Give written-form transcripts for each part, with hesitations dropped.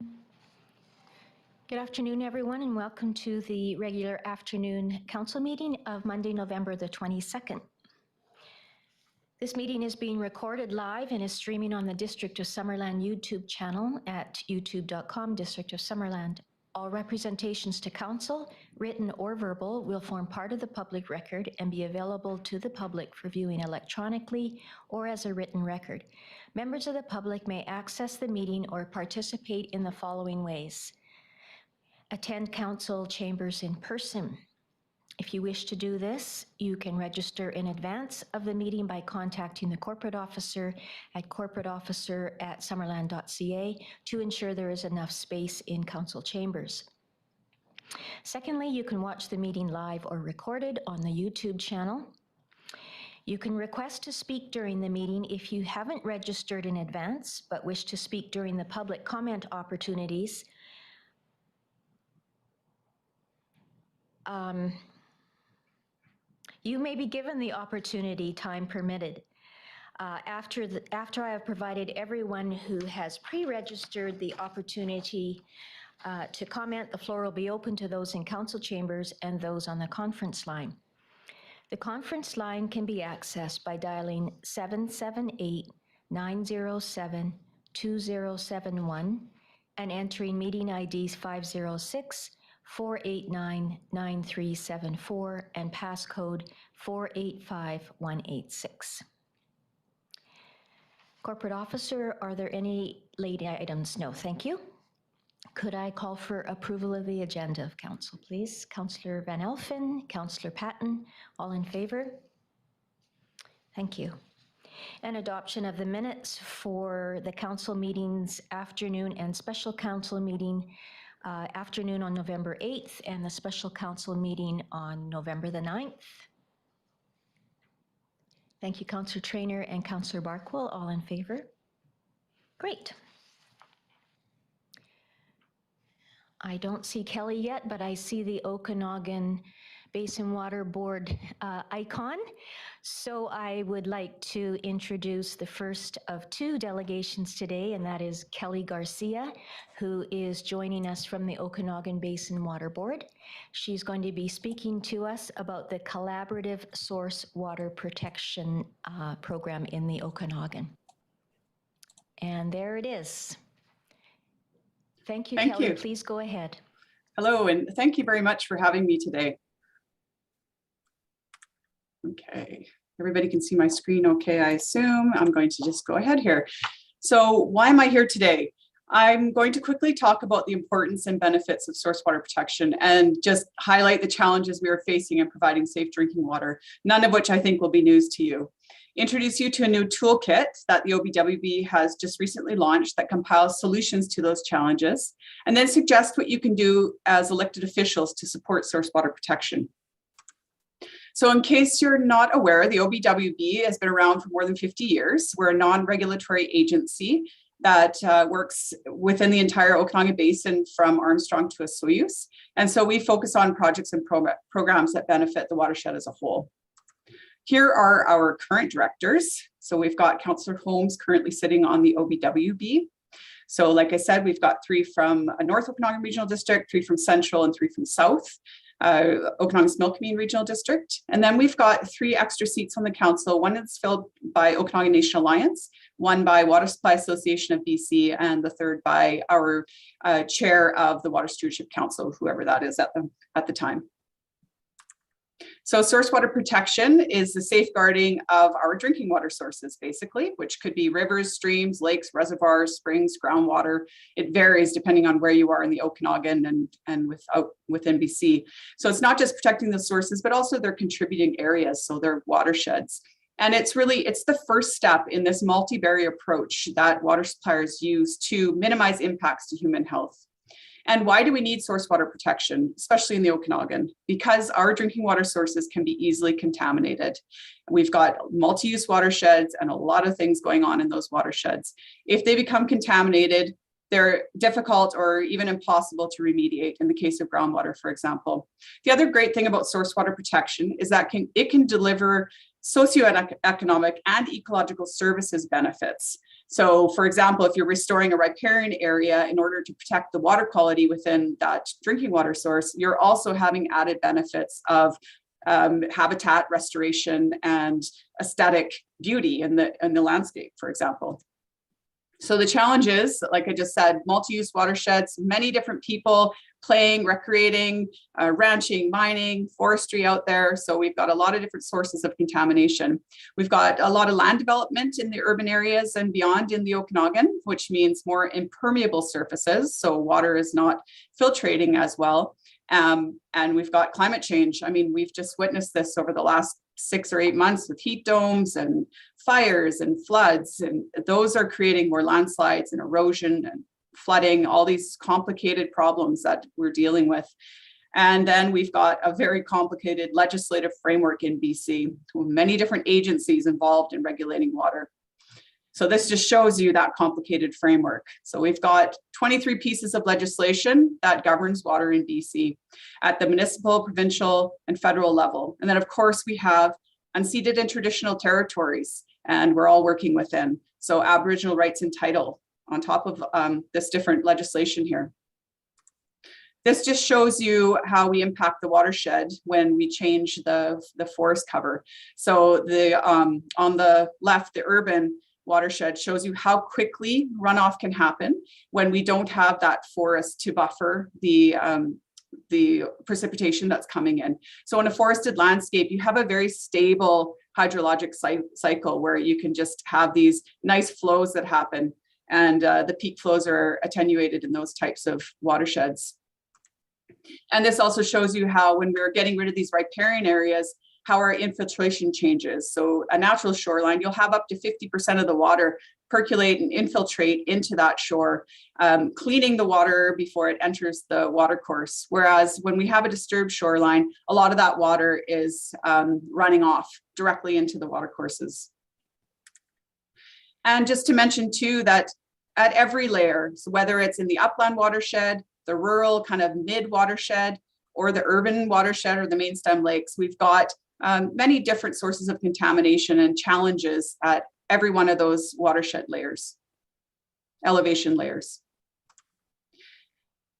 Good afternoon, everyone, and welcome to the regular afternoon council meeting of Monday, November the 22nd. This meeting is being recorded live and is streaming on the District of Summerland YouTube channel at youtube.com, District of Summerland. All representations to council, written or verbal, will form part of the public record and be available to the public for viewing electronically or as a written record. Members of the public may access the meeting or participate in the following ways. Attend council chambers in person. If you wish to do this, you can register in advance of the meeting by contacting the corporate officer at corporateofficer@summerland.ca to ensure there is enough space in council chambers. Secondly, you can watch the meeting live or recorded on the YouTube channel. You can request to speak during the meeting if you haven't registered in advance but wish to speak during the public comment opportunities. You may be given the opportunity, time permitted. After I have provided everyone who has pre-registered the opportunity to comment, the floor will be open to those in council chambers and those on the conference line. The conference line can be accessed by dialing 778-907-2071 and entering meeting IDs 506-489-9374 and passcode 485186. Corporate officer, are there any late items? No, thank you. Could I call for approval of the agenda of council, please? Councillor Van Elfen, Councillor Patton, all in favor? Thank you. And adoption of the minutes for the council meetings afternoon and special council meeting afternoon on November 8th and the special council meeting on November the 9th. Thank you, Councillor Traynor and Councillor Barkwell, all in favor? Great. I don't see Kelly yet, but I see the Okanagan Basin Water Board icon. So I would like to introduce the first of two delegations today, and that is Kelly Garcia, who is joining us from the Okanagan Basin Water Board. She's going to be speaking to us about the Collaborative Source Water Protection Program in the Okanagan. And there it is. Thank you, Kelly. You. Please go ahead. Hello, and thank you very much for having me today. Okay, everybody can see my screen okay, I assume. I'm going to just go ahead here. So why am I here today? I'm going to quickly talk about the importance and benefits of source water protection and just highlight the challenges we are facing in providing safe drinking water, none of which I think will be news to you. Introduce you to a new toolkit that the OBWB has just recently launched that compiles solutions to those challenges, and then suggest what you can do as elected officials to support source water protection. So in case you're not aware, the OBWB has been around for more than 50 years. We're a non-regulatory agency that works within the entire Okanagan Basin from Armstrong to Osoyoos. And so we focus on projects and programs that benefit the watershed as a whole. Here are our current directors. So we've got Councillor Holmes currently sitting on the OBWB. So like I said, we've got 3 from North Okanagan Regional District, 3 from Central, and 3 from South. Okanagan-Similkameen Regional District. And then we've got 3 extra seats on the council. One is filled by Okanagan Nation Alliance, one by Water Supply Association of BC, and the third by our chair of the Water Stewardship Council, whoever that is at the time. So source water protection is the safeguarding of our drinking water sources, basically, which could be rivers, streams, lakes, reservoirs, springs, groundwater. It varies depending on where you are in the Okanagan and within BC. So it's not just protecting the sources, but also their contributing areas, so their watersheds. And it's the first step in this multi-barrier approach that water suppliers use to minimize impacts to human health. And why do we need source water protection, especially in the Okanagan? Because our drinking water sources can be easily contaminated. We've got multi-use watersheds and a lot of things going on in those watersheds. If they become contaminated, they're difficult or even impossible to remediate in the case of groundwater, for example. The other great thing about source water protection is that it can deliver socioeconomic and ecological services benefits. So for example, if you're restoring a riparian area in order to protect the water quality within that drinking water source, you're also having added benefits of habitat restoration and aesthetic beauty in the landscape, for example. So the challenge is, like I just said, multi-use watersheds, many different people playing, recreating, ranching, mining, forestry out there. So we've got a lot of different sources of contamination. We've got a lot of land development in the urban areas and beyond in the Okanagan, which means more impermeable surfaces. So water is not filtrating as well. And we've got climate change. I mean, we've just witnessed this over the last 6 or 8 months with heat domes and fires and floods, and those are creating more landslides and erosion and flooding, all these complicated problems that we're dealing with. And then we've got a very complicated legislative framework in BC with many different agencies involved in regulating water. So this just shows you that complicated framework. So we've got 23 pieces of legislation that governs water in BC at the municipal, provincial, and federal level. And then of course we have unceded and traditional territories, and we're all working within. So Aboriginal rights and title on top of this different legislation here. This just shows you how we impact the watershed when we change the forest cover. So on the left, the urban watershed shows you how quickly runoff can happen when we don't have that forest to buffer the precipitation that's coming in. So in a forested landscape, you have a very stable hydrologic cycle where you can just have these nice flows that happen, and the peak flows are attenuated in those types of watersheds. And this also shows you how when we're getting rid of these riparian areas, how our infiltration changes. So a natural shoreline, you'll have up to 50% of the water percolate and infiltrate into that shore, cleaning the water before it enters the watercourse. Whereas when we have a disturbed shoreline, a lot of that water is running off directly into the watercourses. And just to mention too, that at every layer, so whether it's in the upland watershed, the rural kind of mid watershed, or the urban watershed or the main stem lakes, we've got many different sources of contamination and challenges at every one of those watershed layers, elevation layers.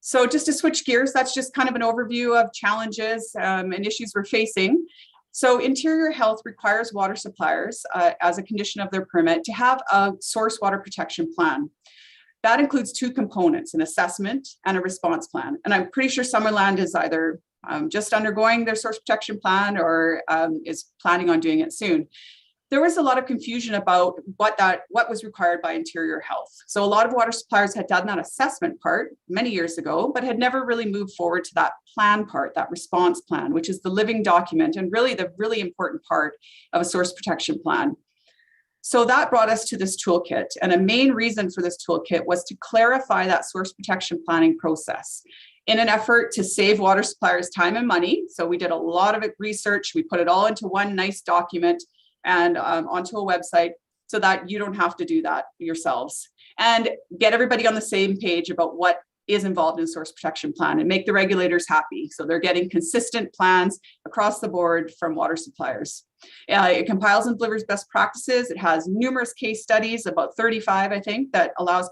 So just to switch gears, that's just kind of an overview of challenges and issues we're facing. So interior health requires water suppliers as a condition of their permit to have a source water protection plan. That includes 2 components, an assessment and a response plan. And I'm pretty sure Summerland is either just undergoing their source protection plan or is planning on doing it soon. There was a lot of confusion about what was required by interior health. So a lot of water suppliers had done that assessment part many years ago, but had never really moved forward to that plan part, that response plan, which is the living document and really the really important part of a source protection plan. So that brought us to this toolkit. And a main reason for this toolkit was to clarify that source protection planning process in an effort to save water suppliers time and money. So we did a lot of research. We put it all into one nice document and onto a website so that you don't have to do that yourselves, and get everybody on the same page about what is involved in a source protection plan and make the regulators happy. So they're getting consistent plans across the board from water suppliers. It compiles and delivers best practices. It has numerous case studies, about 35, I think, that allows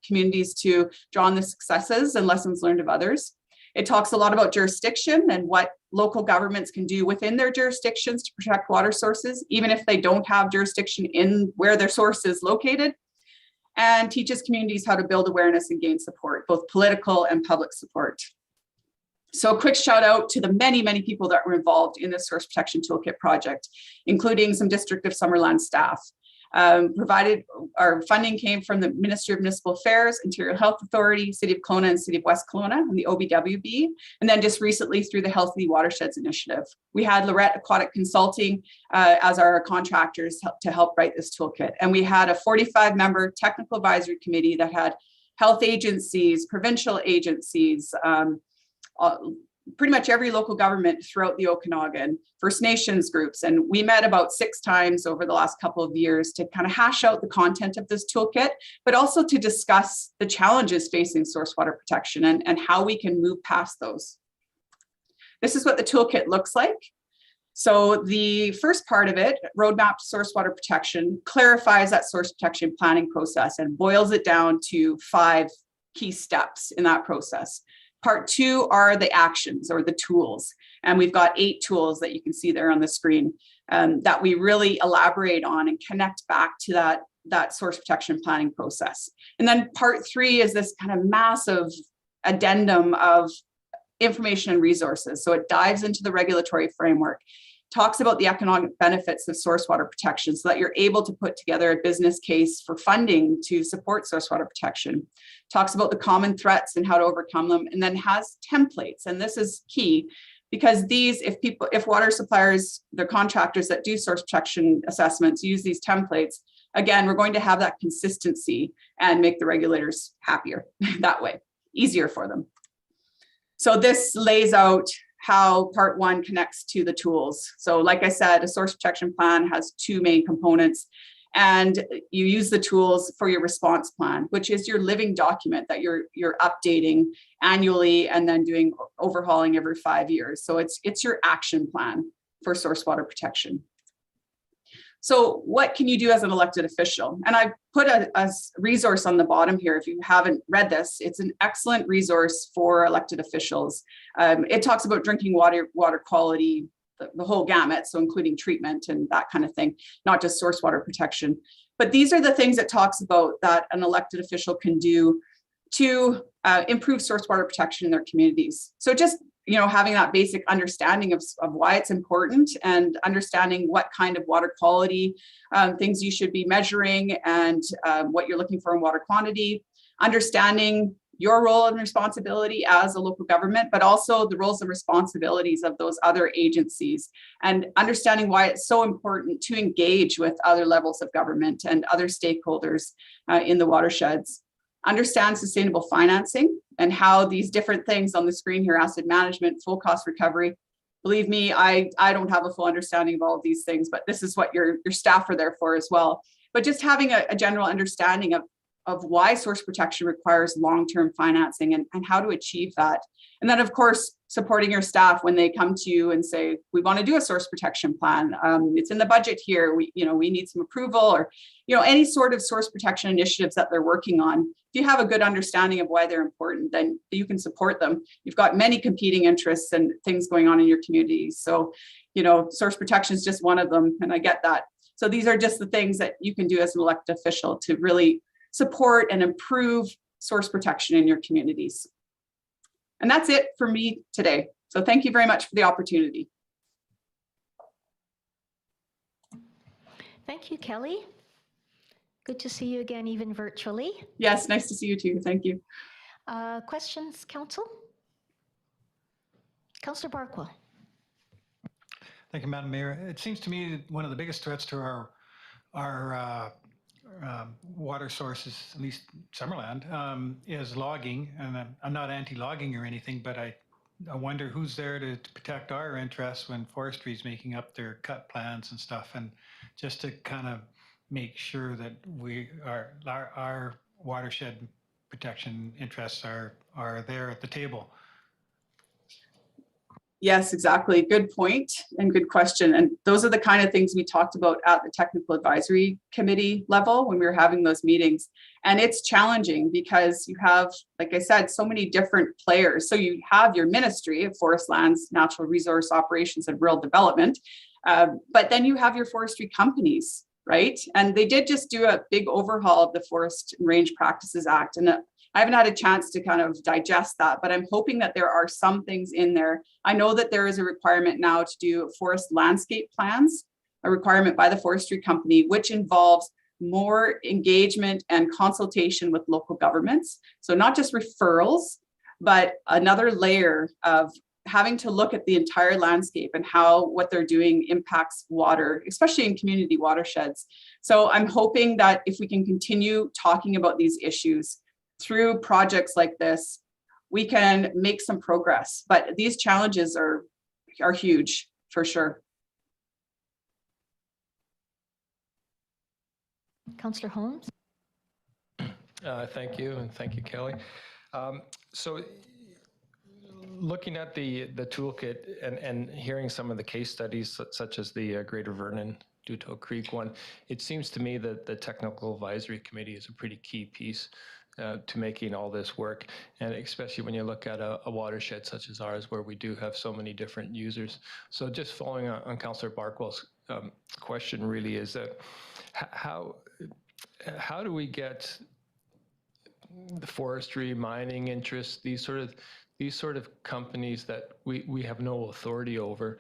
communities to draw on the successes and lessons learned of others. It talks a lot about jurisdiction and what local governments can do within their jurisdictions to protect water sources, even if they don't have jurisdiction in where their source is located, and teaches communities how to build awareness and gain support, both political and public support. So a quick shout out to the many, many people that were involved in this Source Protection Toolkit project, including some District of Summerland staff. Our funding came from the Ministry of Municipal Affairs, Interior Health Authority, City of Kelowna and City of West Kelowna, and the OBWB, and then just recently through the Healthy Watersheds Initiative. We had Lorette Aquatic Consulting as our contractors to help write this toolkit. And we had a 45-member technical advisory committee that had health agencies, provincial agencies, pretty much every local government throughout the Okanagan, First Nations groups. And we met about 6 times over the last couple of years to kind of hash out the content of this toolkit, but also to discuss the challenges facing source water protection and how we can move past those. This is what the toolkit looks like. So the first part of it, roadmap to source water protection, clarifies that source protection planning process and boils it down to 5 key steps in that process. Part 2 are the actions or the tools. And we've got 8 tools that you can see there on the screen that we really elaborate on and connect back to that source protection planning process. And then part 3 is this kind of massive addendum of information and resources. So it dives into the regulatory framework, talks about the economic benefits of source water protection so that you're able to put together a business case for funding to support source water protection, talks about the common threats and how to overcome them, and then has templates. And this is key because these, if water suppliers, the contractors that do source protection assessments use these templates, again, we're going to have that consistency and make the regulators happier that way, easier for them. So this lays out how part 1 connects to the tools. So like I said, a source protection plan has 2 main components, and you use the tools for your response plan, which is your living document that you're updating annually and then doing overhauling every 5 years. So it's your action plan for source water protection. So what can you do as an elected official? And I put a resource on the bottom here. If you haven't read this, it's an excellent resource for elected officials. It talks about drinking water quality, the whole gamut, so including treatment and that kind of thing, not just source water protection. But these are the things it talks about that an elected official can do to improve source water protection in their communities. So just having that basic understanding of why it's important and understanding what kind of water quality things you should be measuring and what you're looking for in water quantity, understanding your role and responsibility as a local government, but also the roles and responsibilities of those other agencies, and understanding why it's so important to engage with other levels of government and other stakeholders in the watersheds. Understand sustainable financing and how these different things on the screen here, asset management, full cost recovery. Believe me, I don't have a full understanding of all of these things, but this is what your staff are there for as well. But just having a general understanding of why source protection requires long-term financing and how to achieve that. And then of course, supporting your staff when they come to you and say, we want to do a source protection plan. It's in the budget here. We need some approval, or, any sort of source protection initiatives that they're working on. If you have a good understanding of why they're important, then you can support them. You've got many competing interests and things going on in your communities. So, source protection is just one of them. And I get that. So these are just the things that you can do as an elected official to really support and improve source protection in your communities. And that's it for me today. So thank you very much for the opportunity. Thank you, Kelly. Good to see you again, even virtually. Yes, nice to see you too. Thank you. Questions, Council? Councillor Barkwell. Thank you, Madam Mayor. It seems to me that one of the biggest threats to our water sources, at least Summerland, is logging. And I'm not anti-logging or anything, but I wonder who's there to protect our interests when forestry is making up their cut plans and stuff, and just to kind of make sure that our watershed protection interests are there at the table. Yes, exactly. Good point and good question. And those are the kind of things we talked about at the technical advisory committee level when we were having those meetings. And it's challenging because you have, like I said, so many different players. So you have your Ministry of Forest Lands, Natural Resource Operations and Rural Development, but then you have your forestry companies, right? And they did just do a big overhaul of the Forest and Range Practices Act. And I haven't had a chance to kind of digest that, but I'm hoping that there are some things in there. I know that there is a requirement now to do forest landscape plans, a requirement by the forestry company, which involves more engagement and consultation with local governments. So not just referrals, but another layer of having to look at the entire landscape and how what they're doing impacts water, especially in community watersheds. So I'm hoping that if we can continue talking about these issues through projects like this, we can make some progress. But these challenges are huge for sure. Councillor Holmes. Thank you, and thank you, Kelly. So looking at the toolkit and hearing some of the case studies, such as the Greater Vernon Duto Creek one, it seems to me that the Technical Advisory Committee is a pretty key piece to making all this work. And especially when you look at a watershed such as ours, where we do have so many different users. So just following on Councillor Barkwell's question really is that how do we get the forestry, mining interests, these sort of companies that we have no authority over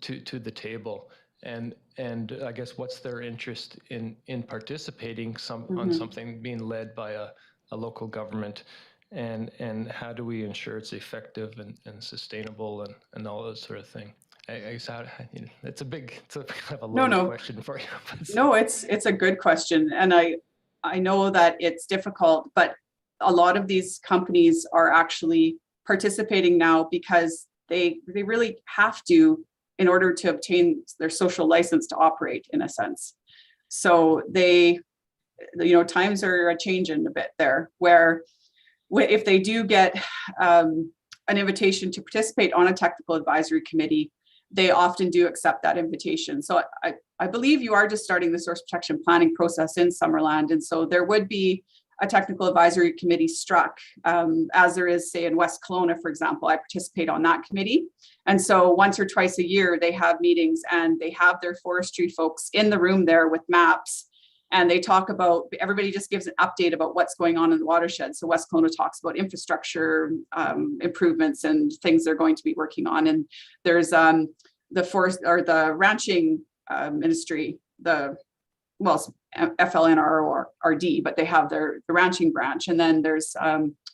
to the table, and I guess what's their interest in participating on something being led by a local government, and how do we ensure it's effective and sustainable and all that sort of thing. I guess it's a kind of a loaded question for you. No, it's a good question, and I know that it's difficult, but a lot of these companies are actually participating now because they really have to in order to obtain their social license to operate, in a sense. So times are changing a bit there, where if they do get an invitation to participate on a technical advisory committee, they often do accept that invitation. So I believe you are just starting the source protection planning process in Summerland. And so there would be a technical advisory committee struck, as there is, say, in West Kelowna, for example. I participate on that committee. And so once or twice a year, they have meetings and they have their forestry folks in the room there with maps. And they talk about, everybody just gives an update about what's going on in the watershed. So West Kelowna talks about infrastructure improvements and things they're going to be working on. And there's the forest or the ranching ministry, FLNRRD, but they have the ranching branch. And then there's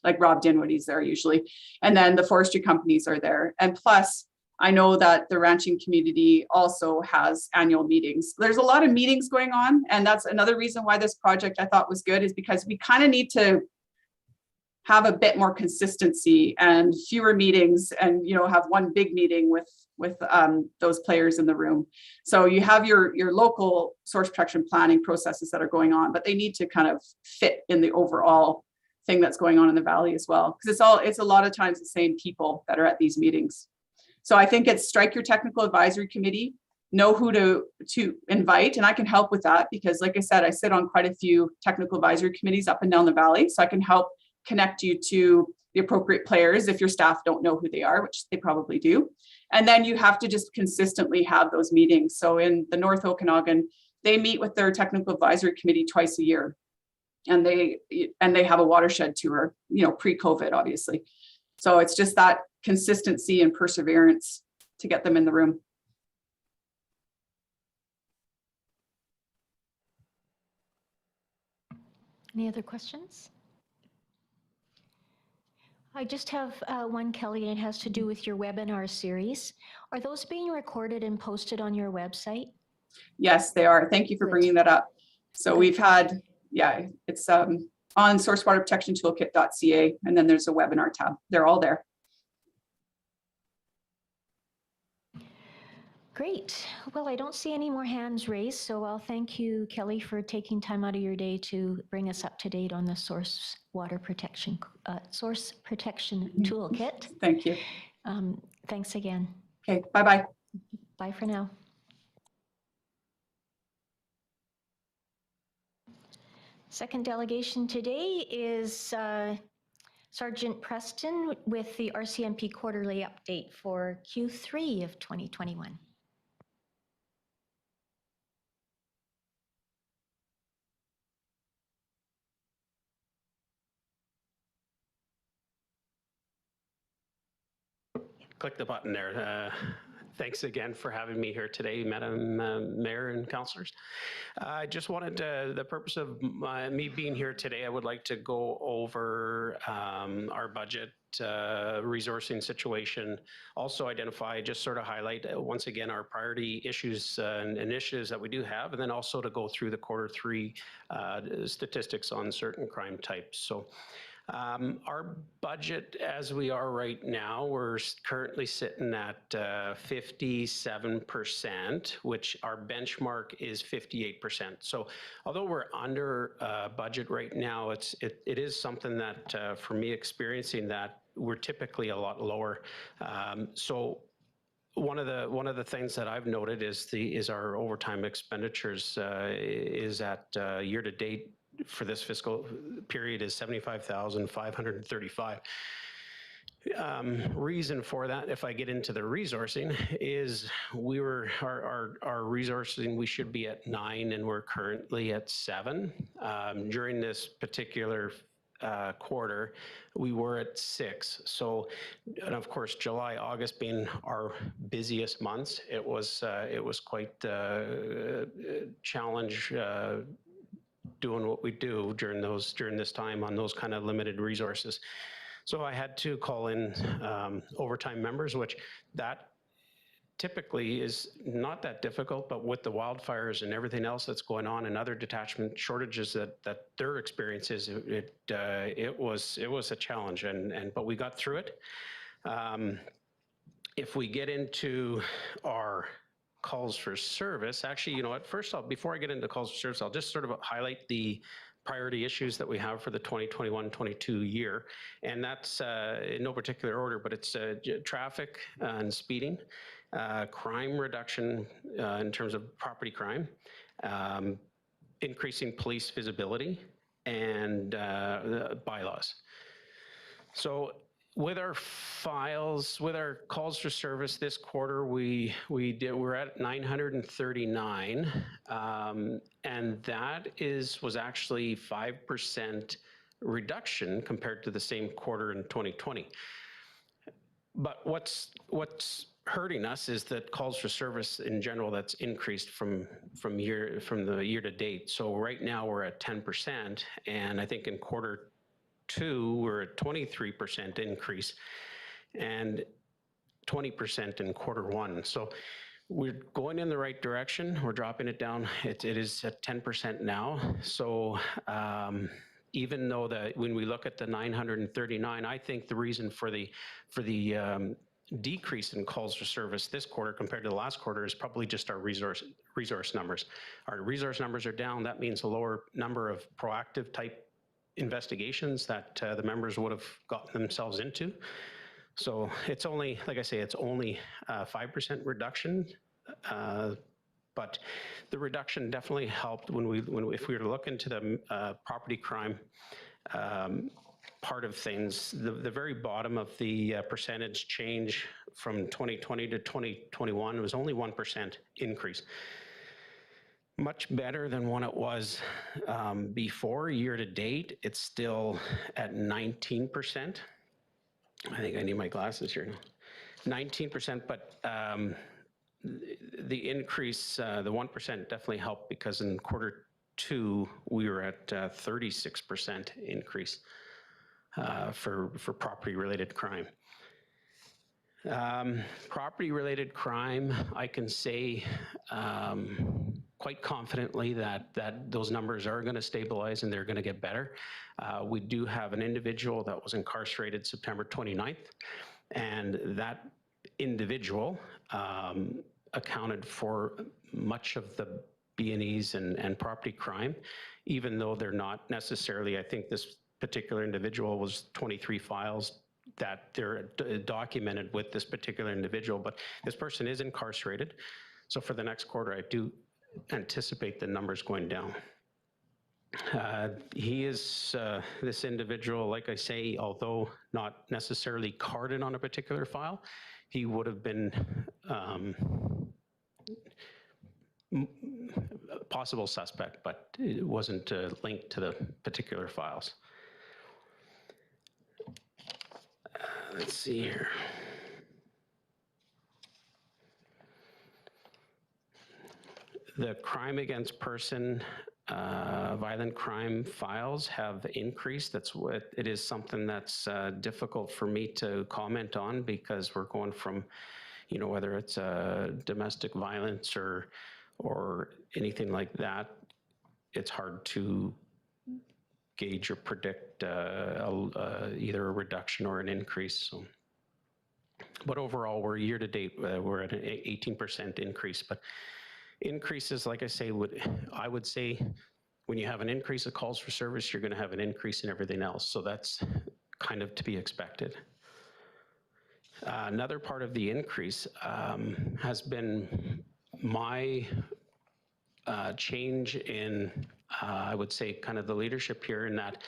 like Rob Dinwiddie's there usually. And then the forestry companies are there. And plus, I know that the ranching community also has annual meetings. There's a lot of meetings going on. And that's another reason why this project I thought was good, is because we kind of need to have a bit more consistency and fewer meetings, and have one big meeting with those players in the room. So you have your local source protection planning processes that are going on, but they need to kind of fit in the overall thing that's going on in the valley as well, because it's a lot of times the same people that are at these meetings. So I think it's strike your technical advisory committee, know who to invite, and I can help with that because, like I said, I sit on quite a few technical advisory committees up and down the valley, so I can help connect you to the appropriate players if your staff don't know who they are, which they probably do. And then you have to just consistently have those meetings. So in the North Okanagan, they meet with their technical advisory committee twice a year, and they have a watershed tour, pre-COVID, obviously. So it's just that consistency and perseverance to get them in the room. Any other questions? I just have one, Kelly, and it has to do with your webinar series. Are those being recorded and posted on your website? Yes, they are. Thank you for bringing that up. So we've had, it's on sourcewaterprotectiontoolkit.ca, and then there's a webinar tab. They're all there. Great. Well, I don't see any more hands raised, so I'll thank you, Kelly, for taking time out of your day to bring us up to date on the source protection toolkit. Thank you. Thanks again. Okay, bye-bye. Bye for now. Second delegation today is Sergeant Preston with the RCMP quarterly update for Q3 of 2021. Click the button there. Thanks again for having me here today, Madam Mayor and councillors. I just wanted the purpose of me being here today, I would like to go over our budget resourcing situation, also identify, just sort of highlight once again our priority issues and initiatives that we do have, and then also to go through the quarter 3 statistics on certain crime types. So our budget as we are right now, we're currently sitting at 57%, which our benchmark is 58%. So although we're under budget right now, it is something that for me experiencing that we're typically a lot lower. So one of the things that I've noted is our overtime expenditures is at year to date for this fiscal period is 75,535. Reason for that, if I get into the resourcing, is our resourcing, we should be at 9 and we're currently at 7. During this particular quarter, we were at 6. So, and of course, July, August being our busiest months, it was quite challenge doing what we do during this time on those kind of limited resources. So I had to call in overtime members, which that typically is not that difficult, but with the wildfires and everything else that's going on and other detachment shortages that their experience is, it was a challenge, but we got through it. If we get into our calls for service, actually, you know what, first off, before I get into calls for service, I'll just sort of highlight the priority issues that we have for the 2021-22 year. And that's in no particular order, but it's traffic and speeding, crime reduction in terms of property crime, increasing police visibility, and bylaws. So with our files, with our calls for service this quarter, we're at 939, and that was actually 5% reduction compared to the same quarter in 2020. But what's hurting us is that calls for service in general that's increased from the year to date. So right now we're at 10%, and I think in quarter 2 we're at 23% increase and 20% in quarter 1. So we're going in the right direction. We're dropping it down. It is at 10% now. So even though when we look at the 939, I think the reason for the decrease in calls for service this quarter compared to the last quarter is probably just our resource numbers. Our resource numbers are down. That means a lower number of proactive type investigations that the members would have gotten themselves into. So it's only, like I say, it's only 5% reduction, but the reduction definitely helped if we were to look into the property crime part of things. The very bottom of the percentage change from 2020 to 2021 was only 1% increase. Much better than when it was before. Year to date, it's still at 19%. I think I need my glasses here now. 19%, but the increase, the 1% definitely helped because in quarter 2, we were at 36% increase for property-related crime. Property-related crime, I can say quite confidently that those numbers are going to stabilize and they're going to get better. We do have an individual that was incarcerated September 29th, and that individual accounted for much of the B&Es and property crime, even though they're not necessarily, I think this particular individual was 23 files that they're documented with this particular individual, but this person is incarcerated. So for the next quarter, I do anticipate the numbers going down. He is, this individual, like I say, although not necessarily carded on a particular file, he would have been a possible suspect, but it wasn't linked to the particular files. Let's see here. The crime against person, violent crime files have increased. That's what it is, something that's difficult for me to comment on because we're going from, you know, whether it's domestic violence or anything like that, it's hard to gauge or predict either a reduction or an increase. So, but overall, we're year to date, we're at an 18% increase. But increases, like I say, I would say when you have an increase of calls for service, you're going to have an increase in everything else. So that's kind of to be expected. Another part of the increase has been my change in, I would say, kind of the leadership here, in that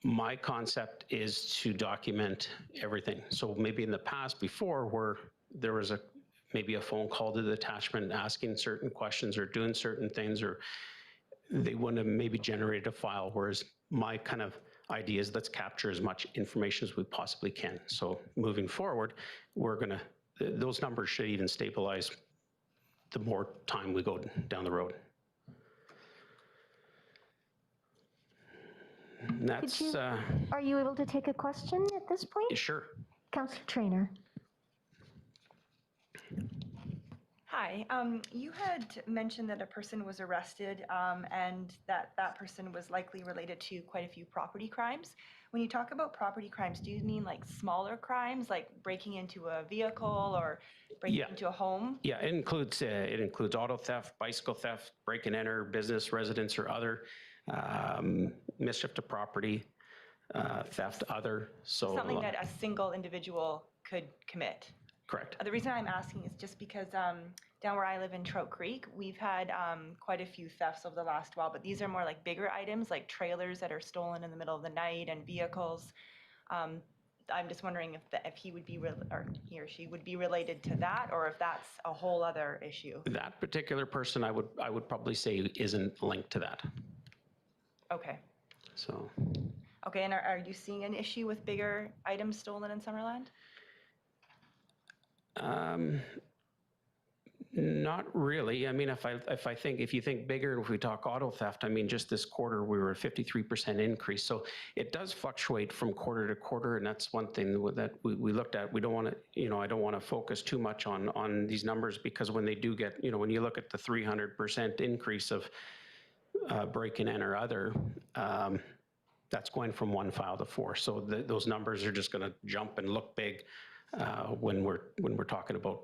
my concept is to document everything. So maybe in the past, before, where there was maybe a phone call to the attachment asking certain questions or doing certain things, or they wouldn't have maybe generated a file, whereas my kind of idea is let's capture as much information as we possibly can. So moving forward, we're gonna, those numbers should even stabilize the more time we go down the road. And that's, Are you able to take a question at this point? sure. Councillor Trainer. Hi, you had mentioned that a person was arrested and that person was likely related to quite a few property crimes. When you talk about property crimes, do you mean like smaller crimes, like breaking into a vehicle or breaking into a home? Yeah, it includes auto theft, bicycle theft, break and enter, business, residence, or other, mischief to property, theft, other. So Something that a single individual could commit. correct. The reason I'm asking is just because down where I live in Trout Creek, we've had quite a few thefts over the last while, but these are more like bigger items, like trailers that are stolen in the middle of the night and vehicles. I'm just wondering if he would be, or he or she would be related to that, or if that's a whole other issue. That particular person, I would probably say isn't linked to that. Okay. So. Okay, and are you seeing an issue with bigger items stolen in Summerland? Not really. I mean, if you think bigger, if we talk auto theft, I mean, just this quarter, we were a 53% increase. So it does fluctuate from quarter to quarter. And that's one thing that we looked at. We don't want to, I don't want to focus too much on these numbers, because when they do get, when you look at the 300% increase of break and enter other, that's going from 1 file to 4. So those numbers are just going to jump and look big when we're talking about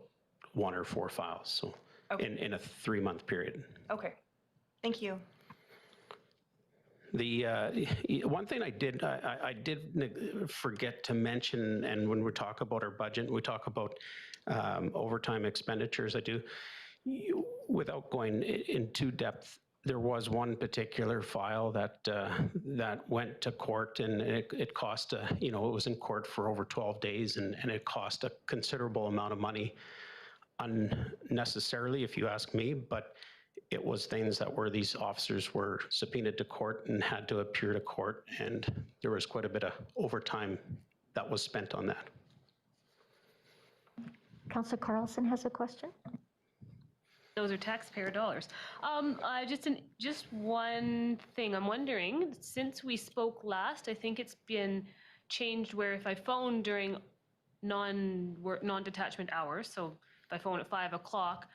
1 or 4 files. So Okay. in a 3-month period. Okay, thank you. The one thing I did forget to mention, and when we talk about our budget, we talk about overtime expenditures. Without going in too depth, there was one particular file that went to court, and it cost, it was in court for over 12 days, and it cost a considerable amount of money unnecessarily, if you ask me, but it was things that these officers were subpoenaed to court and had to appear to court, and there was quite a bit of overtime that was spent on that. Councillor Carlson has a question. Those are taxpayer dollars. Just one thing. I'm wondering, since we spoke last, I think it's been changed where if I phone during non-detachment hours, so if I phone at 5 o'clock,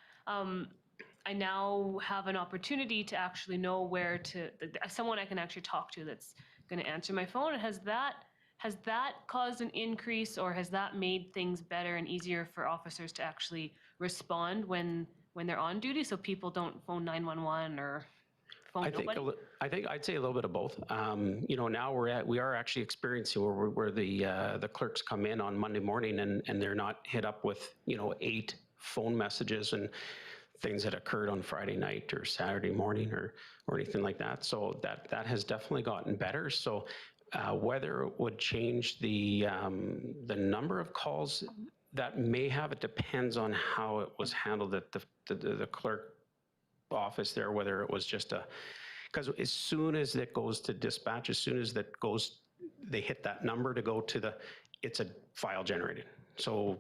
I now have an opportunity to actually know where someone I can actually talk to that's going to answer my phone. Has that caused an increase, or has that made things better and easier for officers to actually respond when they're on duty, so people don't phone 911 or phone nobody? I think I'd say a little bit of both. Now we are actually experiencing where the clerks come in on Monday morning and they're not hit up with 8 phone messages and things that occurred on Friday night or Saturday morning or anything like that. So that has definitely gotten better. So whether it would change the number of calls, that may have, it depends on how it was handled at the clerk office there, whether it was just because as soon as it goes to dispatch, as soon as they hit that number to go to it's a file generated. So,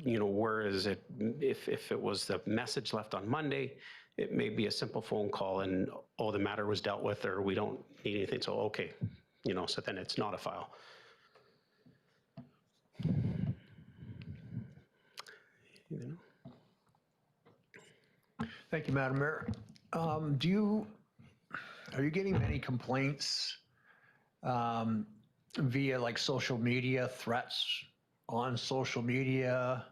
whereas if it was the message left on Monday, it may be a simple phone call and, the matter was dealt with, or we don't need anything. So, okay, so then it's not a file. Thank you, Madam Mayor. Are you getting many complaints via like social media, threats on social media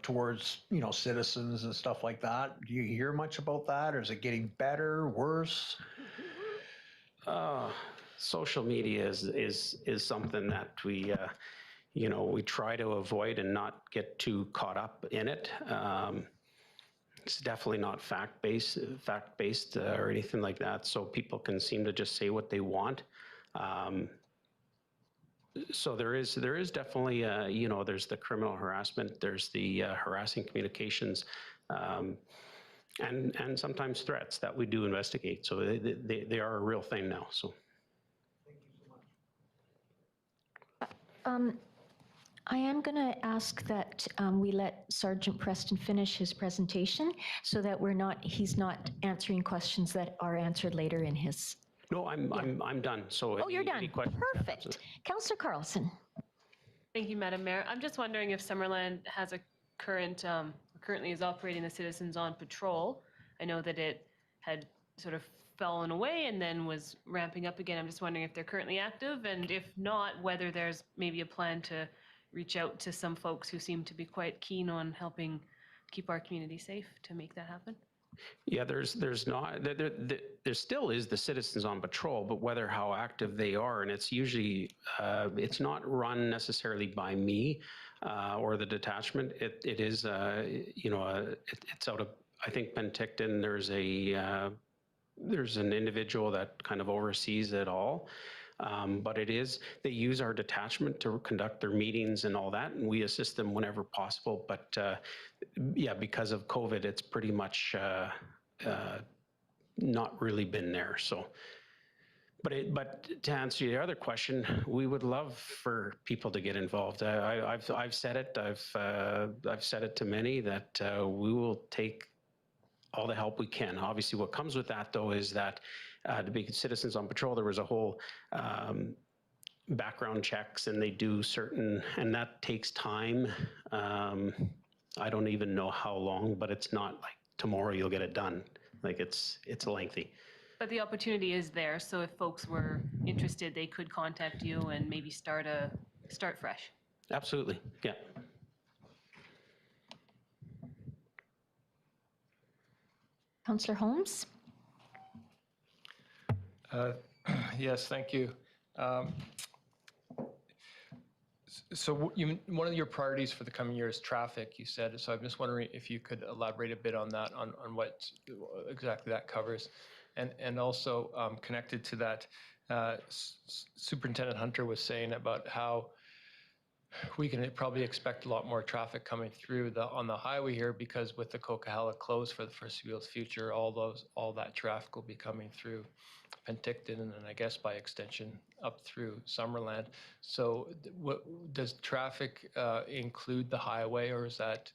towards, citizens and stuff like that? Do you hear much about that, or is it getting better, worse? Social media is something that we, you know, we try to avoid and not get too caught up in it. It's definitely not fact-based or anything like that, so people can seem to just say what they want. So there is definitely, you know, there's the criminal harassment, there's the harassing communications, and sometimes threats that we do investigate. So they are a real thing now, so. I am going to ask that we let Sergeant Preston finish his presentation so that he's not answering questions that are answered later in his. No, I'm done. So Oh, you're done. any questions? Perfect. Councillor Carlson. Thank you, Madam Mayor. I'm just wondering if Summerland has a currently is operating the Citizens on Patrol. I know that it had sort of fallen away and then was ramping up again. I'm just wondering if they're currently active, and if not, whether there's maybe a plan to reach out to some folks who seem to be quite keen on helping keep our community safe to make that happen. Yeah, there still is the Citizens on Patrol, but whether how active they are, and it's usually, it's not run necessarily by me or the detachment. It is, you know, it's out of, I think, Penticton. There's an individual that kind of oversees it all. But they use our detachment to conduct their meetings and all that, and we assist them whenever possible. But yeah, because of COVID, it's pretty much not really been there. So, but to answer your other question, we would love for people to get involved. I've said it. I've said it to many that we will take all the help we can. Obviously, what comes with that, though, is that to be Citizens on Patrol, there was a whole background checks, and they do certain, and that takes time. I don't even know how long, but it's not like tomorrow you'll get it done. Like it's lengthy. But the opportunity is there, so if folks were interested, they could contact you and maybe start fresh. Absolutely, yeah. Councillor Holmes. Yes, thank you. So one of your priorities for the coming year is traffic, you said. So I'm just wondering if you could elaborate a bit on that, on what exactly that covers. And also connected to that, Superintendent Hunter was saying about how we can probably expect a lot more traffic coming through on the highway here, because with the Coquihalla closed for the foreseeable future, all that traffic will be coming through Penticton, and then I guess by extension up through Summerland. So does traffic include the highway, or is that,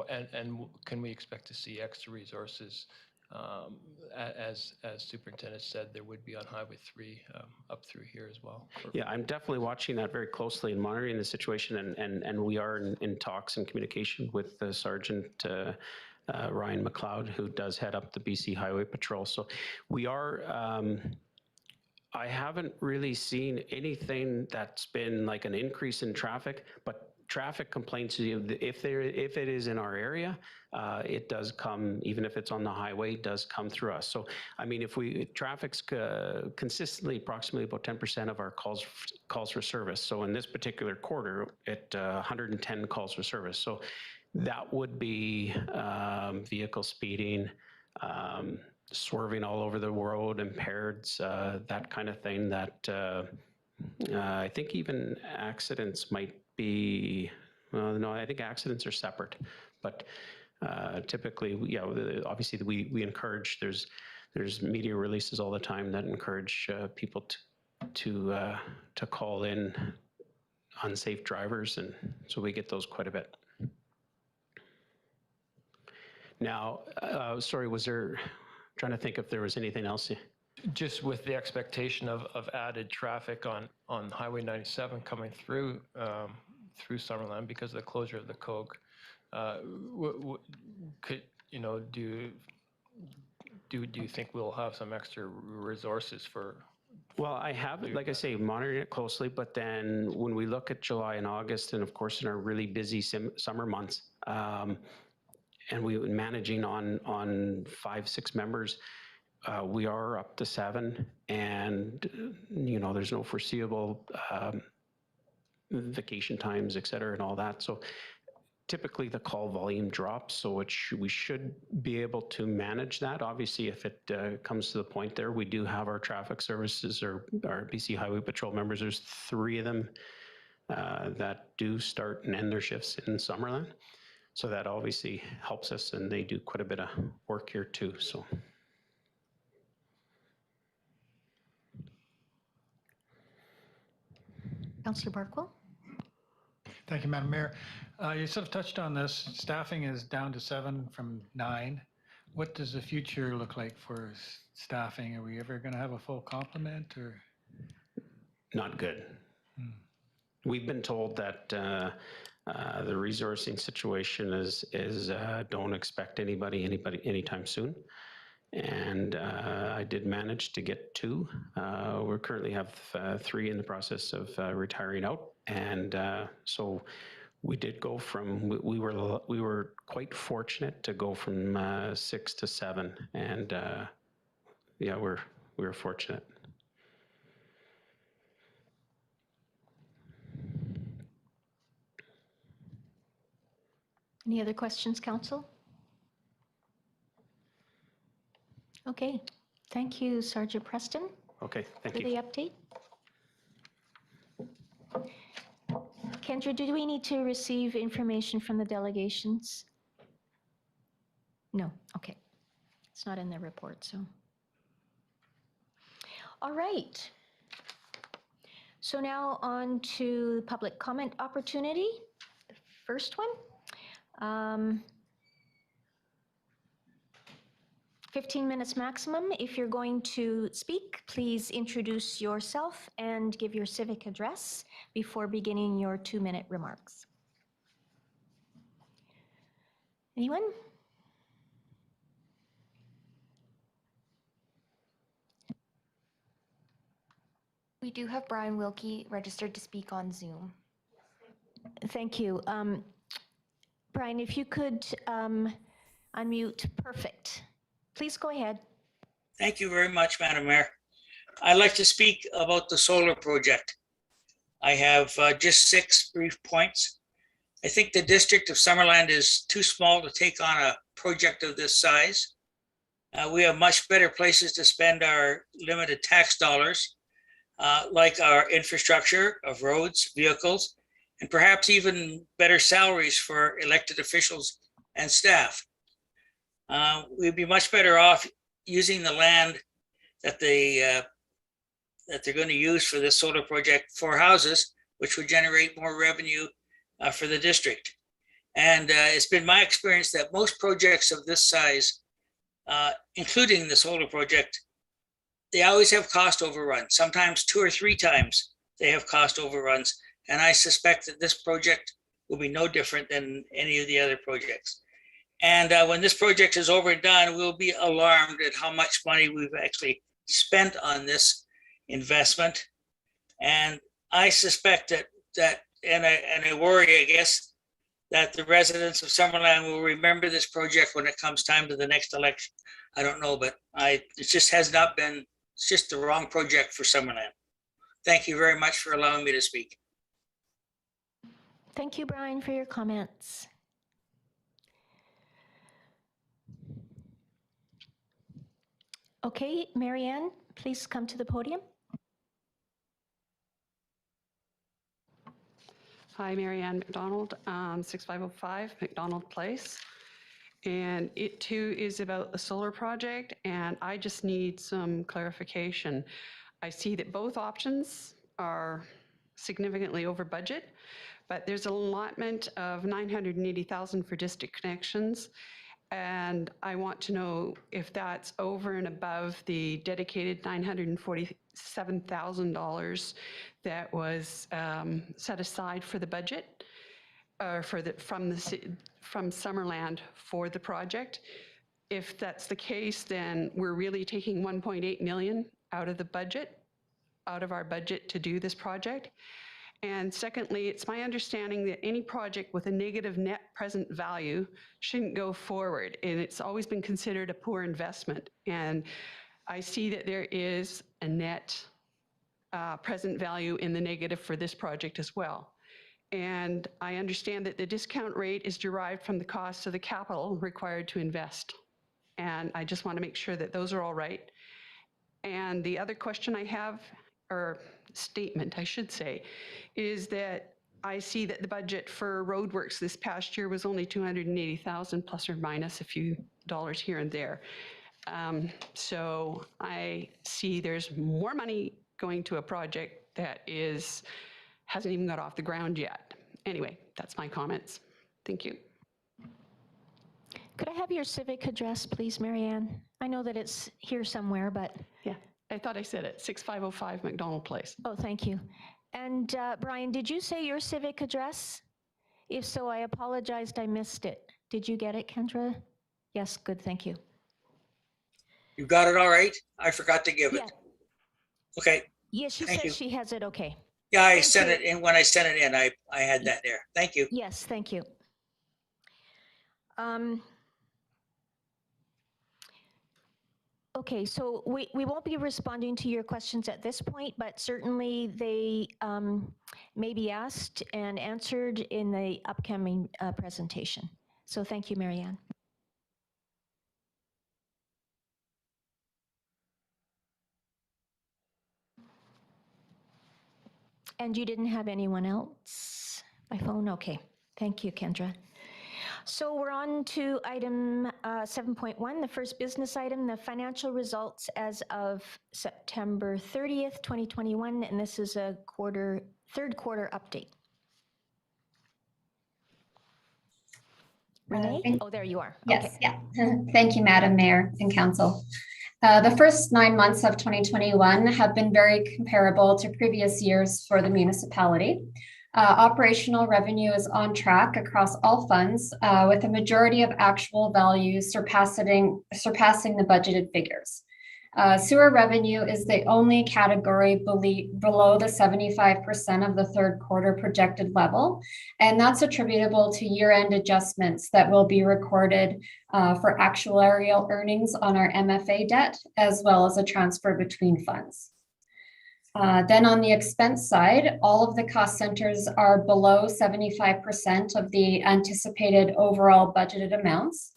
and can we expect to see extra resources? As Superintendent said, there would be on Highway 3 up through here as well. Yeah, I'm definitely watching that very closely and monitoring the situation, and we are in talks and communication with the Sergeant Ryan McLeod, who does head up the BC Highway Patrol. So we are, I haven't really seen anything that's been like an increase in traffic, but traffic complaints, if it is in our area, it does come, even if it's on the highway, does come through us. So, I mean, traffic's consistently approximately about 10% of our calls for service. So in this particular quarter, 110 calls for service. So that would be vehicle speeding, swerving all over the road, impaired, that kind of thing. That I think even accidents might be, no, I think accidents are separate, but typically, yeah, obviously we encourage, there's media releases all the time that encourage people to call in unsafe drivers, and so we get those quite a bit. Now, sorry, trying to think if there was anything else. Just with the expectation of added traffic on Highway 97 coming through Summerland because of the closure of the Cogue, could, you know, do you think we'll have some extra resources for? Well, I have, like I say, monitoring it closely, but then when we look at July and August, and of course in our really busy summer months, and we were managing on 5-6 members, we are up to 7, and you know, there's no foreseeable vacation times, et cetera, and all that. So typically the call volume drops, so we should be able to manage that. Obviously, if it comes to the point there, we do have our traffic services or our BC Highway Patrol members. There's 3 of them that do start and end their shifts in Summerland. So that obviously helps us, and they do quite a bit of work here too, so. Councillor Barkwell? Thank you, Madam Mayor. You sort of touched on this. Staffing is down to 7 from 9. What does the future look like for staffing? Are we ever going to have a full complement or? Not good. We've been told that the resourcing situation is don't expect anybody anytime soon. And I did manage to get 2. We currently have 3 in the process of retiring out. And so we did go from, we were quite fortunate to go from 6 to 7. And yeah, we were fortunate. Any other questions, Council? Okay, thank you, Sergeant Preston, Okay, thank for you. the update. Kendra, do we need to receive information from the delegations? No, okay. It's not in the report, so. All right. So now on to public comment opportunity. The first one. 15 minutes maximum. If you're going to speak, please introduce yourself and give your civic address before beginning your 2-minute remarks. Anyone? We do have Brian Wilkie registered to speak on Zoom. Thank you. Brian, if you could unmute, perfect. Please go ahead. Thank you very much, Madam Mayor. I'd like to speak about the solar project. I have just 6 brief points. I think the district of Summerland is too small to take on a project of this size. We have much better places to spend our limited tax dollars, like our infrastructure of roads, vehicles, and perhaps even better salaries for elected officials and staff. We'd be much better off using the land that they're going to use for this solar project for houses, which would generate more revenue for the district. And it's been my experience that most projects of this size, including the solar project, they always have cost overruns. Sometimes 2 or 3 times they have cost overruns. And I suspect that this project will be no different than any of the other projects. And when this project is over and done, we'll be alarmed at how much money we've actually spent on this investment. And I suspect that I worry, I guess, that the residents of Summerland will remember this project when it comes time to the next election. I don't know, but it just has not been, it's just the wrong project for Summerland. Thank you very much for allowing me to speak. Thank you, Brian, for your comments. Okay, Marianne, please come to the podium. Hi, Marianne McDonald, 6505 McDonald Place. And it too is about the solar project, and I just need some clarification. I see that both options are significantly over budget, but there's an allotment of $980,000 for district connections. And I want to know if that's over and above the dedicated $947,000 that was set aside for the budget, or from Summerland for the project. If that's the case, then we're really taking 1.8 million out of the budget, out of our budget to do this project. And secondly, it's my understanding that any project with a negative net present value shouldn't go forward. And it's always been considered a poor investment. And I see that there is a net present value in the negative for this project as well. And I understand that the discount rate is derived from the cost of the capital required to invest. And I just want to make sure that those are all right. And the other question I have, or statement I should say, is that I see that the budget for roadworks this past year was only 280,000 plus or minus a few dollars here and there. So I see there's more money going to a project that hasn't even got off the ground yet. Anyway, that's my comments. Thank you. Could I have your civic address, please, Marianne? I know that it's here somewhere, but, Yeah, I thought I said it, 6505 McDonald Place. oh, thank you. And Brian, did you say your civic address? If so, I apologized, I missed it. Did you get it, Kendra? Yes, good, thank you. You got it all right? I forgot to give Yeah. it. Okay. Yes, she Thank says you. she has it okay. Yeah, I Thank sent you. it in. When I sent it in, I had that there. Thank you. Yes, thank you. Okay, so we won't be responding to your questions at this point, but certainly they may be asked and answered in the upcoming presentation. So thank you, Marianne. And you didn't have anyone else by phone? Okay, thank you, Kendra. So we're on to item 7.1, the first business item, the financial results as of September 30th, 2021, and this is a third quarter update. Renee? Oh, there you are. Yes, Okay. yeah. Thank you, Madam Mayor and Council. The first 9 months of 2021 have been very comparable to previous years for the municipality. Operational revenue is on track across all funds, with a majority of actual values surpassing the budgeted figures. Sewer revenue is the only category below the 75% of the third quarter projected level, and that's attributable to year-end adjustments that will be recorded for actuarial earnings on our MFA debt, as well as a transfer between funds. Then on the expense side, all of the cost centers are below 75% of the anticipated overall budgeted amounts.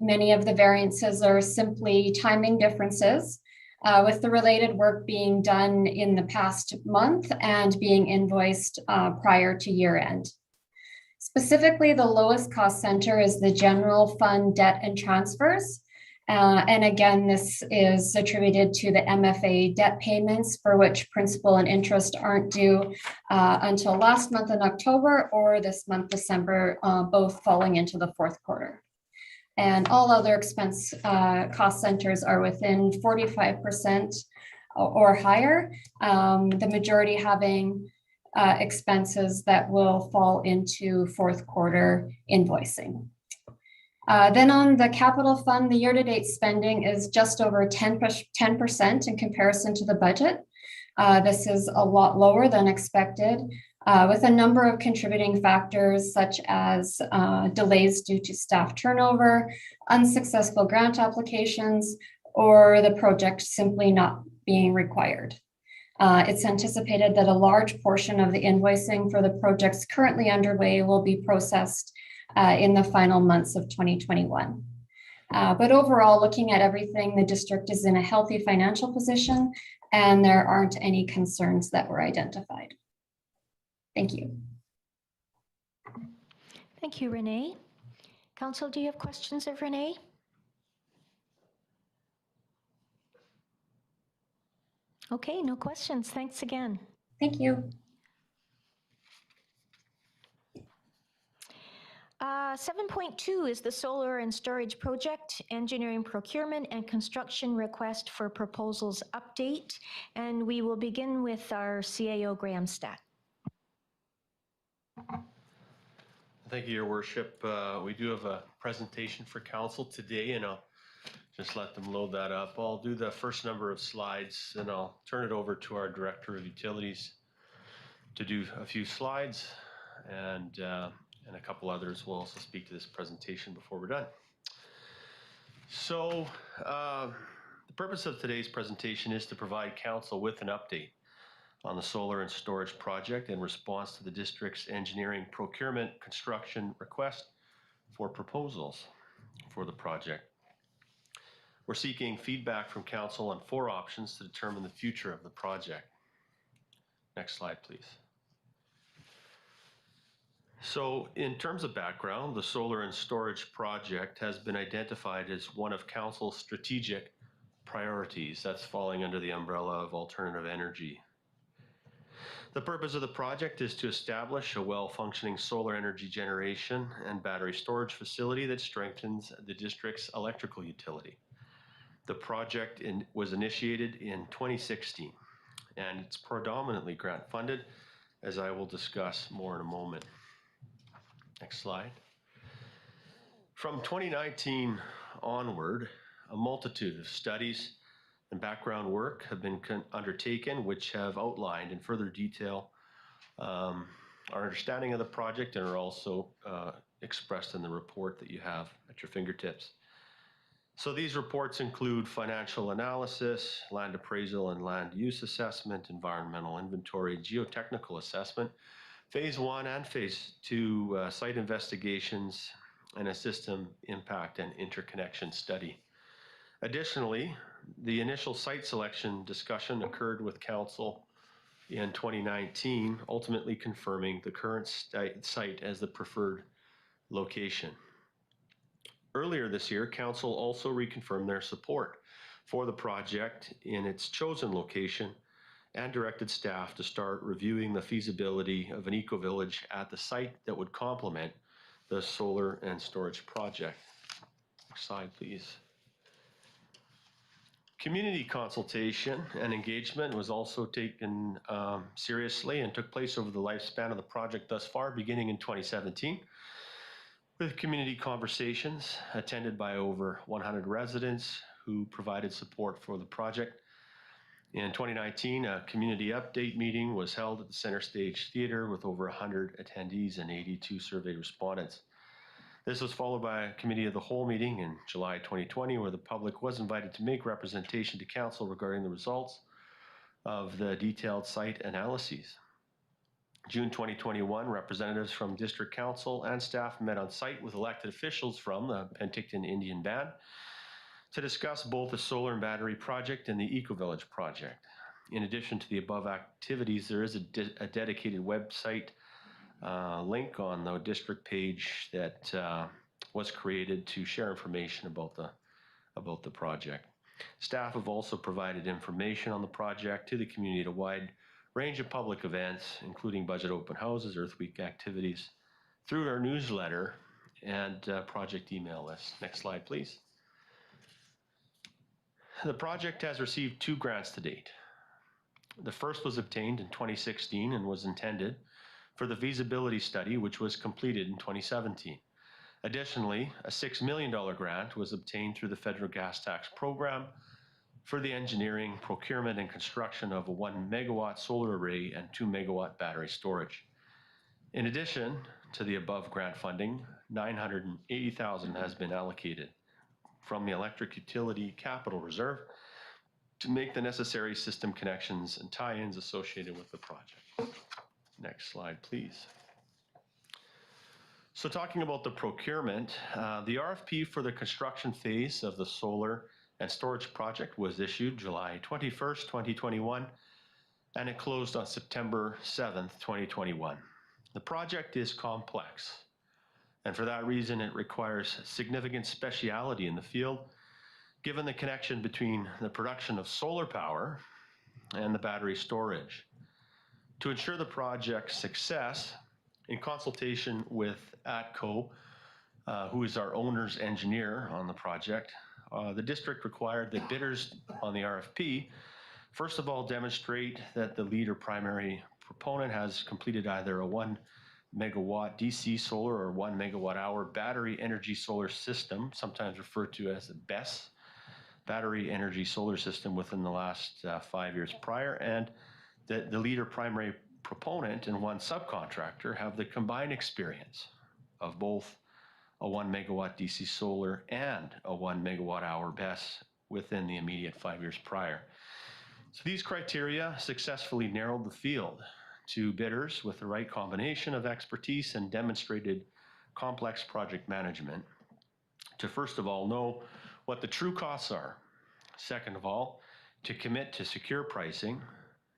Many of the variances are simply timing differences, with the related work being done in the past month and being invoiced prior to year end. Specifically, the lowest cost center is the general fund debt and transfers. And again, this is attributed to the MFA debt payments for which principal and interest aren't due until last month in October or this month, December, both falling into the fourth quarter. And all other expense cost centers are within 45% or higher, the majority having expenses that will fall into fourth quarter invoicing. Then on the capital fund, the year-to-date spending is just over 10% in comparison to the budget. This is a lot lower than expected, with a number of contributing factors such as delays due to staff turnover, unsuccessful grant applications, or the project simply not being required. It's anticipated that a large portion of the invoicing for the projects currently underway will be processed in the final months of 2021. But overall, looking at everything, the district is in a healthy financial position and there aren't any concerns that were identified. Thank you. Thank you, Renee. Council, do you have questions of Renee? Okay, no questions. Thanks again. Thank you. 7.2 is the solar and storage project, engineering, procurement, and construction request for proposals update. And we will begin with our CAO, Graham Stack. Thank you, Your Worship. We do have a presentation for council today, and I'll just let them load that up. I'll do the first number of slides, and I'll turn it over to our Director of Utilities to do a few slides, and a couple others will also speak to this presentation before we're done. So the purpose of today's presentation is to provide council with an update on the solar and storage project in response to the district's engineering procurement construction request for proposals for the project. We're seeking feedback from council on 4 options to determine the future of the project. Next slide, please. So in terms of background, the solar and storage project has been identified as one of council's strategic priorities. That's falling under the umbrella of alternative energy. The purpose of the project is to establish a well-functioning solar energy generation and battery storage facility that strengthens the district's electrical utility. The project was initiated in 2016, and it's predominantly grant funded, as I will discuss more in a moment. Next slide. From 2019 onward, a multitude of studies and background work have been undertaken, which have outlined in further detail our understanding of the project and are also expressed in the report that you have at your fingertips. So these reports include financial analysis, land appraisal and land use assessment, environmental inventory, geotechnical assessment, Phase 1 and Phase 2 site investigations, and a system impact and interconnection study. Additionally, the initial site selection discussion occurred with council in 2019, ultimately confirming the current site as the preferred location. Earlier this year, council also reconfirmed their support for the project in its chosen location and directed staff to start reviewing the feasibility of an eco-village at the site that would complement the solar and storage project. Next slide, please. Community consultation and engagement was also taken seriously and took place over the lifespan of the project thus far, beginning in 2017, with community conversations attended by over 100 residents who provided support for the project. In 2019, a community update meeting was held at the Center Stage Theatre with over 100 attendees and 82 survey respondents. This was followed by a committee of the whole meeting in July 2020, where the public was invited to make representation to council regarding the results of the detailed site analyses. June 2021, representatives from District Council and staff met on site with elected officials from the Penticton Indian Band to discuss both the solar and battery project and the Eco-Village project. In addition to the above activities, there is a dedicated website link on the district page that was created to share information about the project. Staff have also provided information on the project to the community at a wide range of public events, including budget open houses, Earth Week activities, through our newsletter and project email list. Next slide, please. The project has received 2 grants to date. The first was obtained in 2016 and was intended for the feasibility study, which was completed in 2017. Additionally, a $6 million grant was obtained through the federal gas tax program for the engineering, procurement, and construction of a 1 megawatt solar array and 2 megawatt battery storage. In addition to the above grant funding, $980,000 has been allocated from the Electric Utility Capital Reserve to make the necessary system connections and tie-ins associated with the project. Next slide, please. So talking about the procurement, the RFP for the construction phase of the solar and storage project was issued July 21st, 2021, and it closed on September 7th, 2021. The project is complex, and for that reason, it requires significant speciality in the field, given the connection between the production of solar power and the battery storage. To ensure the project's success, in consultation with ATCO, who is our owner's engineer on the project, the district required that bidders on the RFP, first of all, demonstrate that the lead or primary proponent has completed either a 1 megawatt DC solar or 1 megawatt hour battery energy solar system, sometimes referred to as the BESS, battery energy solar system, within the last 5 years prior, and that the lead or primary proponent and one subcontractor have the combined experience of both a 1 megawatt DC solar and a 1 megawatt hour BESS within the immediate 5 years prior. So these criteria successfully narrowed the field to bidders with the right combination of expertise and demonstrated complex project management to, first of all, know what the true costs are. Second of all, to commit to secure pricing.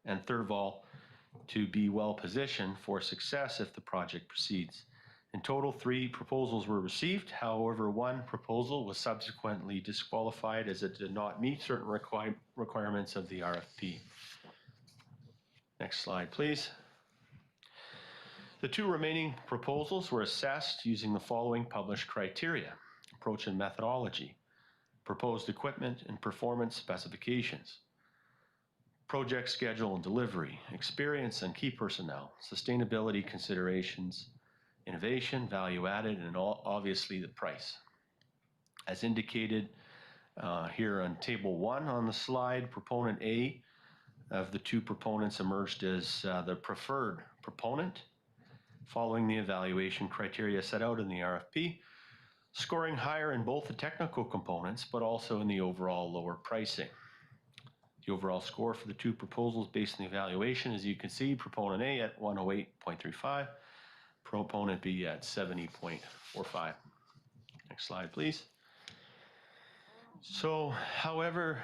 And third of all, to be well positioned for success if the project proceeds. In total, 3 proposals were received. However, 1 proposal was subsequently disqualified as it did not meet certain requirements of the RFP. Next slide, please. The 2 remaining proposals were assessed using the following published criteria: approach and methodology, proposed equipment and performance specifications, project schedule and delivery, experience and key personnel, sustainability considerations, innovation, value added, and obviously the price. As indicated here on table 1 on the slide, proponent A of the 2 proponents emerged as the preferred proponent following the evaluation criteria set out in the RFP, scoring higher in both the technical components but also in the overall lower pricing. The overall score for the 2 proposals based on the evaluation, as you can see, proponent A at 108.35, proponent B at 70.45. Next slide, please. So, however,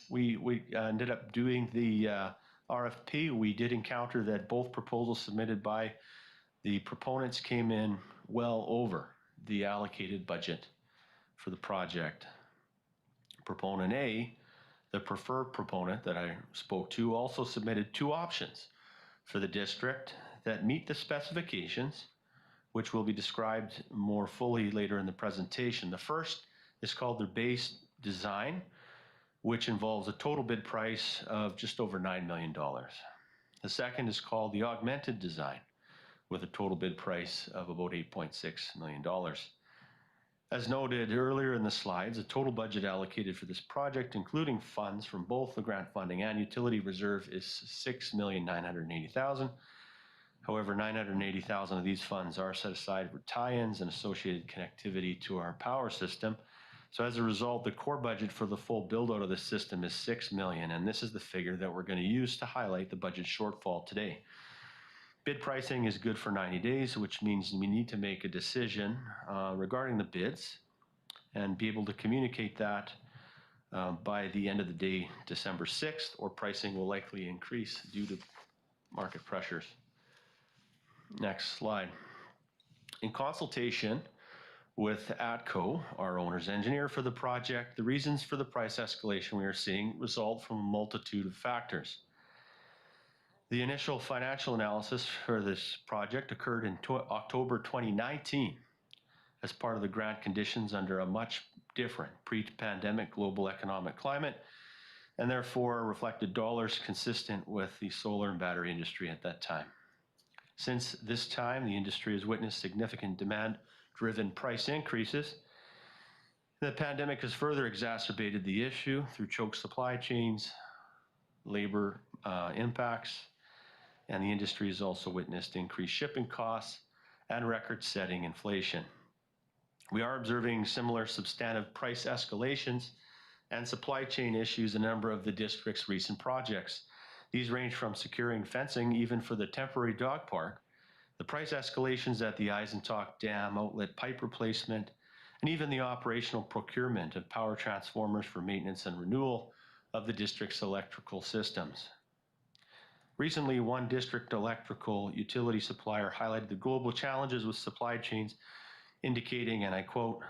we ended up doing the RFP. We did encounter that both proposals submitted by the proponents came in well over the allocated budget for the project. Proponent A, the preferred proponent that I spoke to, also submitted 2 options for the district that meet the specifications, which will be described more fully later in the presentation. The first is called their base design, which involves a total bid price of just over $9 million. The second is called the augmented design, with a total bid price of about $8.6 million. As noted earlier in the slides, the total budget allocated for this project, including funds from both the grant funding and utility reserve, is $6,980,000. However, $980,000 of these funds are set aside for tie-ins and associated connectivity to our power system. So as a result, the core budget for the full build-out of the system is $6 million, and this is the figure that we're going to use to highlight the budget shortfall today. Bid pricing is good for 90 days, which means we need to make a decision regarding the bids and be able to communicate that by the end of the day, December 6th, or pricing will likely increase due to market pressures. Next slide. In consultation with ATCO, our owner's engineer for the project, the reasons for the price escalation we are seeing result from a multitude of factors. The initial financial analysis for this project occurred in October 2019 as part of the grant conditions under a much different pre-pandemic global economic climate, and therefore reflected dollars consistent with the solar and battery industry at that time. Since this time, the industry has witnessed significant demand-driven price increases. The pandemic has further exacerbated the issue through choked supply chains, labor impacts, and the industry has also witnessed increased shipping costs and record-setting inflation. We are observing similar substantive price escalations and supply chain issues in a number of the district's recent projects. These range from securing fencing even for the temporary dog park, the price escalations at the Eisentalk Dam outlet pipe replacement, and even the operational procurement of power transformers for maintenance and renewal of the district's electrical systems. Recently, one district electrical utility supplier highlighted the global challenges with supply chains, indicating, and I quote,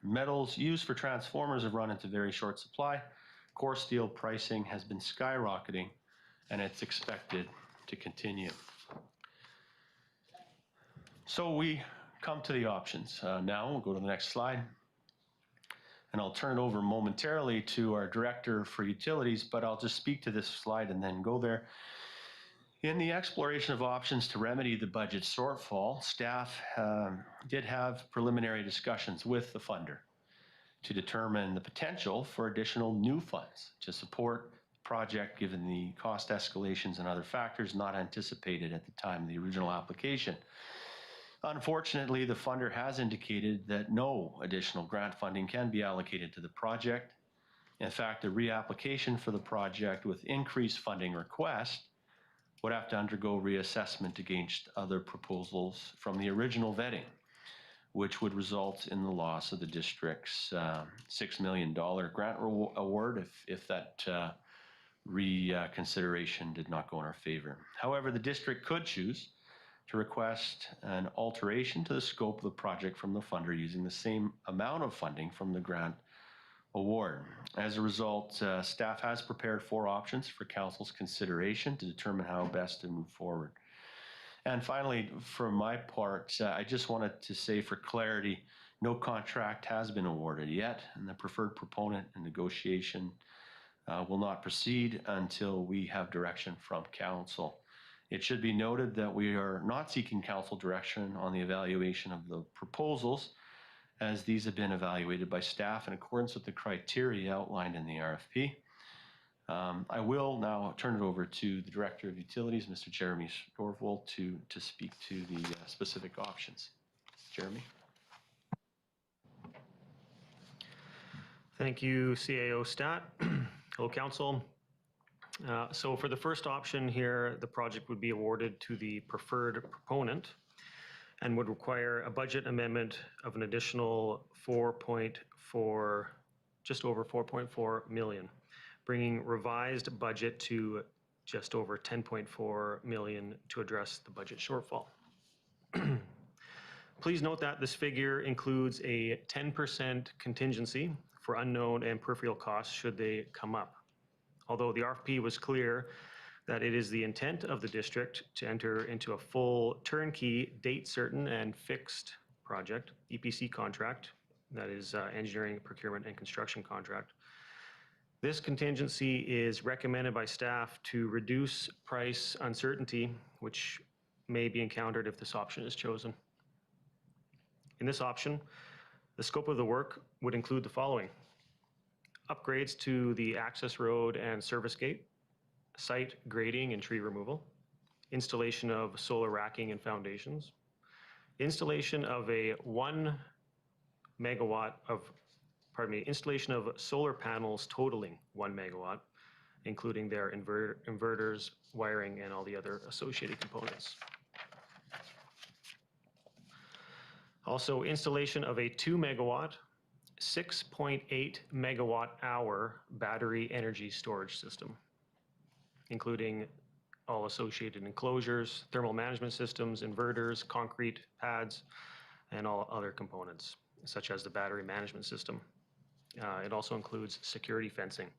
"Metals used for transformers have run into very short supply. Core steel pricing has been skyrocketing, and it's expected to continue." So we come to the options. Now we'll go to the next slide. And I'll turn it over momentarily to our Director for Utilities, but I'll just speak to this slide and then go there. In the exploration of options to remedy the budget shortfall, staff did have preliminary discussions with the funder to determine the potential for additional new funds to support the project given the cost escalations and other factors not anticipated at the time of the original application. Unfortunately, the funder has indicated that no additional grant funding can be allocated to the project. In fact, the reapplication for the project with increased funding request would have to undergo reassessment against other proposals from the original vetting, which would result in the loss of the district's $6 million grant award if that reconsideration did not go in our favor. However, the district could choose to request an alteration to the scope of the project from the funder using the same amount of funding from the grant award. As a result, staff has prepared 4 options for council's consideration to determine how best to move forward. And finally, for my part, I just wanted to say for clarity, no contract has been awarded yet, and the preferred proponent in negotiation will not proceed until we have direction from council. It should be noted that we are not seeking council direction on the evaluation of the proposals, as these have been evaluated by staff in accordance with the criteria outlined in the RFP. I will now turn it over to the Director of Utilities, Mr. Jeremy Shortfall, to speak to the specific options. Jeremy. Thank you, CAO Stat. Hello, Council. So for the first option here, the project would be awarded to the preferred proponent and would require a budget amendment of an additional just over 4.4 million, bringing revised budget to just over 10.4 million to address the budget shortfall. Please note that this figure includes a 10% contingency for unknown and peripheral costs should they come up. Although the RFP was clear that it is the intent of the district to enter into a full turnkey, date certain and fixed project, EPC contract, that is engineering, procurement and construction contract. This contingency is recommended by staff to reduce price uncertainty, which may be encountered if this option is chosen. In this option, the scope of the work would include the following: upgrades to the access road and service gate, site grading and tree removal, installation of solar racking and foundations, installation of installation of solar panels totaling 1 megawatt, including their inverters, wiring, and all the other associated components. Also, installation of a 2 megawatt, 6.8 megawatt hour battery energy storage system, including all associated enclosures, thermal management systems, inverters, concrete pads, and all other components, such as the battery management system. It also includes security fencing.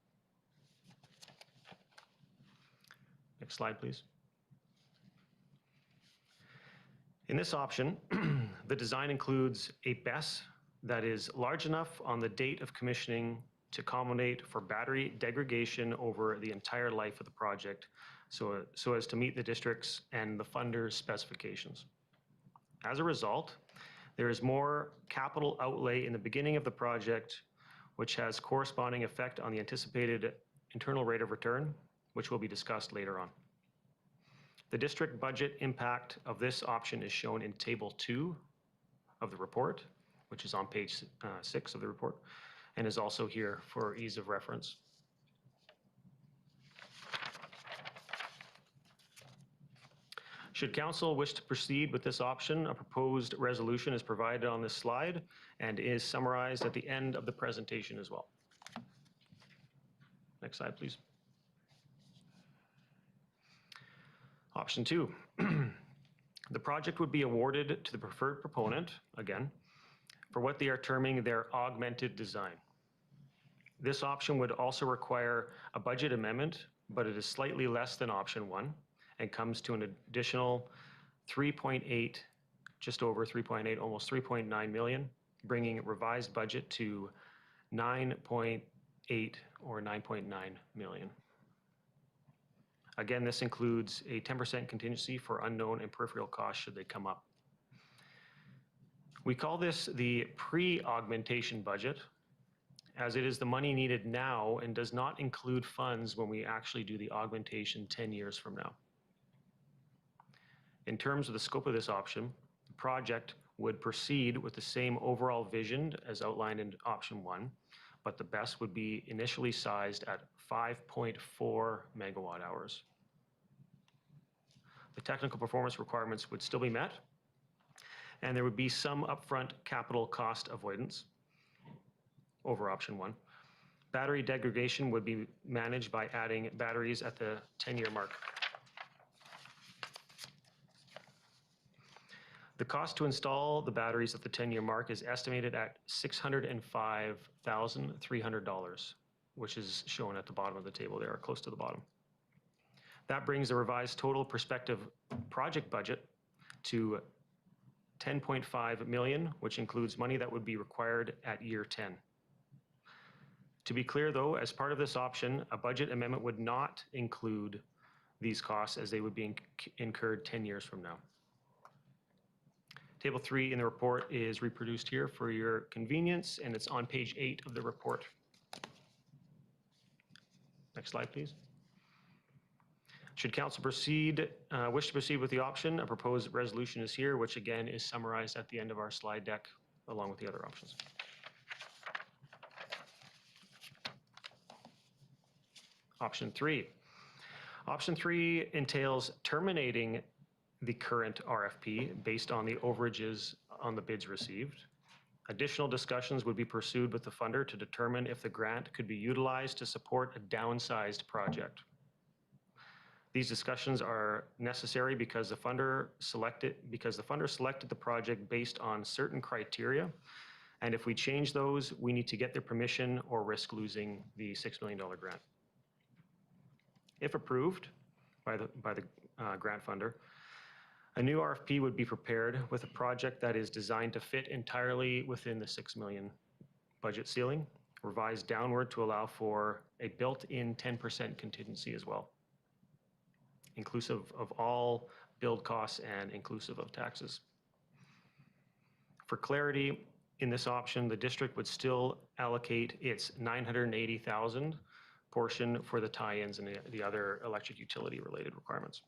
Next slide, please. In this option, the design includes a BESS that is large enough on the date of commissioning to accommodate for battery degradation over the entire life of the project, so as to meet the district's and the funder's specifications. As a result, there is more capital outlay in the beginning of the project, which has corresponding effect on the anticipated internal rate of return, which will be discussed later on. The district budget impact of this option is shown in Table 2 of the report, which is on page 6 of the report, and is also here for ease of reference. Should council wish to proceed with this option, a proposed resolution is provided on this slide and is summarized at the end of the presentation as well. Next slide, please. Option 2. The project would be awarded to the preferred proponent, again, for what they are terming their augmented design. This option would also require a budget amendment, but it is slightly less than option 1 and comes to an additional 3.8, just over 3.8, almost 3.9 million, bringing revised budget to 9.8 or 9.9 million. Again, this includes a 10% contingency for unknown and peripheral costs should they come up. We call this the pre-augmentation budget, as it is the money needed now and does not include funds when we actually do the augmentation 10 years from now. In terms of the scope of this option, the project would proceed with the same overall vision as outlined in option 1, but the BESS would be initially sized at 5.4 megawatt hours. The technical performance requirements would still be met, and there would be some upfront capital cost avoidance over option 1. Battery degradation would be managed by adding batteries at the 10-year mark. The cost to install the batteries at the 10-year mark is estimated at $605,300, which is shown at the bottom of the table there, or close to the bottom. That brings the revised total prospective project budget to $10.5 million, which includes money that would be required at year 10. To be clear though, as part of this option, a budget amendment would not include these costs as they would be incurred 10 years from now. Table 3 in the report is reproduced here for your convenience, and it's on page 8 of the report. Next slide, please. Should council wish to proceed with the option, a proposed resolution is here, which again is summarized at the end of our slide deck along with the other options. Option 3. Option 3 entails terminating the current RFP based on the overages on the bids received. Additional discussions would be pursued with the funder to determine if the grant could be utilized to support a downsized project. These discussions are necessary because the funder selected the project based on certain criteria, and if we change those, we need to get their permission or risk losing the $6 million grant. If approved by the grant funder, a new RFP would be prepared with a project that is designed to fit entirely within the $6 million budget ceiling, revised downward to allow for a built-in 10% contingency as well, inclusive of all build costs and inclusive of taxes. For clarity, in this option, the district would still allocate its $980,000 portion for the tie-ins and the other electric utility related requirements.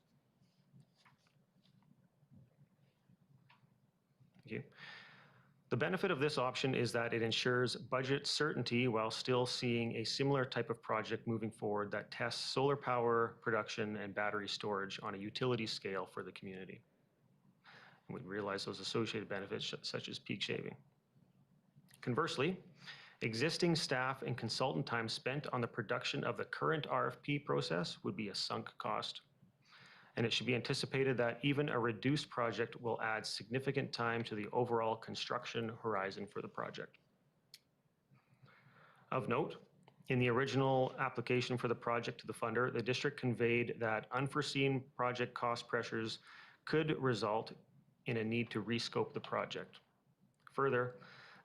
Okay. The benefit of this option is that it ensures budget certainty while still seeing a similar type of project moving forward that tests solar power production and battery storage on a utility scale for the community. And we realize those associated benefits such as peak shaving. Conversely, existing staff and consultant time spent on the production of the current RFP process would be a sunk cost. And it should be anticipated that even a reduced project will add significant time to the overall construction horizon for the project. Of note, in the original application for the project to the funder, the district conveyed that unforeseen project cost pressures could result in a need to rescope the project. Further,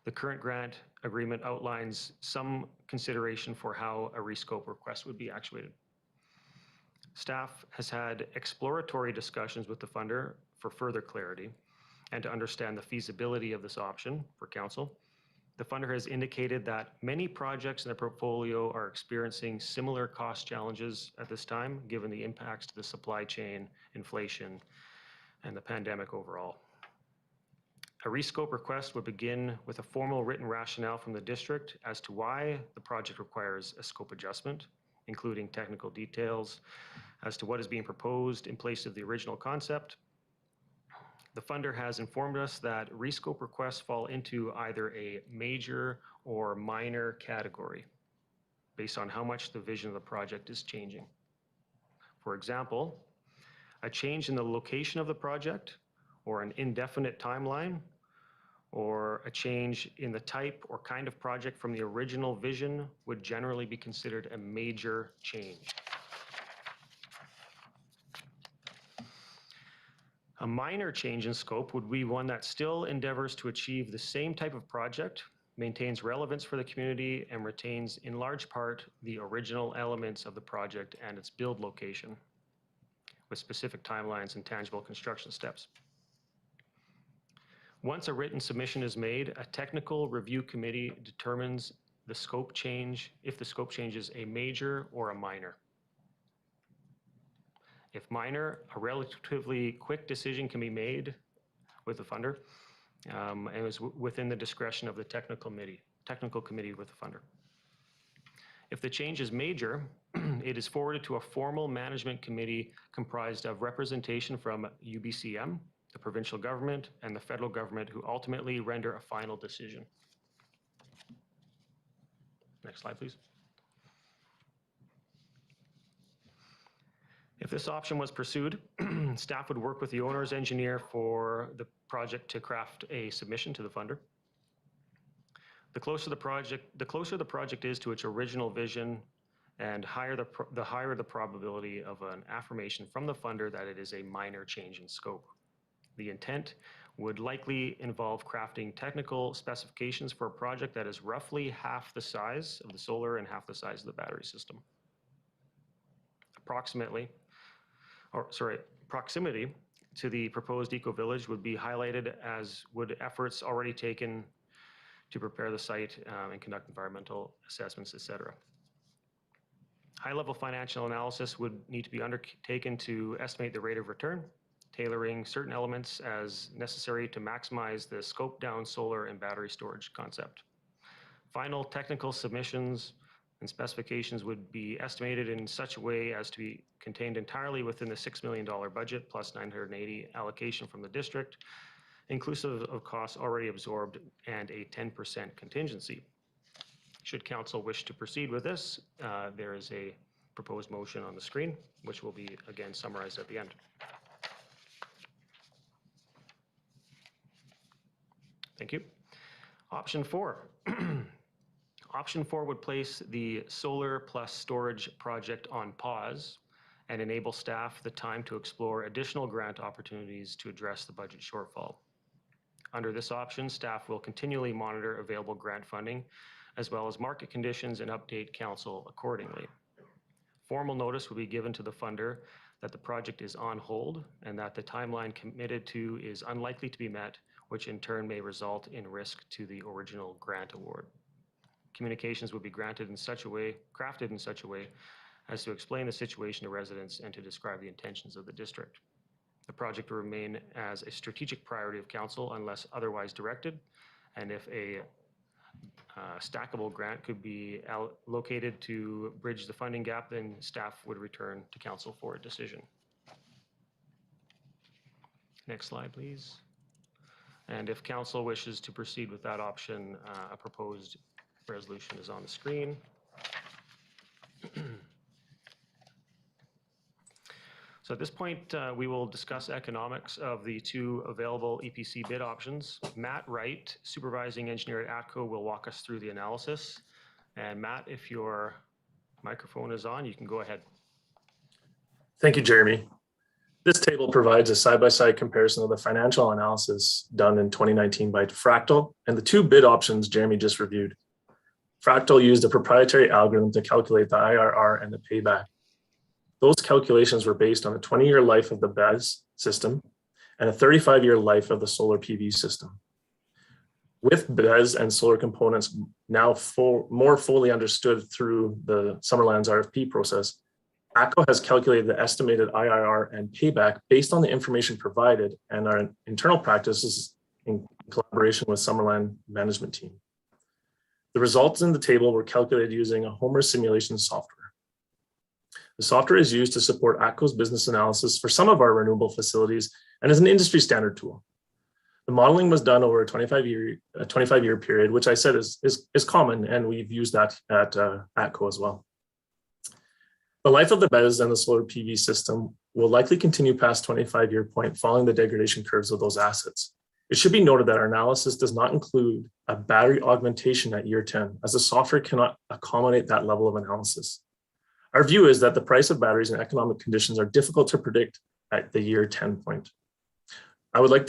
the current grant agreement outlines some consideration for how a rescope request would be actuated. Staff has had exploratory discussions with the funder for further clarity and to understand the feasibility of this option for council. The funder has indicated that many projects in the portfolio are experiencing similar cost challenges at this time, given the impacts to the supply chain, inflation, and the pandemic overall. A rescope request would begin with a formal written rationale from the district as to why the project requires a scope adjustment, including technical details as to what is being proposed in place of the original concept. The funder has informed us that rescope requests fall into either a major or minor category based on how much the vision of the project is changing. For example, a change in the location of the project or an indefinite timeline, or a change in the type or kind of project from the original vision would generally be considered a major change. A minor change in scope would be one that still endeavors to achieve the same type of project, maintains relevance for the community, and retains in large part the original elements of the project and its build location, with specific timelines and tangible construction steps. Once a written submission is made, a technical review committee determines the scope change, if the scope change is a major or a minor. If minor, a relatively quick decision can be made with the funder, and is within the discretion of the technical committee with the funder. If the change is major, it is forwarded to a formal management committee comprised of representation from UBCM, the provincial government, and the federal government, who ultimately render a final decision. Next slide, please. If this option was pursued, staff would work with the owner's engineer for the project to craft a submission to the funder. The closer the project is to its original vision, and the higher the probability of an affirmation from the funder that it is a minor change in scope. The intent would likely involve crafting technical specifications for a project that is roughly half the size of the solar and half the size of the battery system. Proximity to the proposed eco-village would be highlighted, as would efforts already taken to prepare the site and conduct environmental assessments, etc. High-level financial analysis would need to be undertaken to estimate the rate of return, tailoring certain elements as necessary to maximize the scope down solar and battery storage concept. Final technical submissions and specifications would be estimated in such a way as to be contained entirely within the $6 million budget plus 980 allocation from the district, inclusive of costs already absorbed and a 10% contingency. Should council wish to proceed with this, there is a proposed motion on the screen, which will be again summarized at the end. Thank you. Option 4. Option 4 would place the solar plus storage project on pause and enable staff the time to explore additional grant opportunities to address the budget shortfall. Under this option, staff will continually monitor available grant funding, as well as market conditions, and update council accordingly. Formal notice will be given to the funder that the project is on hold and that the timeline committed to is unlikely to be met, which in turn may result in risk to the original grant award. Communications would be crafted in such a way as to explain the situation to residents and to describe the intentions of the district. The project will remain as a strategic priority of council unless otherwise directed, and if a stackable grant could be located to bridge the funding gap, then staff would return to council for a decision. Next slide, please. And if council wishes to proceed with that option, a proposed resolution is on the screen. So at this point, we will discuss economics of the two available EPC bid options. Matt Wright, supervising engineer at ATCO, will walk us through the analysis. And Matt, if your microphone is on, you can go ahead. Thank you, Jeremy. This table provides a side-by-side comparison of the financial analysis done in 2019 by Fractal and the two bid options Jeremy just reviewed. Fractal used a proprietary algorithm to calculate the IRR and the payback. Those calculations were based on a 20-year life of the BESS system and a 35-year life of the solar PV system. With BESS and solar components now more fully understood through the Summerland's RFP process, ATCO has calculated the estimated IRR and payback based on the information provided and our internal practices in collaboration with Summerland management team. The results in the table were calculated using a Homer simulation software. The software is used to support ATCO's business analysis for some of our renewable facilities and is an industry standard tool. The modeling was done over a 25-year period, which I said is common, and we've used that at ATCO as well. The life of the BESS and the solar PV system will likely continue past 25-year point following the degradation curves of those assets. It should be noted that our analysis does not include a battery augmentation at year 10, as the software cannot accommodate that level of analysis. Our view is that the price of batteries and economic conditions are difficult to predict at the year 10 point. I would like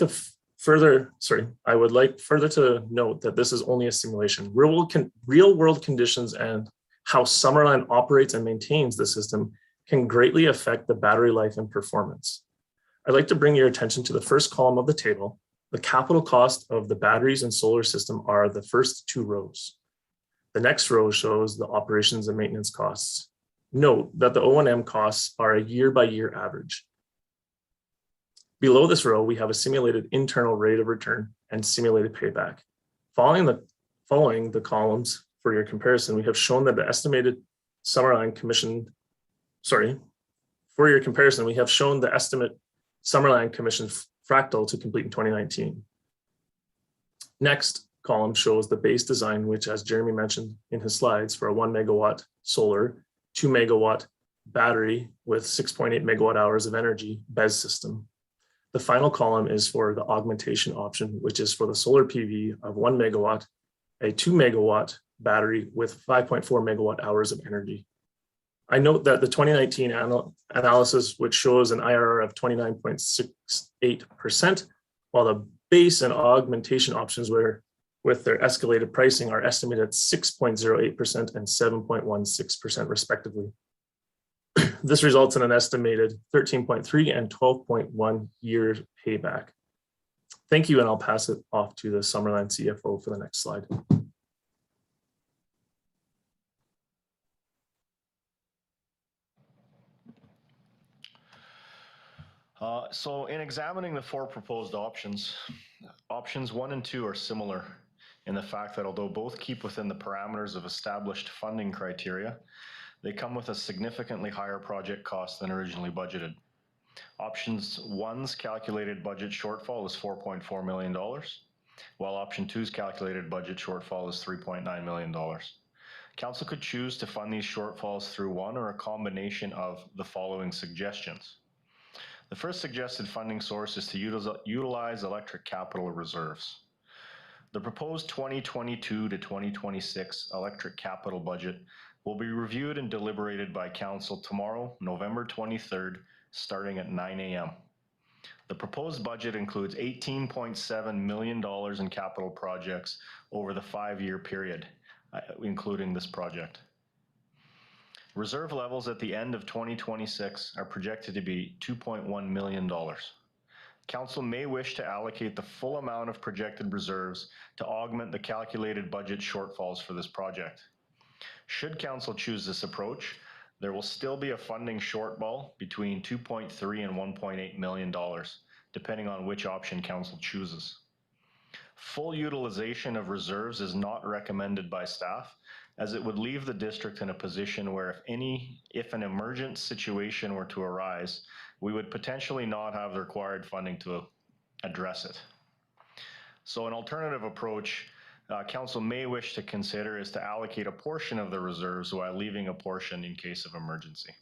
further to note that this is only a simulation. Real world conditions and how Summerland operates and maintains the system can greatly affect the battery life and performance. I'd like to bring your attention to the first column of the table. The capital cost of the batteries and solar system are the first two rows. The next row shows the operations and maintenance costs. Note that the O&M costs are a year-by-year average. Below this row, we have a simulated internal rate of return and simulated payback. Following the columns for your comparison, we have shown that the estimated Summerland Commission, for your comparison, we have shown the estimate Summerland Commission fractal to complete in 2019. Next column shows the base design, which, as Jeremy mentioned in his slides, for a 1 megawatt solar, 2 megawatt battery with 6.8 megawatt hours of energy BESS system. The final column is for the augmentation option, which is for the solar PV of 1 megawatt, a 2 megawatt battery with 5.4 megawatt hours of energy. I note that the 2019 analysis, which shows an IRR of 29.68%, while the base and augmentation options were with their escalated pricing are estimated at 6.08% and 7.16% respectively. This results in an estimated 13.3 and 12.1 year payback. Thank you, and I'll pass it off to the Summerland CFO for the next slide. So in examining the 4 proposed options, options 1 and 2 are similar in the fact that although both keep within the parameters of established funding criteria, they come with a significantly higher project cost than originally budgeted. Options 1's calculated budget shortfall is $4.4 million, while option 2's calculated budget shortfall is $3.9 million. Council could choose to fund these shortfalls through one or a combination of the following suggestions. The first suggested funding source is to utilize electric capital reserves. The proposed 2022 to 2026 electric capital budget will be reviewed and deliberated by Council tomorrow, November 23rd, starting at 9 a.m. The proposed budget includes $18.7 million in capital projects over the 5-year period, including this project. Reserve levels at the end of 2026 are projected to be $2.1 million. Council may wish to allocate the full amount of projected reserves to augment the calculated budget shortfalls for this project. Should Council choose this approach, there will still be a funding shortfall between $2.3 and $1.8 million, depending on which option Council chooses. Full utilization of reserves is not recommended by staff, as it would leave the district in a position where if an emergent situation were to arise, we would potentially not have the required funding to address it. So an alternative approach Council may wish to consider is to allocate a portion of the reserves while leaving a portion in case of emergency.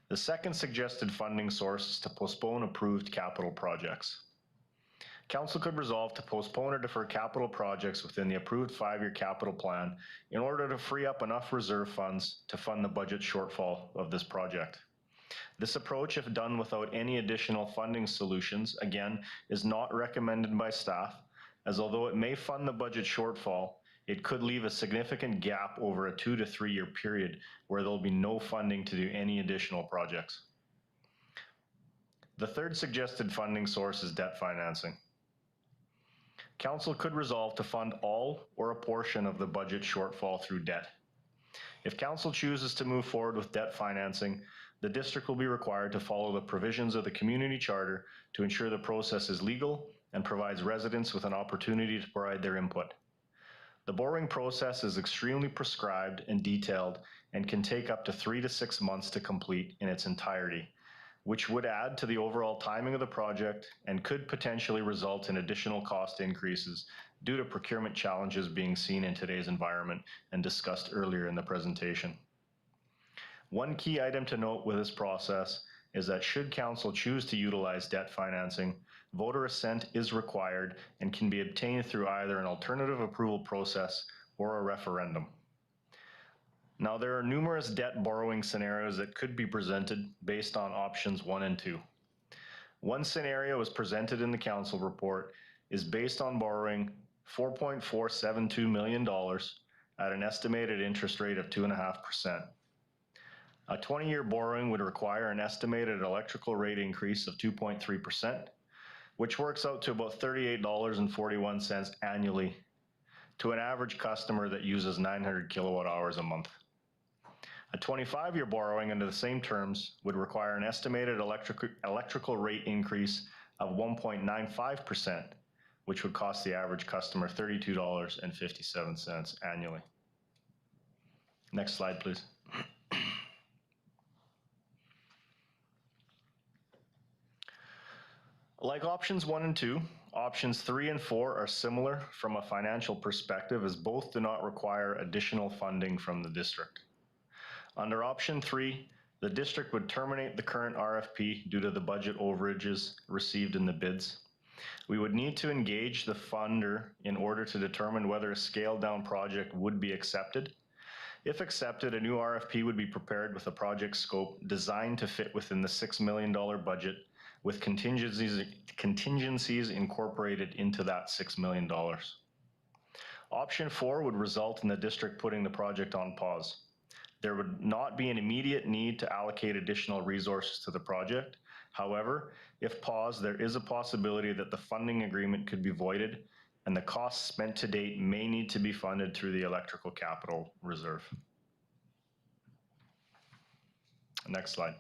The second suggested funding source is to postpone approved capital projects. Council could resolve to postpone or defer capital projects within the approved 5-year capital plan in order to free up enough reserve funds to fund the budget shortfall of this project. This approach, if done without any additional funding solutions, again, is not recommended by staff, as although it may fund the budget shortfall, it could leave a significant gap over a 2 to 3 year period where there'll be no funding to do any additional projects. The third suggested funding source is debt financing. Council could resolve to fund all or a portion of the budget shortfall through debt. If Council chooses to move forward with debt financing, the district will be required to follow the provisions of the community charter to ensure the process is legal and provides residents with an opportunity to provide their input. The borrowing process is extremely prescribed and detailed and can take up to 3 to 6 months to complete in its entirety, which would add to the overall timing of the project and could potentially result in additional cost increases due to procurement challenges being seen in today's environment and discussed earlier in the presentation. One key item to note with this process is that should Council choose to utilize debt financing, voter assent is required and can be obtained through either an alternative approval process or a referendum. Now, there are numerous debt borrowing scenarios that could be presented based on options 1 and 2. One scenario as presented in the Council report is based on borrowing $4.472 million at an estimated interest rate of 2.5%. A 20-year borrowing would require an estimated electrical rate increase of 2.3%, which works out to about $38.41 annually to an average customer that uses 900 kilowatt hours a month. A 25-year borrowing under the same terms would require an estimated electrical rate increase of 1.95%, which would cost the average customer $32.57 annually. Next slide, please. Like options 1 and 2, options 3 and 4 are similar from a financial perspective, as both do not require additional funding from the district. Under option 3, the district would terminate the current RFP due to the budget overages received in the bids. We would need to engage the funder in order to determine whether a scaled down project would be accepted. If accepted, a new RFP would be prepared with a project scope designed to fit within the $6 million budget, with contingencies incorporated into that $6 million. Option 4 would result in the district putting the project on pause. There would not be an immediate need to allocate additional resources to the project. However, if paused, there is a possibility that the funding agreement could be voided and the costs spent to date may need to be funded through the electrical capital reserve. Next slide.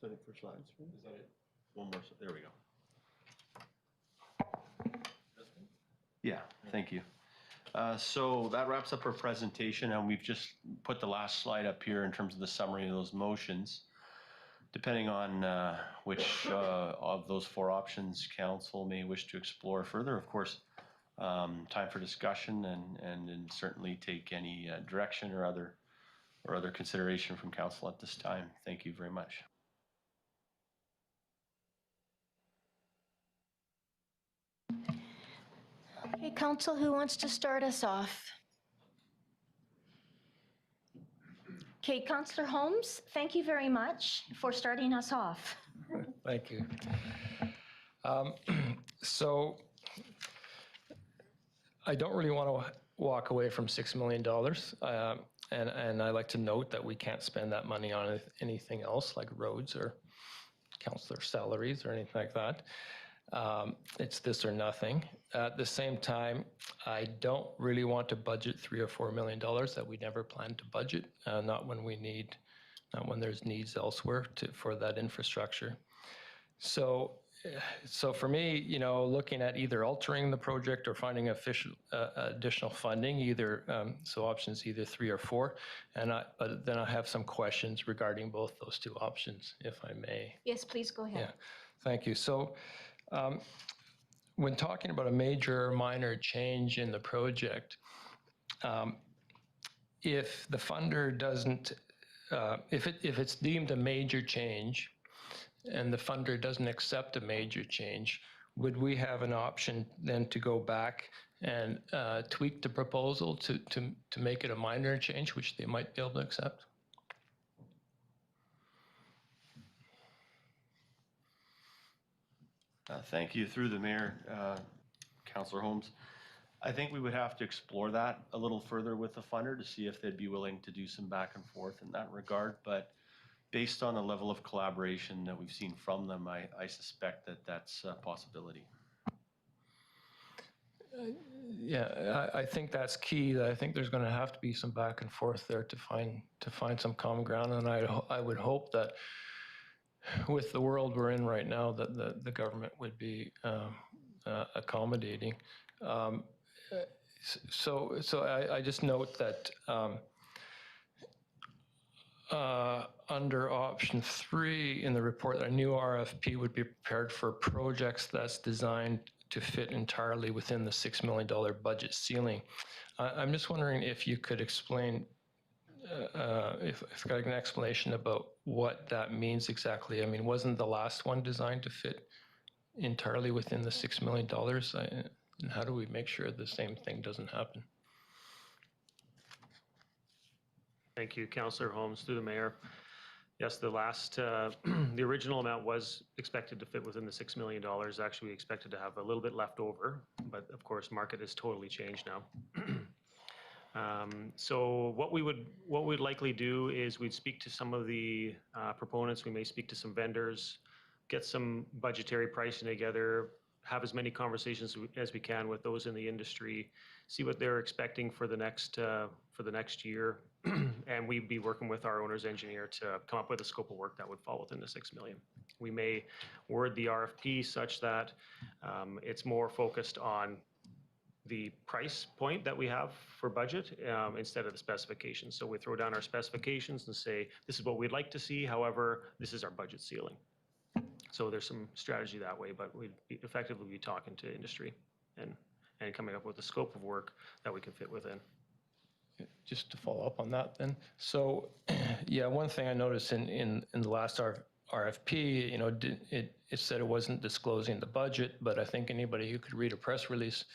Any for slides? Is that it? One more, there we go. Yeah, thank you. So that wraps up our presentation, and we've just put the last slide up here in terms of the summary of those motions. Depending on which of those 4 options council may wish to explore further, of course, time for discussion and certainly take any direction or other consideration from council at this time. Thank you very much. Okay, council, who wants to start us off? Okay, Councillor Holmes, thank you very much for starting us off. Thank you. So I don't really want to walk away from $6 million. And I like to note that we can't spend that money on anything else like roads or councillor salaries or anything like that. It's this or nothing. At the same time, I don't really want to budget $3 or $4 million that we never planned to budget, not when there's needs elsewhere for that infrastructure. So for me, looking at either altering the project or finding additional funding, so options either 3 or 4, but then I have some questions regarding both those 2 options, if I may. Yes, please go ahead. Yeah, thank you. So when talking about a major or minor change in the project, if the funder doesn't, if it's deemed a major change and the funder doesn't accept a major change, would we have an option then to go back and tweak the proposal to make it a minor change, which they might be able to accept? Thank you. Through the mayor, Councillor Holmes. I think we would have to explore that a little further with the funder to see if they'd be willing to do some back and forth in that regard. But based on the level of collaboration that we've seen from them, I suspect that that's a possibility. Yeah, I think that's key. I think there's going to have to be some back and forth there to find some common ground, and I would hope that with the world we're in right now, that the government would be accommodating. So I just note that under option 3 in the report, a new RFP would be prepared for projects that's designed to fit entirely within the $6 million budget ceiling. I'm just wondering if you could explain, if got an explanation about what that means exactly. I mean, wasn't the last one designed to fit entirely within the $6 million? And how do we make sure the same thing doesn't happen? Thank you, Councillor Holmes, through the mayor. Yes, the original amount was expected to fit within the $6 million. Actually, we expected to have a little bit left over, but of course, market has totally changed now. So what we'd likely do is we'd speak to some of the proponents. We may speak to some vendors, get some budgetary pricing together, have as many conversations as we can with those in the industry, see what they're expecting for the next year. And we'd be working with our owner's engineer to come up with a scope of work that would fall within the 6 million. We may word the RFP such that it's more focused on the price point that we have for budget instead of the specifications. So we throw down our specifications and say, this is what we'd like to see. However, this is our budget ceiling. So there's some strategy that way, but we'd effectively be talking to industry and coming up with a scope of work that we can fit within. Just to follow up on that then. So, yeah, one thing I noticed in the last RFP, you know, it said it wasn't disclosing the budget, but I think anybody who could read a press release,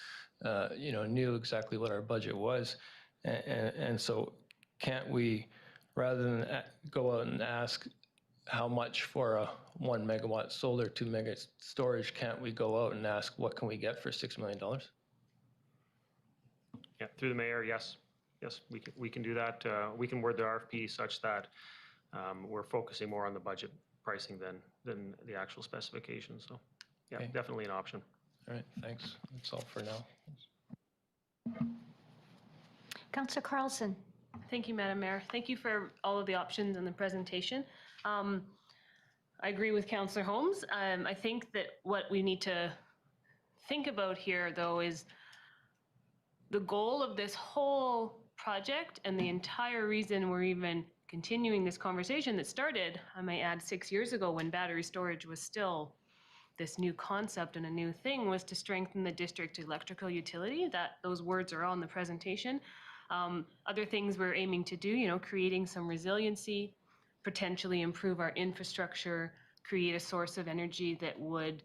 you know, knew exactly what our budget was. And so can't we, rather than go out and ask how much for a 1 megawatt solar, 2 mega storage, can't we go out and ask what can we get for $6 million? Yeah, through the mayor, yes. Yes, we can do that. We can word the RFP such that we're focusing more on the budget pricing than the actual specifications. So, yeah, Okay. Definitely an option. All right, thanks. That's all for now. Councillor Carlson. Thank you, Madam Mayor. Thank you for all of the options in the presentation. I agree with Councillor Holmes. I think that what we need to think about here, though, is the goal of this whole project and the entire reason we're even continuing this conversation that started, I might add, 6 years ago when battery storage was still this new concept and a new thing, was to strengthen the district electrical utility. Those words are on the presentation. Other things we're aiming to do, you know, creating some resiliency, potentially improve our infrastructure, create a source of energy that would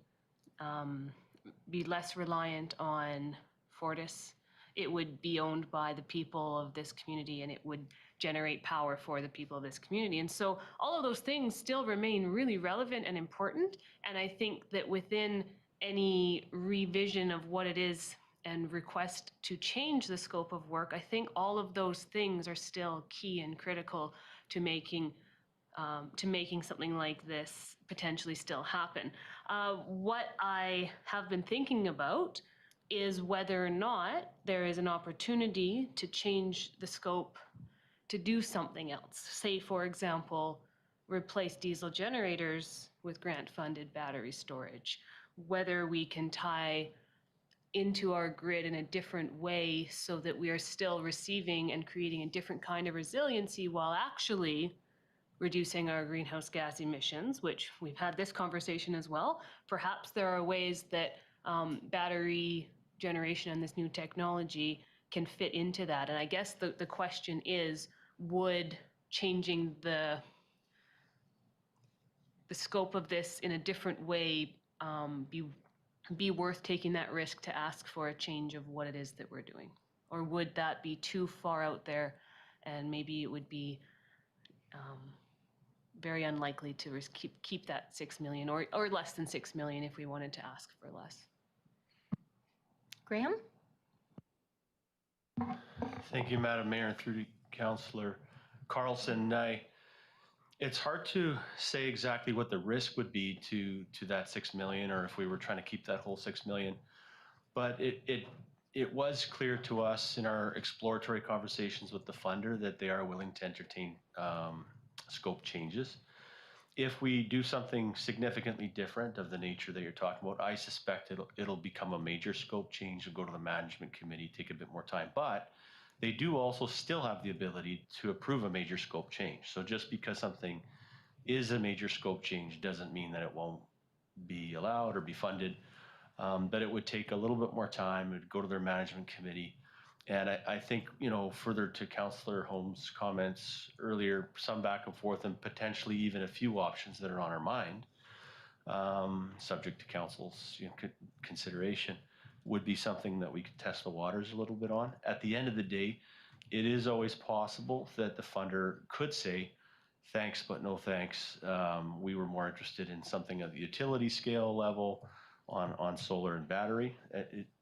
be less reliant on Fortis. It would be owned by the people of this community, and it would generate power for the people of this community. And so all of those things still remain really relevant and important. And I think that within any revision of what it is and request to change the scope of work, I think all of those things are still key and critical to making something like this potentially still happen. What I have been thinking about is whether or not there is an opportunity to change the scope to do something else. Say, for example, replace diesel generators with grant-funded battery storage. Whether we can tie into our grid in a different way so that we are still receiving and creating a different kind of resiliency while actually reducing our greenhouse gas emissions, which we've had this conversation as well. Perhaps there are ways that battery generation and this new technology can fit into that. And I guess the question is, would changing the scope of this in a different way be worth taking that risk to ask for a change of what it is that we're doing? Or would that be too far out there, and maybe it would be very unlikely to keep that 6 million or less than 6 million if we wanted to ask for less? Graham? Thank you, Madam Mayor, and through to Councillor Carlson. It's hard to say exactly what the risk would be to that 6 million, or if we were trying to keep that whole 6 million. But it was clear to us in our exploratory conversations with the funder that they are willing to entertain scope changes. If we do something significantly different of the nature that you're talking about, I suspect it'll become a major scope change and go to the management committee, take a bit more time. But they do also still have the ability to approve a major scope change. So just because something is a major scope change doesn't mean that it won't be allowed or be funded. But it would take a little bit more time. It would go to their management committee. And I think, you know, further to Councillor Holmes' comments earlier, some back and forth and potentially even a few options that are on our mind, subject to council's consideration, would be something that we could test the waters a little bit on. At the end of the day, it is always possible that the funder could say, thanks, but no thanks. We were more interested in something at the utility scale level on solar and battery.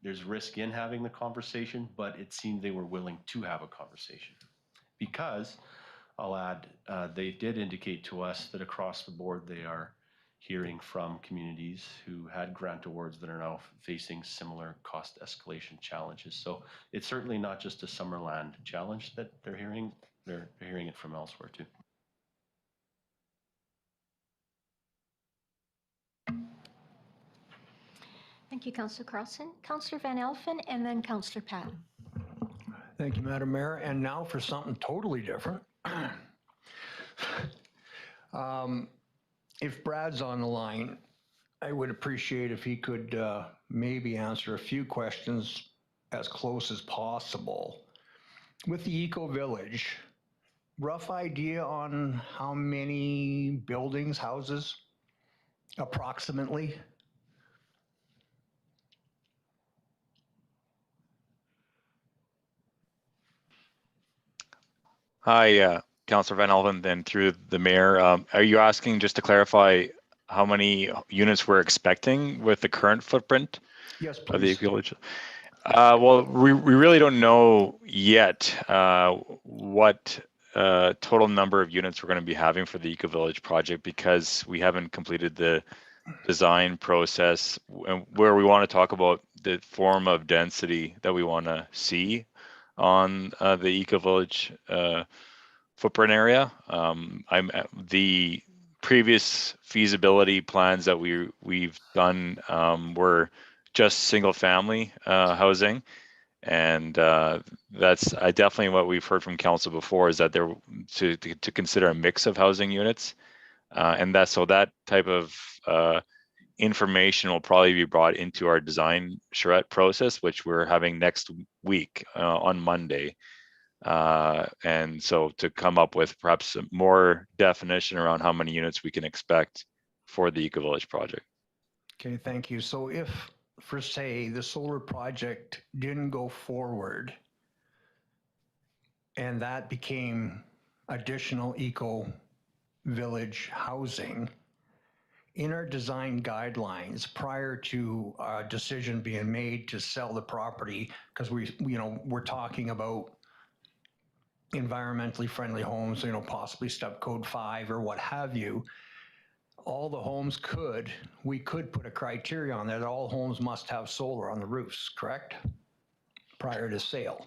There's risk in having the conversation, but it seemed they were willing to have a conversation. Because, I'll add, they did indicate to us that across the board they are hearing from communities who had grant awards that are now facing similar cost escalation challenges. So it's certainly not just a Summerland challenge that they're hearing it from elsewhere too. Thank you, Councillor Carlson. Councillor Van Elfen, and then Councillor Patton. Thank you, Madam Mayor. And now for something totally different. If Brad's on the line, I would appreciate if he could maybe answer a few questions as close as possible. With the Eco Village, rough idea on how many buildings, houses, approximately? Hi, Councillor Van Elven, then through the mayor. Are you asking, just to clarify, how many units we're expecting with the current footprint? Yes, of the please. Eco Village? Well, we really don't know yet what total number of units we're going to be having for the Eco Village project, because we haven't completed the design process where we want to talk about the form of density that we want to see on the Eco Village footprint area. The previous feasibility plans that we've done were just single family housing, and that's definitely what we've heard from council before, is that they're to consider a mix of housing units, and that type of information will probably be brought into our design charrette process, which we're having next week on Monday. And so to come up with perhaps more definition around how many units we can expect for the Eco Village project. Okay, thank you. So if, for say, the solar project didn't go forward and that became additional Eco Village housing, in our design guidelines prior to a decision being made to sell the property, because we're talking about environmentally friendly homes, possibly step code 5 or what have you, all the homes we could put a criteria on there that all homes must have solar on the roofs, correct? Prior to sale.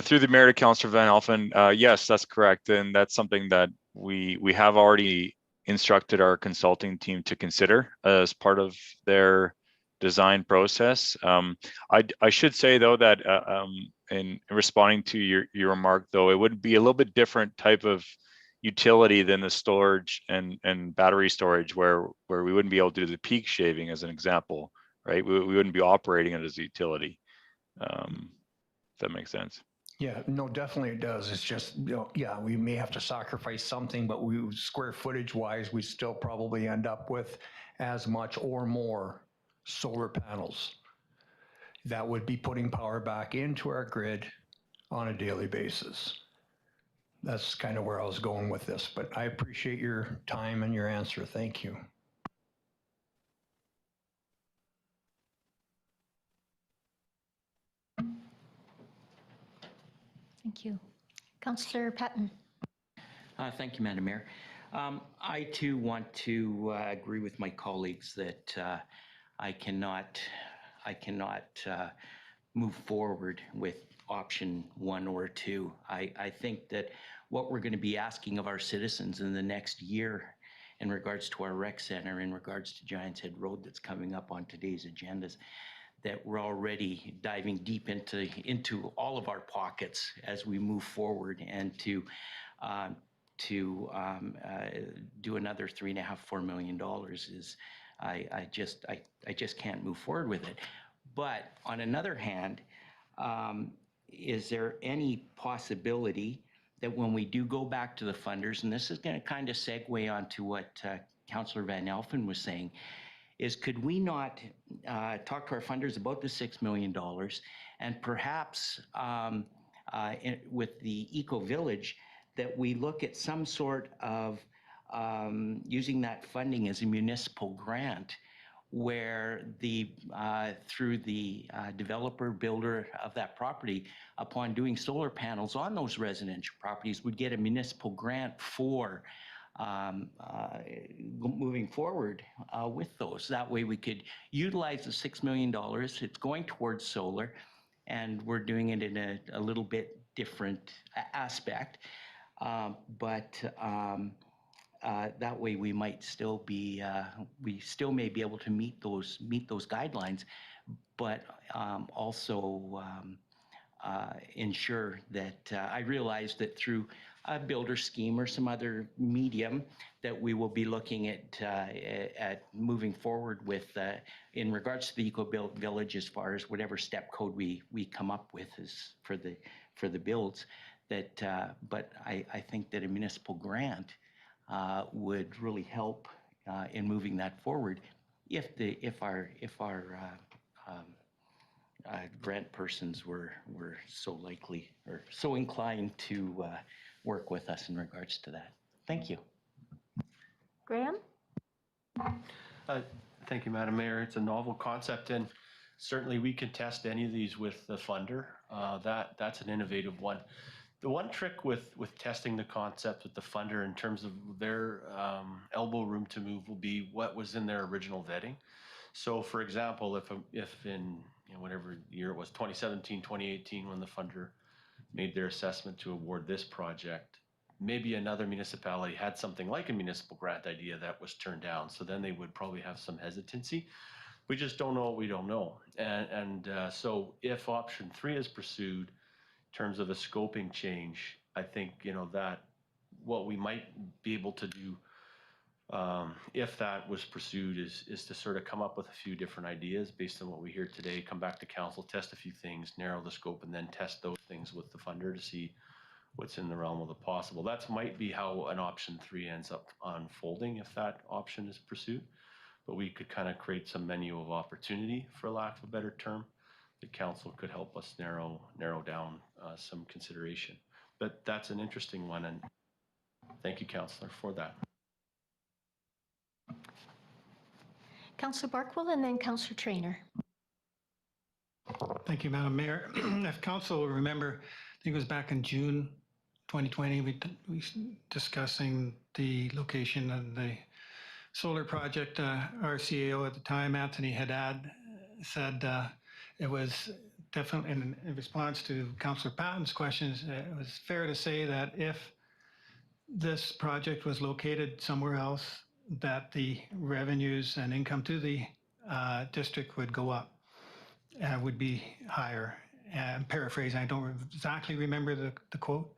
Through the mayor to Councillor Van Elfen, yes, that's correct. And that's something that we have already instructed our consulting team to consider as part of their design process. I should say though that in responding to your remark though, it would be a little bit different type of utility than the storage and battery storage, where we wouldn't be able to do the peak shaving as an example, right? We wouldn't be operating it as a utility. If that makes sense. Yeah, no, definitely it does. It's just, yeah, we may have to sacrifice something, but square footage wise, we still probably end up with as much or more solar panels. That would be putting power back into our grid on a daily basis. That's kind of where I was going with this, but I appreciate your time and your answer. Thank you. Thank you. Councillor Patton. Thank you, Madam Mayor. I too want to agree with my colleagues that I cannot move forward with option 1 or 2. I think that what we're going to be asking of our citizens in the next year in regards to our rec center, in regards to Giants Head Road that's coming up on today's agendas, that we're already diving deep into all of our pockets as we move forward, and to do another $3.5–4 million is I just can't move forward with it. But on another hand, is there any possibility that when we do go back to the funders, and this is going to kind of segue onto what Councillor Van Elfen was saying, is could we not talk to our funders about the $6 million, and perhaps with the Eco Village, that we look at some sort of using that funding as a municipal grant, where through the developer builder of that property, upon doing solar panels on those residential properties, would get a municipal grant for moving forward with those. That way we could utilize the $6 million. It's going towards solar, and we're doing it in a little bit different aspect. That way we might still be, we still may be able to meet those guidelines, but also ensure that I realize that through a builder scheme or some other medium that we will be looking at moving forward with in regards to the eco-built village, as far as whatever step code we come up with is for the builds. That, but I think that a municipal grant would really help in moving that forward if our grant persons were so likely or so inclined to work with us in regards to that. Thank you. Graham? Thank you, Madam Mayor. It's a novel concept, and certainly we can test any of these with the funder. That's an innovative one. The one trick with testing the concept with the funder in terms of their elbow room to move will be what was in their original vetting. So, for example, if in whatever year it was, 2017, 2018, when the funder made their assessment to award this project, maybe another municipality had something like a municipal grant idea that was turned down. So then they would probably have some hesitancy. We just don't know what we don't know. So if option 3 is pursued in terms of a scoping change, I think, that what we might be able to do if that was pursued is to sort of come up with a few different ideas based on what we hear today, come back to council, test a few things, narrow the scope, and then test those things with the funder to see what's in the realm of the possible. That might be how an option 3 ends up unfolding if that option is pursued. But we could kind of create some menu of opportunity, for lack of a better term. The council could help us narrow down some consideration. But that's an interesting one, and thank you, Councillor, for that. Councillor Barkwell and then Councillor Traynor. Thank you, Madam Mayor. If council will remember, I think it was back in June 2020, we discussing the location of the solar project. Our CAO at the time, Anthony Haddad, said it was definitely, in response to Councillor Patton's questions, it was fair to say that if this project was located somewhere else, that the revenues and income to the district would go up, would be higher. And paraphrasing, I don't exactly remember the quote.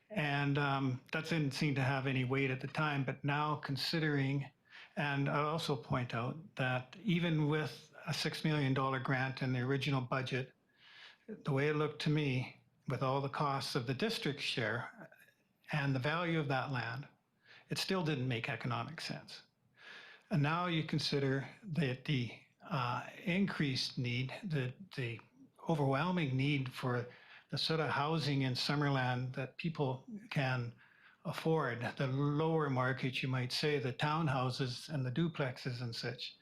And that didn't seem to have any weight at the time, but now considering, and I'll also point out that even with a $6 million grant in the original budget, the way it looked to me, with all the costs of the district share and the value of that land, it still didn't make economic sense. And now you consider that the increased need, the overwhelming need for the sort of housing in Summerland that people can afford, the lower market, you might say, the townhouses and the duplexes and such.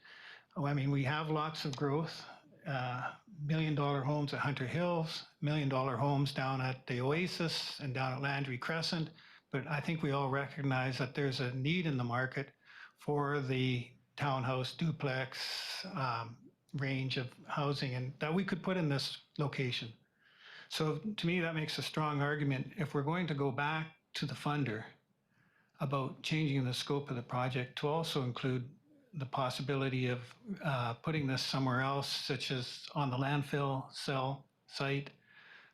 Oh, I mean, we have lots of growth, $1 million homes at Hunter Hills, $1 million homes down at the Oasis and down at Landry Crescent. But I think we all recognize that there's a need in the market for the townhouse duplex range of housing, and that we could put in this location. So to me, that makes a strong argument. If we're going to go back to the funder about changing the scope of the project to also include the possibility of putting this somewhere else, such as on the landfill cell site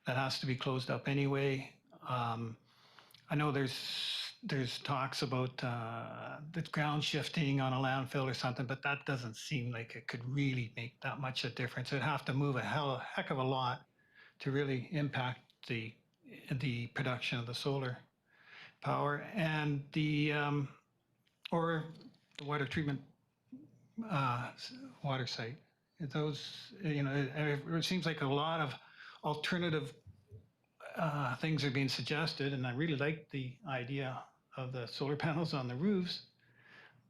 that has to be closed up anyway. I know there's talks about the ground shifting on a landfill or something, but that doesn't seem like it could really make that much a difference. It'd have to move a heck of a lot to really impact the production of the solar power and the or the water treatment water site. Those, it seems like a lot of alternative things are being suggested, and I really like the idea of the solar panels on the roofs,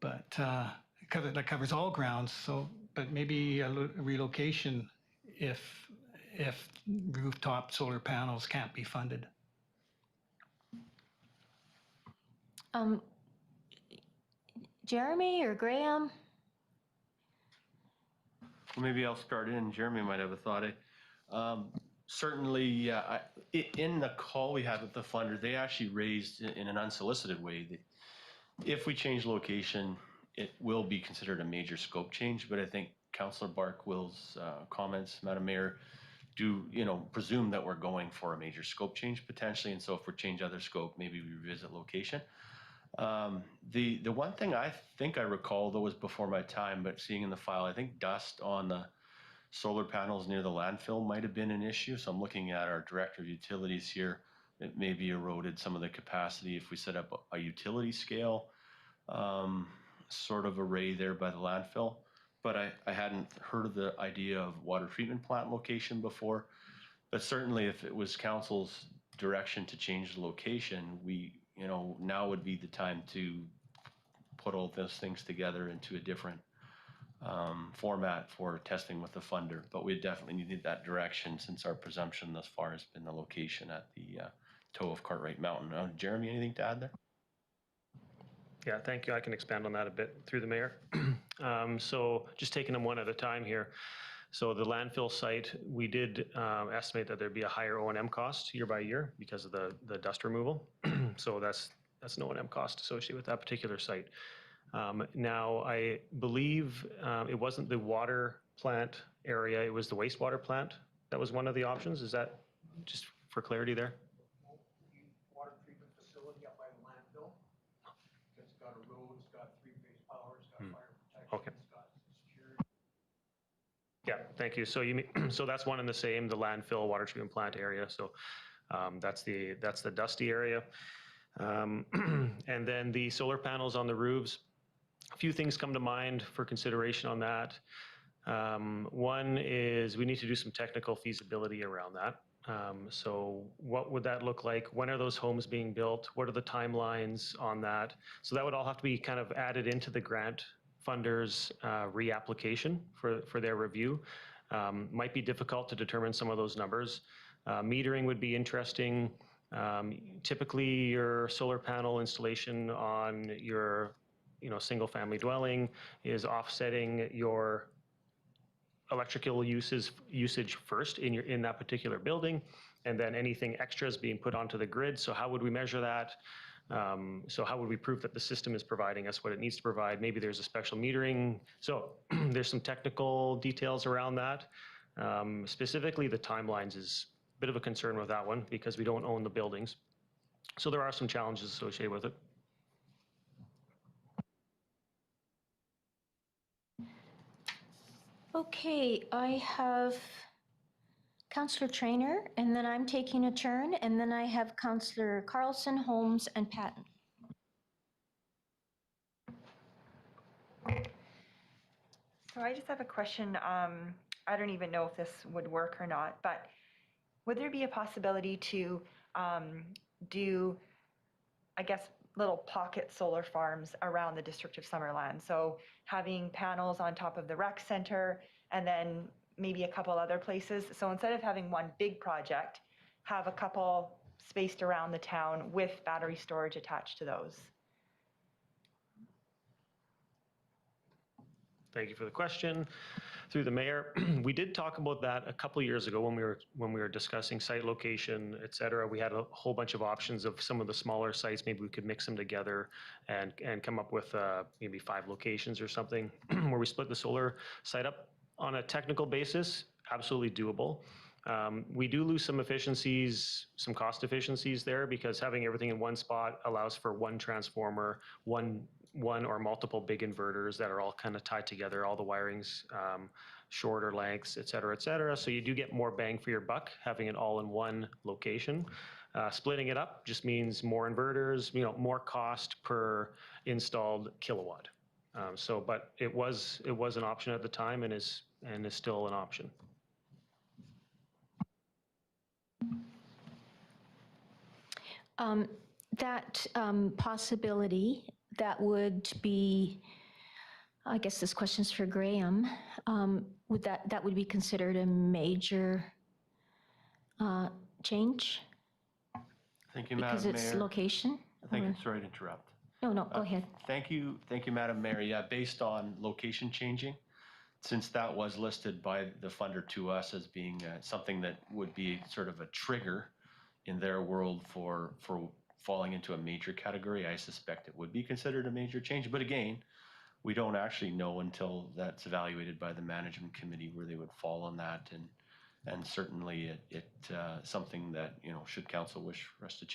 but that covers all grounds. So, but maybe a relocation if rooftop solar panels can't be funded. Jeremy or Graham? Well, maybe I'll start in. Jeremy might have a thought. Certainly, yeah, in the call we had with the funder, they actually raised in an unsolicited way that if we change location, it will be considered a major scope change. But I think Councillor Barkwill's comments, Madam Mayor, do presume that we're going for a major scope change potentially. And so if we change other scope, maybe we revisit location. The one thing I think I recall, though, was before my time, but seeing in the file, I think dust on the solar panels near the landfill might have been an issue. So I'm looking at our Director of Utilities here. It maybe eroded some of the capacity if we set up a utility scale sort of array there by the landfill. But I hadn't heard of the idea of water treatment plant location before. But certainly if it was council's direction to change the location, now would be the time to put all those things together into a different format for testing with the funder. But we definitely needed that direction since our presumption thus far has been the location at the toe of Cartwright Mountain. Jeremy, anything to add there? Yeah, thank you. I can expand on that a bit through the mayor. So just taking them one at a time here. So the landfill site, we did estimate that there'd be a higher O&M cost year by year because of the dust removal. So that's an O&M cost associated with that particular site. Now, I believe it wasn't the water plant area, it was the wastewater plant. That was one of the options. Is that just for clarity there? Water treatment facility up by the landfill. It's got a road, it's got three-phase power, it's got fire protection, Okay. it's got security. Yeah, thank you. So so that's one and the same, the landfill water treatment plant area. So that's the dusty area. And then the solar panels on the roofs. A few things come to mind for consideration on that. One is we need to do some technical feasibility around that. So what would that look like? When are those homes being built? What are the timelines on that? So that would all have to be kind of added into the grant funders' reapplication for their review. Might be difficult to determine some of those numbers. Metering would be interesting. Typically, your solar panel installation on your single family dwelling is offsetting your electrical usage first in that particular building, and then anything extra is being put onto the grid. So how would we measure that? So how would we prove that the system is providing us what it needs to provide? Maybe there's a special metering. So there's some technical details around that. Specifically, the timelines is a bit of a concern with that one because we don't own the buildings. So there are some challenges associated with it. Okay, I have Councillor Traynor, and then I'm taking a turn, and then I have Councillor Carlson, Holmes, and Patton. So I just have a question. I don't even know if this would work or not, but would there be a possibility to do, I guess, little pocket solar farms around the district of Summerland? So having panels on top of the rec center and then maybe a couple other places. So instead of having one big project, have a couple spaced around the town with battery storage attached to those. Thank you for the question. Through the mayor, we did talk about that a couple of years ago when we were discussing site location, et cetera. We had a whole bunch of options of some of the smaller sites. Maybe we could mix them together and come up with maybe 5 locations or something where we split the solar site up on a technical basis. Absolutely doable. We do lose some efficiencies, some cost efficiencies there because having everything in one spot allows for one transformer, one or multiple big inverters that are all kind of tied together, all the wirings, shorter lengths, et cetera, et cetera. So you do get more bang for your buck having it all in one location. Splitting it up just means more inverters, more cost per installed kilowatt. But it was an option at the time and is still an option. That possibility, that would be, I guess this question's for Graham, that would be considered a major change? Thank you, because Madam it's Mayor. location? Thank you. Sorry to interrupt. No, go ahead. Thank you, Madam Mayor. Yeah, based on location changing, since that was listed by the funder to us as being something that would be sort of a trigger in their world for falling into a major category, I suspect it would be considered a major change. But again, we don't actually know until that's evaluated by the management committee where they would fall on that. And certainly it something that, you know, should council wish for us to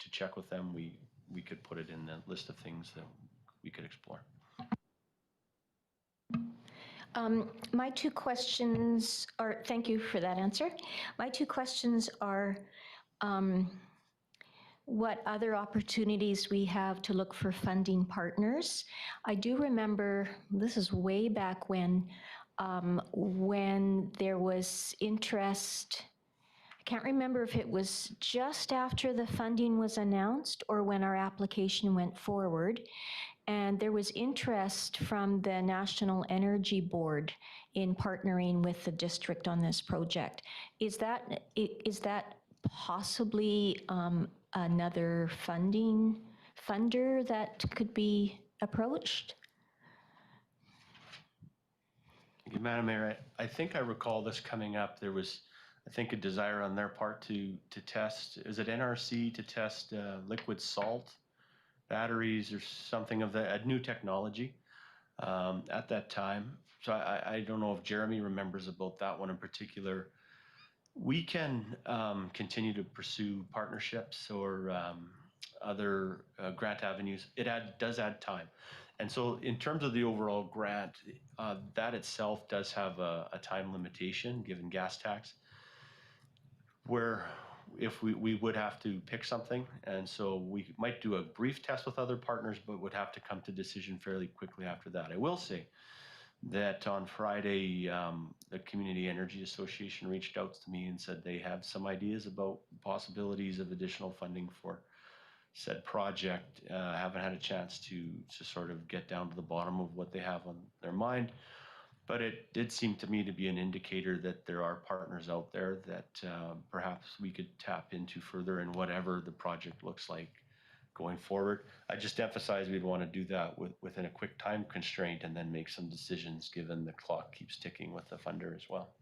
check with them, we could put it in the list of things that we could explore. My two questions are, thank you for that answer. My two questions are, what other opportunities we have to look for funding partners. I do remember, this is way back when there was interest. I can't remember if it was just after the funding was announced or when our application went forward. And there was interest from the National Energy Board in partnering with the district on this project. Is that possibly another funder that could be approached? Thank you, Madam Mayor. I think I recall this coming up. There was, I think, a desire on their part to test, is it NRC, to test liquid salt batteries or something of a new technology at that time. So I don't know if Jeremy remembers about that one in particular. We can continue to pursue partnerships or other grant avenues. It does add time. And so in terms of the overall grant, that itself does have a time limitation given gas tax, where if we would have to pick something, and so we might do a brief test with other partners, but would have to come to decision fairly quickly after that. I will say that on Friday, the Community Energy Association reached out to me and said they have some ideas about possibilities of additional funding for said project. I haven't had a chance to sort of get down to the bottom of what they have on their mind. But it did seem to me to be an indicator that there are partners out there that perhaps we could tap into further in whatever the project looks like going forward. I just emphasize we'd want to do that within a quick time constraint and then make some decisions given the clock keeps ticking with the funder as well.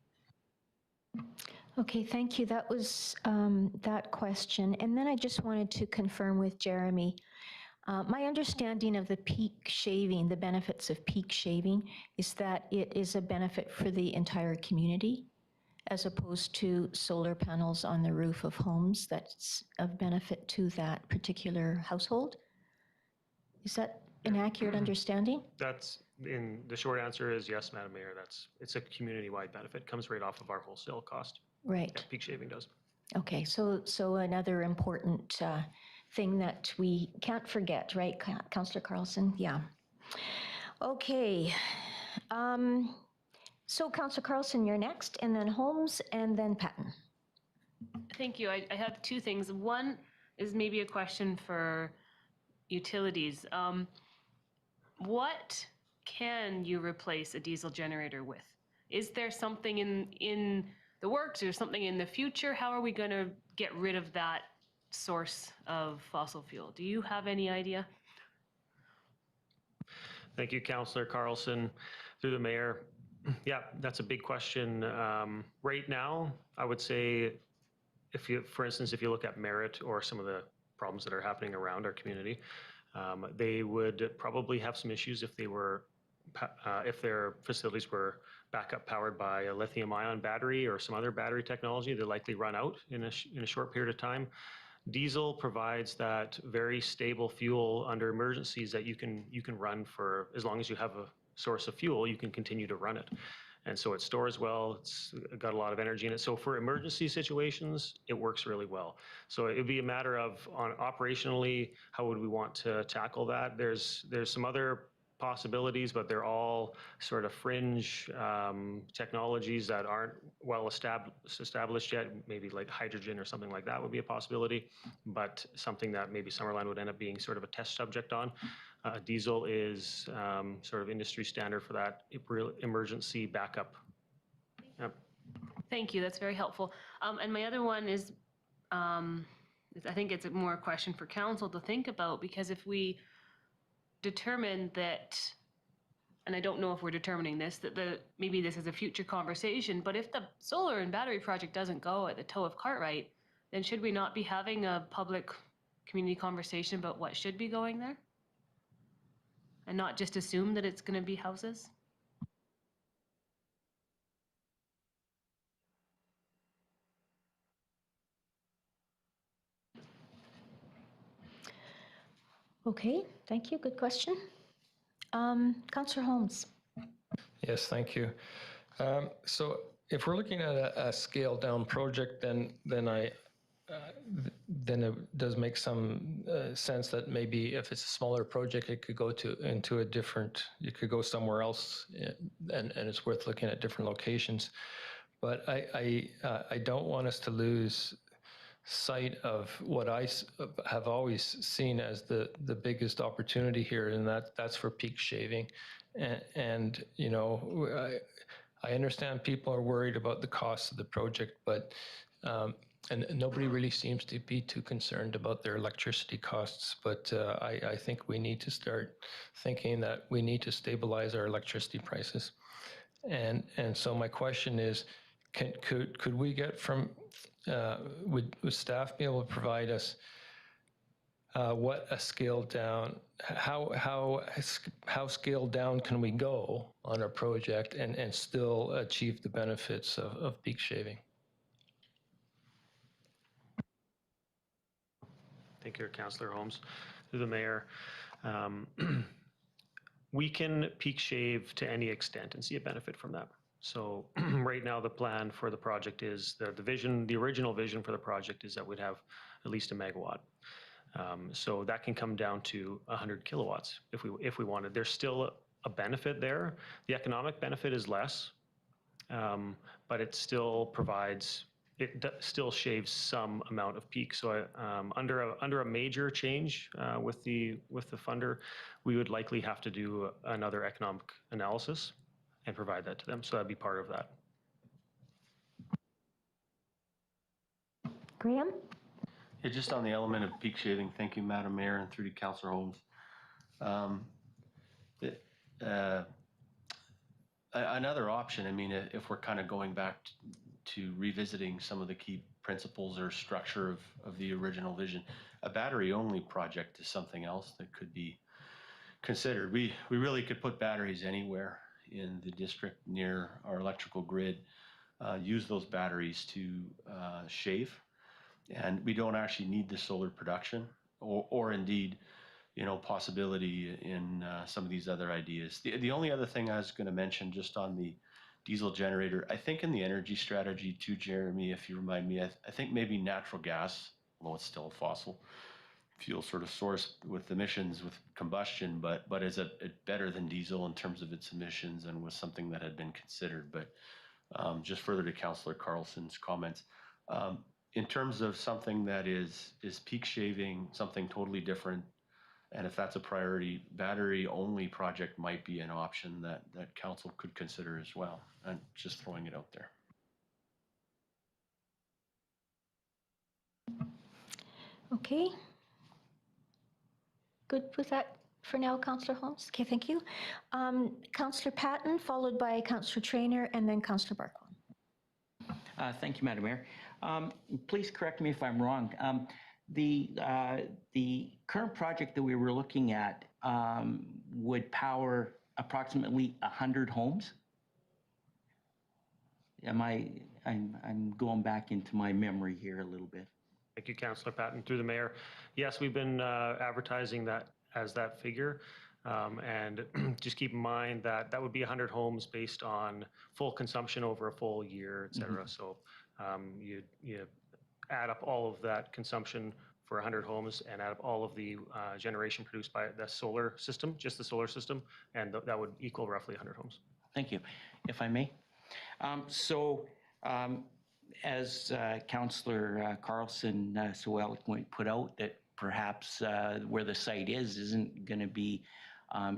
Okay, thank you. That was that question. And then I just wanted to confirm with Jeremy. My understanding of the peak shaving, the benefits of peak shaving, is that it is a benefit for the entire community as opposed to solar panels on the roof of homes that's of benefit to that particular household. Is that an accurate understanding? That's, in the short answer is yes, Madam Mayor. It's a community-wide benefit. Comes right off of our wholesale cost. Right. Yeah, peak shaving does. Okay, so another important thing that we can't forget, right, Councillor Carlson? Yeah. Okay. So Councillor Carlson, you're next, and then Holmes, and then Patton. Thank you. I have two things. One is maybe a question for utilities. What can you replace a diesel generator with? Is there something in the works or something in the future? How are we going to get rid of that source of fossil fuel? Do you have any idea? Thank you, Councillor Carlson, through the mayor. Yeah, that's a big question. Right now, I would say, for instance, if you look at Merit or some of the problems that are happening around our community, they would probably have some issues if if their facilities were backup powered by a lithium-ion battery or some other battery technology. They'll likely run out in a short period of time. Diesel provides that very stable fuel under emergencies that you can run for as long as you have a source of fuel. You can continue to run it, and so it stores well. It's got a lot of energy in it. So for emergency situations, it works really well. So it would be a matter of, operationally, how would we want to tackle that? There's some other possibilities, but they're all sort of fringe technologies that aren't well established yet. Maybe like hydrogen or something like that would be a possibility, but something that maybe Summerland would end up being sort of a test subject on. Diesel is sort of industry standard for that emergency backup. Yep. Thank you. That's very helpful. And my other one is, I think it's more a question for council to think about, because if we determine that, and I don't know if we're determining this, that maybe this is a future conversation, but if the solar and battery project doesn't go at the toe of Cartwright, then should we not be having a public community conversation about what should be going there? And not just assume that it's going to be houses? Okay, thank you. Good question. Councillor Holmes. Yes, thank you. So if we're looking at a scaled down project, then it does make some sense that maybe if it's a smaller project, it could go into a different, you could go somewhere else, and it's worth looking at different locations. But I don't want us to lose sight of what I have always seen as the biggest opportunity here, and that's for peak shaving. And you know, I understand people are worried about the cost of the project, but and nobody really seems to be too concerned about their electricity costs. But I think we need to start thinking that we need to stabilize our electricity prices. And so my question is, could we get from would staff be able to provide us what a scaled down, how scaled down can we go on a project and still achieve the benefits of peak shaving? Thank you, Councillor Holmes. Through the mayor, we can peak shave to any extent and see a benefit from that. So right now, the plan for the project is the original vision for the project is that we'd have at least 1 megawatt. So that can come down to 100 kilowatts if we wanted. There's still a benefit there. The economic benefit is less, but it still provides, still shaves some amount of peak. So under a major change with the funder, we would likely have to do another economic analysis and provide that to them. So that'd be part of that. Graham? Yeah, just on the element of peak shaving, thank you, Madam Mayor, and through to Councillor Holmes. Another option, I mean, if we're kind of going back to revisiting some of the key principles or structure of the original vision, a battery-only project is something else that could be considered. We really could put batteries anywhere in the district near our electrical grid, use those batteries to shave, and we don't actually need the solar production or indeed, you know, possibility in some of these other ideas. The only other thing I was going to mention just on the diesel generator, I think in the energy strategy too, Jeremy, if you remind me, I think maybe natural gas, although it's still a fossil fuel sort of source with emissions with combustion, but is it better than diesel in terms of its emissions and was something that had been considered. But just further to Councillor Carlson's comments, in terms of something that is peak shaving, something totally different, and if that's a priority, battery only project might be an option that council could consider as well. And just throwing it out there. Okay. Good with that for now, Councillor Holmes? Okay, thank you. Councillor Patton, followed by Councillor Traynor, and then Councillor Barkwan. Thank you, Madam Mayor. Please correct me if I'm wrong. The current project that we were looking at would power approximately 100 homes. I'm going back into my memory here a little bit. Thank you, Councillor Patton. Through the mayor, yes, we've been advertising that as that figure. And just keep in mind that that would be 100 homes based on full consumption over a full year, et cetera. So you add up all of that consumption for 100 homes and add up all of the generation produced by the solar system, just the solar system, and that would equal roughly 100 homes. Thank you. If I may. As Councillor Carlson so eloquently put out, that perhaps where the site isn't going to be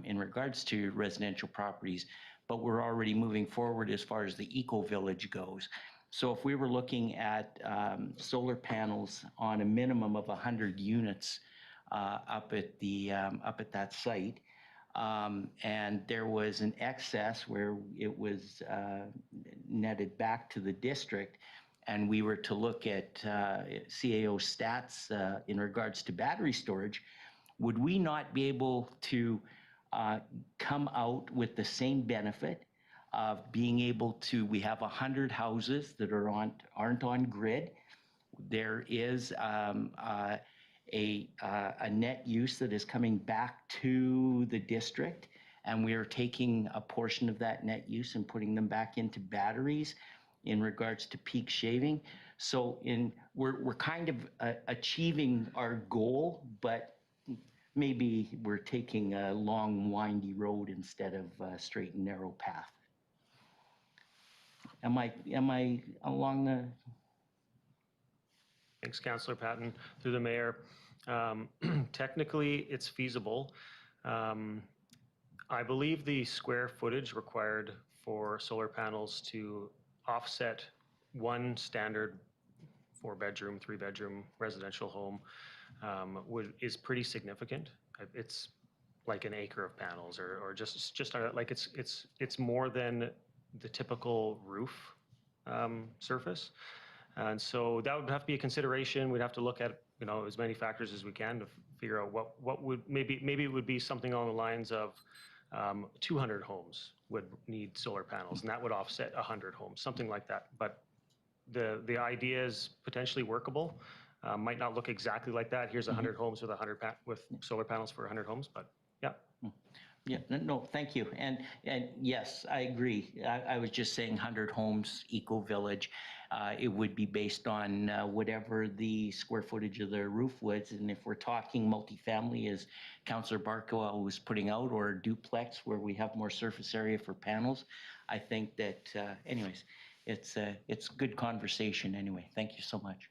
in regards to residential properties, but we're already moving forward as far as the eco-village goes. So if we were looking at solar panels on a minimum of 100 units up at that site, And there was an excess where it was netted back to the district, and we were to look at CAO stats in regards to battery storage. Would we not be able to come out with the same benefit of being able to, we have 100 houses that aren't on grid. There is a net use that is coming back to the district, and we are taking a portion of that net use and putting them back into batteries in regards to peak shaving. So we're kind of achieving our goal, but maybe we're taking a long, windy road instead of a straight and narrow path. Am I along the? Thanks, Councillor Patton. Through the mayor, technically it's feasible. I believe the square footage required for solar panels to offset one standard 4-bedroom, 3-bedroom residential home is pretty significant. It's like an acre of panels, or just like it's more than the typical roof surface. And so that would have to be a consideration. We'd have to look at, you know, as many factors as we can to figure out what would, maybe it would be something along the lines of 200 homes would need solar panels, and that would offset 100 homes, something like that. But the idea is potentially workable. Might not look exactly like that. Here's 100 homes with solar panels for 100 homes, but yeah. Yeah, no, thank you. And yes, I agree. I was just saying 100 homes, eco-village. It would be based on whatever the square footage of the roof was. And if we're talking multifamily, as Councillor Barkwell was putting out, or duplex where we have more surface area for panels, I think that, anyways, it's good conversation anyway. Thank you so much.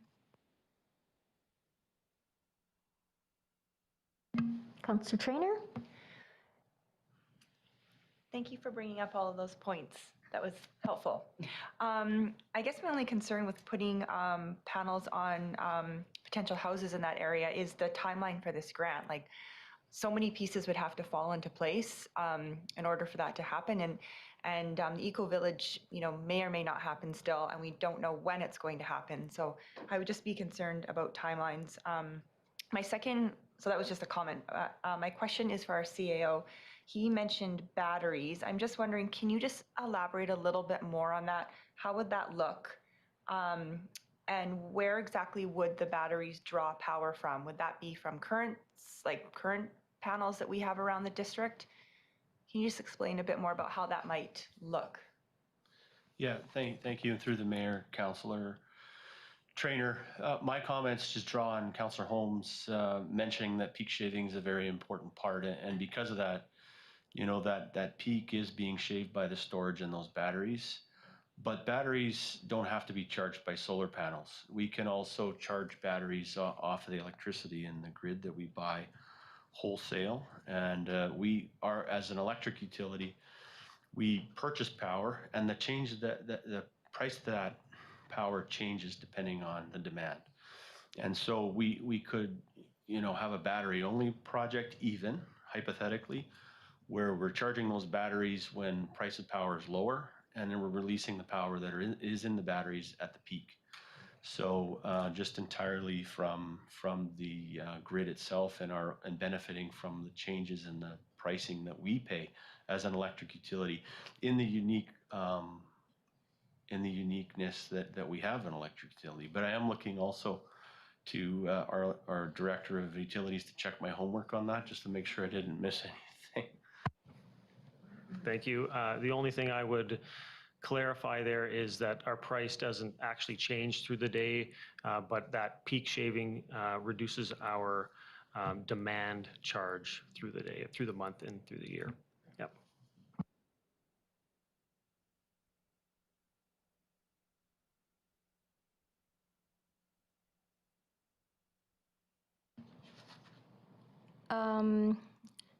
Councillor Traynor? Thank you for bringing up all of those points. That was helpful. I guess my only concern with putting panels on potential houses in that area is the timeline for this grant. Like, so many pieces would have to fall into place in order for that to happen. And the eco-village, you know, may or may not happen still, and we don't know when it's going to happen. So I would just be concerned about timelines. So that was just a comment. My question is for our CAO. He mentioned batteries. I'm just wondering, can you just elaborate a little bit more on that? How would that look? And where exactly would the batteries draw power from? Would that be from current panels that we have around the district? Can you just explain a bit more about how that might look? Yeah, thank you. And through the mayor, Councillor Traynor, my comments just draw on Councillor Holmes mentioning that peak shaving is a very important part, and because of that, you know, that peak is being shaved by the storage in those batteries. But batteries don't have to be charged by solar panels. We can also charge batteries off of the electricity in the grid that we buy wholesale, and we are, as an electric utility, we purchase power, and the price of that power changes depending on the demand. And so we could, you know, have a battery only project, even hypothetically, where we're charging those batteries when price of power is lower, and then we're releasing the power that is in the batteries at the peak. So just entirely from the grid itself, and benefiting from the changes in the pricing that we pay as an electric utility in the uniqueness that we have an electric utility. But I am looking also to our Director of Utilities to check my homework on that, just to make sure I didn't miss anything. Thank you. The only thing I would clarify there is that our price doesn't actually change through the day, but that peak shaving reduces our demand charge through the day, through the month, and through the year. Yep.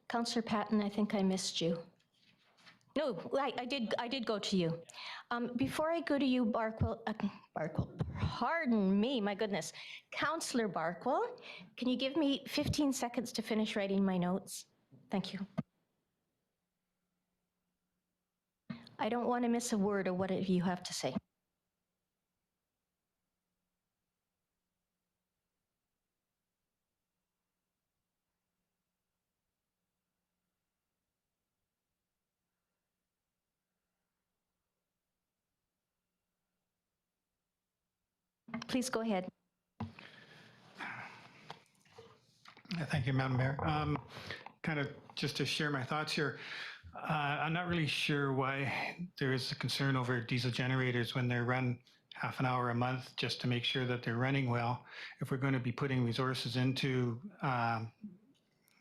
Councillor Patton, I think I missed you. No, I did go to you. Before I go to you, Barkwell, pardon me, my goodness. Councillor Barkwell, can you give me 15 seconds to finish writing my notes? Thank you. I don't want to miss a word of what you have to say. Please go ahead. Thank you, Madam Mayor. Kind of just to share my thoughts here. I'm not really sure why there is a concern over diesel generators when they're run half an hour a month just to make sure that they're running well. If we're going to be putting resources into,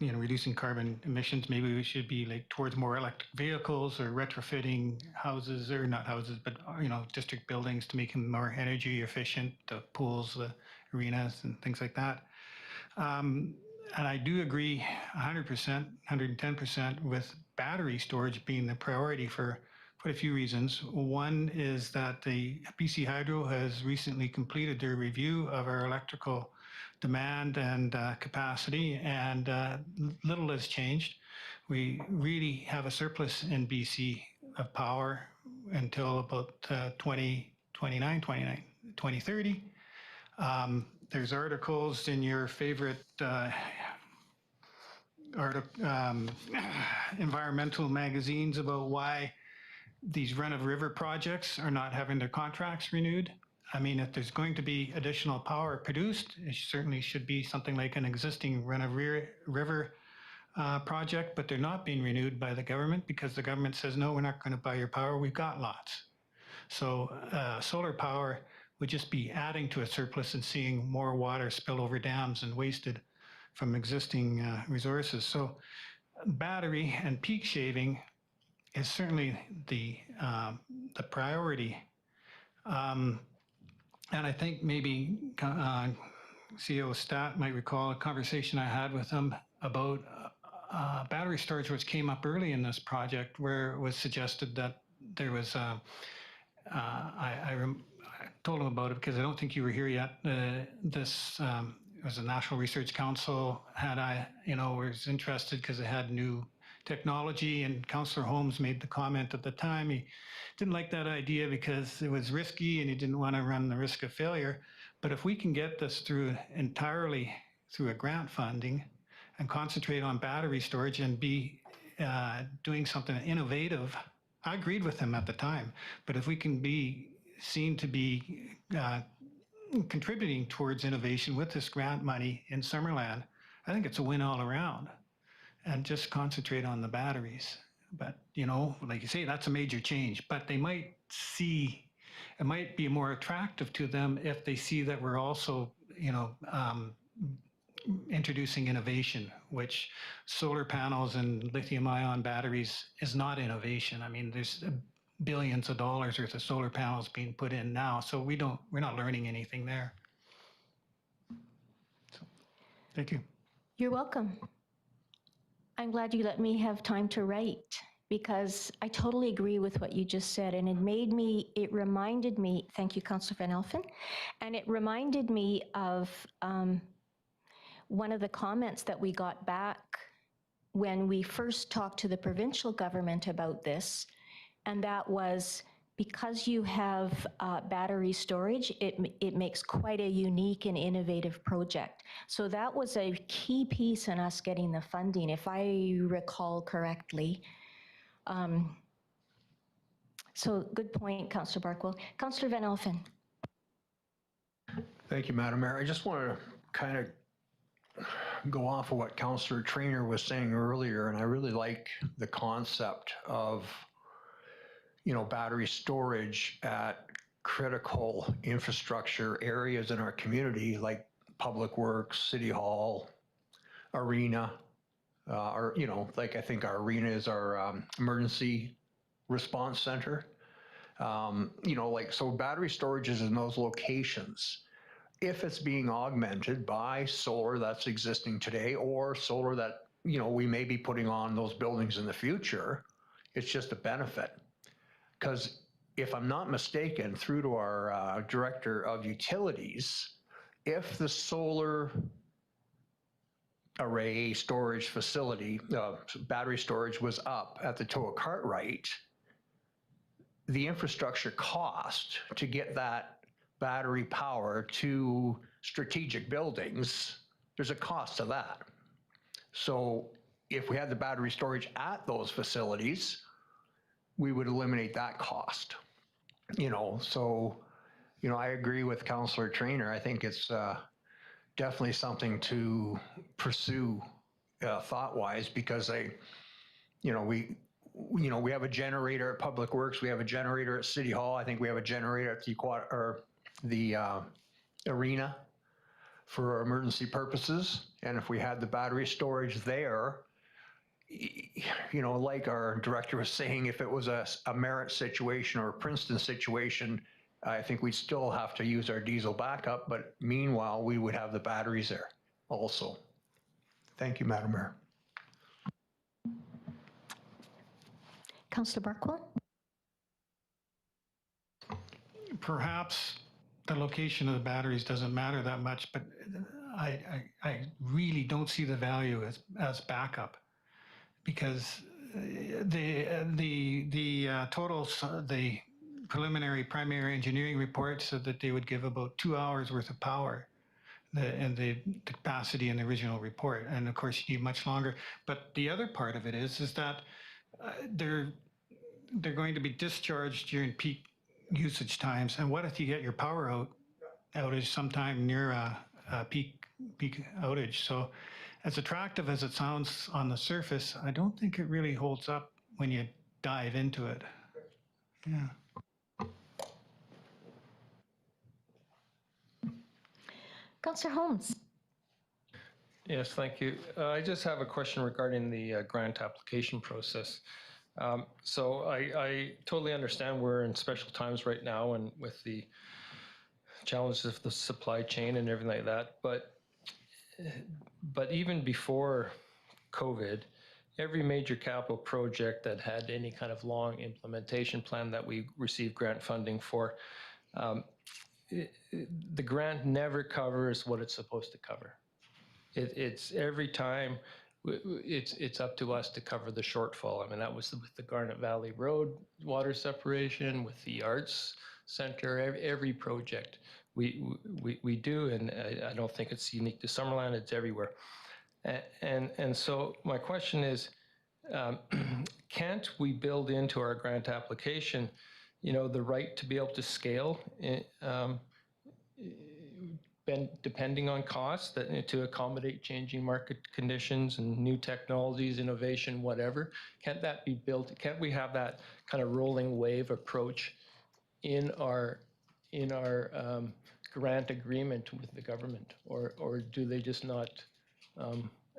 reducing carbon emissions, maybe we should be like towards more electric vehicles or retrofitting houses, or not houses, but district buildings to make them more energy efficient, the pools, the arenas, and things like that. And I do agree 100%, 110% with battery storage being the priority for quite a few reasons. One is that the BC Hydro has recently completed their review of our electrical demand and capacity, and little has changed. We really have a surplus in BC of power until about 2030. There's articles in your favorite environmental magazines about why these run-of-river projects are not having their contracts renewed. I mean, if there's going to be additional power produced, it certainly should be something like an existing run-of-river project, but they're not being renewed by the government because the government says, no, we're not going to buy your power, we've got lots. So solar power would just be adding to a surplus and seeing more water spill over dams and wasted from existing resources. So battery and peak shaving is certainly the priority. And I think maybe CEO Stat might recall a conversation I had with him about battery storage, which came up early in this project, where it was suggested that there was I told him about it because I don't think you were here yet. This was a National Research Council was interested because it had new technology, and Councillor Holmes made the comment at the time he didn't like that idea because it was risky and he didn't want to run the risk of failure. But if we can get this entirely through a grant funding and concentrate on battery storage and be doing something innovative, I agreed with him at the time, but if we can be seen to be contributing towards innovation with this grant money in Summerland, I think it's a win all around. And just concentrate on the batteries. But, like you say, that's a major change. But they might see, it might be more attractive to them if they see that we're also, introducing innovation, which solar panels and lithium-ion batteries is not innovation. I mean, there's billions of dollars worth of solar panels being put in now, so we're not learning anything there. So, thank you. You're welcome. I'm glad you let me have time to write, because I totally agree with what you just said, and it reminded me, thank you, Councillor Van Elfen, and it reminded me of one of the comments that we got back when we first talked to the provincial government about this, and that was, because you have battery storage, it makes quite a unique and innovative project. So that was a key piece in us getting the funding, if I recall correctly. So good point, Councillor Barkwell. Councillor Van Elfen. Thank you, Madam Mayor. I just want to kind of go off of what Councillor Traynor was saying earlier, and I really like the concept of battery storage at critical infrastructure areas in our community, like Public Works, City Hall, Arena, like I think our Arena is our emergency response center. So battery storage is in those locations. If it's being augmented by solar that's existing today, or solar that, we may be putting on those buildings in the future, it's just a benefit. Because if I'm not mistaken, through to our Director of Utilities, if the solar array storage facility, battery storage was up at the Toa Cartwright, the infrastructure cost to get that battery power to strategic buildings, there's a cost to that. So if we had the battery storage at those facilities, we would eliminate that cost. So, I agree with Councillor Trainer. I think it's definitely something to pursue thought-wise, because we have a generator at Public Works, we have a generator at City Hall, I think we have a generator at the arena for emergency purposes. And if we had the battery storage there, like our director was saying, if it was a Merritt situation or a Princeton situation, I think we'd still have to use our diesel backup, but meanwhile, we would have the batteries there also. Thank you, Madam Mayor. Councillor Barkwell? Perhaps the location of the batteries doesn't matter that much, but I really don't see the value as backup, because the preliminary primary engineering report said that they would give about 2 hours worth of power, and the capacity in the original report. And of course, you need much longer. But the other part of it is that they're going to be discharged during peak usage times. And what if you get your power outage sometime near a peak outage? So as attractive as it sounds on the surface, I don't think it really holds up when you dive into it. Yeah. Councillor Holmes? Yes, thank you. I just have a question regarding the grant application process. So I totally understand we're in special times right now, and with the challenges of the supply chain and everything like that. But even before COVID, every major capital project that had any kind of long implementation plan that we received grant funding for, the grant never covers what it's supposed to cover. It's every time it's up to us to cover the shortfall. I mean, that was with the Garnet Valley Road water separation, with the Arts Center, every project we do, and I don't think it's unique to Summerland, it's everywhere. And so my question is, can't we build into our grant application, the right to be able to scale depending on costs, to accommodate changing market conditions and new technologies, innovation, whatever? Can't that be built? Can't we have that kind of rolling wave approach in our grant agreement with the government, or do they just not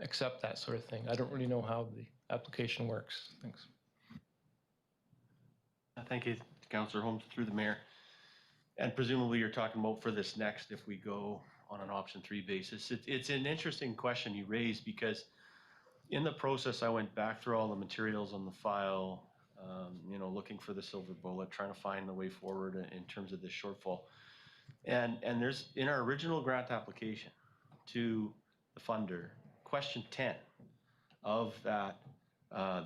accept that sort of thing? I don't really know how the application works. Thanks. Thank you, Councillor Holmes, through the mayor. And presumably you're talking about for this next, if we go on an option 3 basis. It's an interesting question you raised, because in the process, I went back through all the materials on the file, looking for the silver bullet, trying to find the way forward in terms of this shortfall. And there's, in our original grant application to the funder, question 10 of that,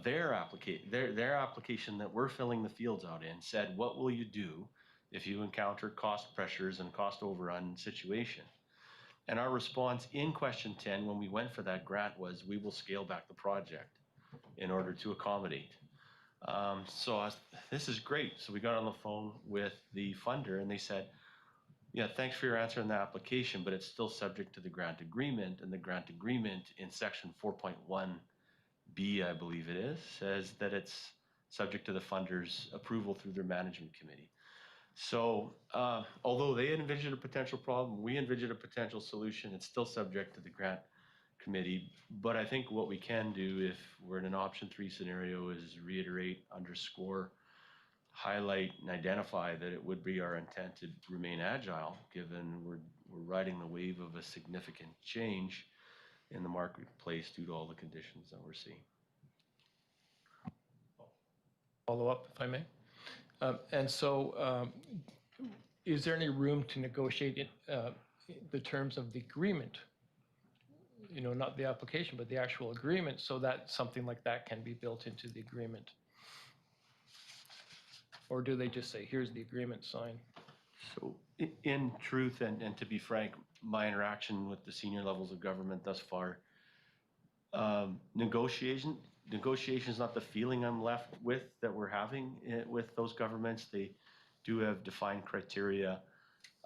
their application that we're filling the fields out in said, what will you do if you encounter cost pressures and cost overrun situation? And our response in question 10, when we went for that grant, was we will scale back the project in order to accommodate. This is great. So we got on the phone with the funder and they said, yeah, thanks for your answer in the application, but it's still subject to the grant agreement, and the grant agreement in section 4.1B, I believe it is, says that it's subject to the funder's approval through their management committee. So although they envisioned a potential problem, we envisioned a potential solution, it's still subject to the grant committee. But I think what we can do if we're in an option 3 scenario is reiterate, underscore, highlight, and identify that it would be our intent to remain agile, given we're riding the wave of a significant change in the marketplace due to all the conditions that we're seeing. Follow up, if I may. Is there any room to negotiate the terms of the agreement? Not the application, but the actual agreement, so that something like that can be built into the agreement. Or do they just say, here's the agreement, sign? So in truth, and to be frank, my interaction with the senior levels of government thus far, negotiation is not the feeling I'm left with that we're having with those governments. They do have defined criteria.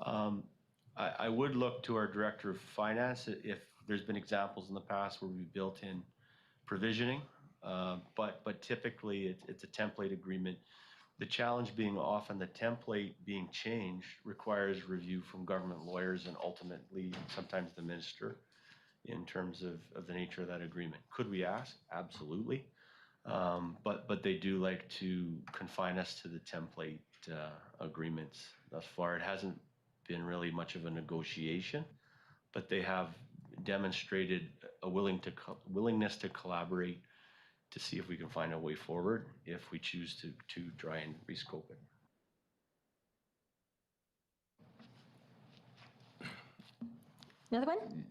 I would look to our director of finance if there's been examples in the past where we've built in provisioning, but typically it's a template agreement. The challenge being often the template being changed requires review from government lawyers and ultimately sometimes the minister in terms of the nature of that agreement. Could we ask? Absolutely. But they do like to confine us to the template agreements. Thus far, it hasn't been really much of a negotiation, but they have demonstrated a willingness to collaborate to see if we can find a way forward if we choose to try and rescope it. Another one?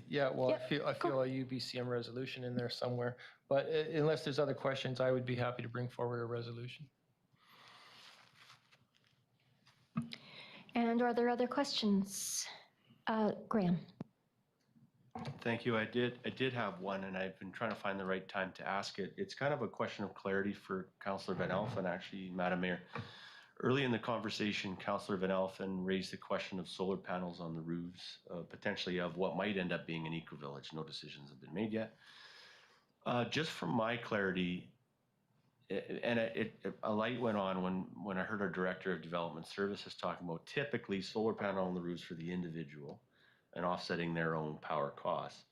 Yeah, well, Yep, I feel a UBCM resolution in there somewhere, but unless there's other questions, I would be happy to bring forward a resolution. And are there other questions? Graham? Thank you. I did have one, and I've been trying to find the right time to ask it. It's kind of a question of clarity for Councillor Van Elfen, actually, Madam Mayor. Early in the conversation, Councillor Van Elfen raised the question of solar panels on the roofs, potentially of what might end up being an eco-village. No decisions have been made yet. Just from my clarity, and a light went on when I heard our Director of Development Services talking about typically solar panel on the roofs for the individual and offsetting their own power costs.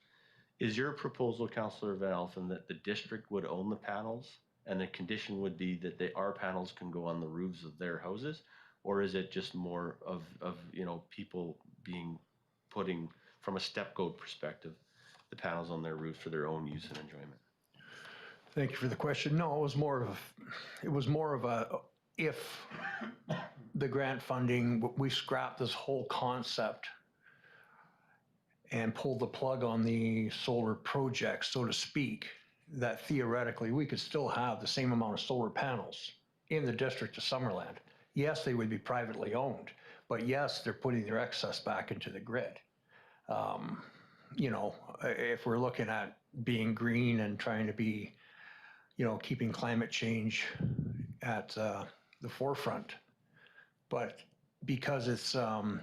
Is your proposal, Councillor Van Elfen, that the district would own the panels and the condition would be that our panels can go on the roofs of their houses? Or is it just more of people putting from a step code perspective, the panels on their roofs for their own use and enjoyment? Thank you for the question. No, it was more of a, if the grant funding, we scrapped this whole concept and pulled the plug on the solar project, so to speak, that theoretically we could still have the same amount of solar panels in the district of Summerland. Yes, they would be privately owned, but yes, they're putting their excess back into the grid. If we're looking at being green and trying to be, keeping climate change at the forefront, but because it's a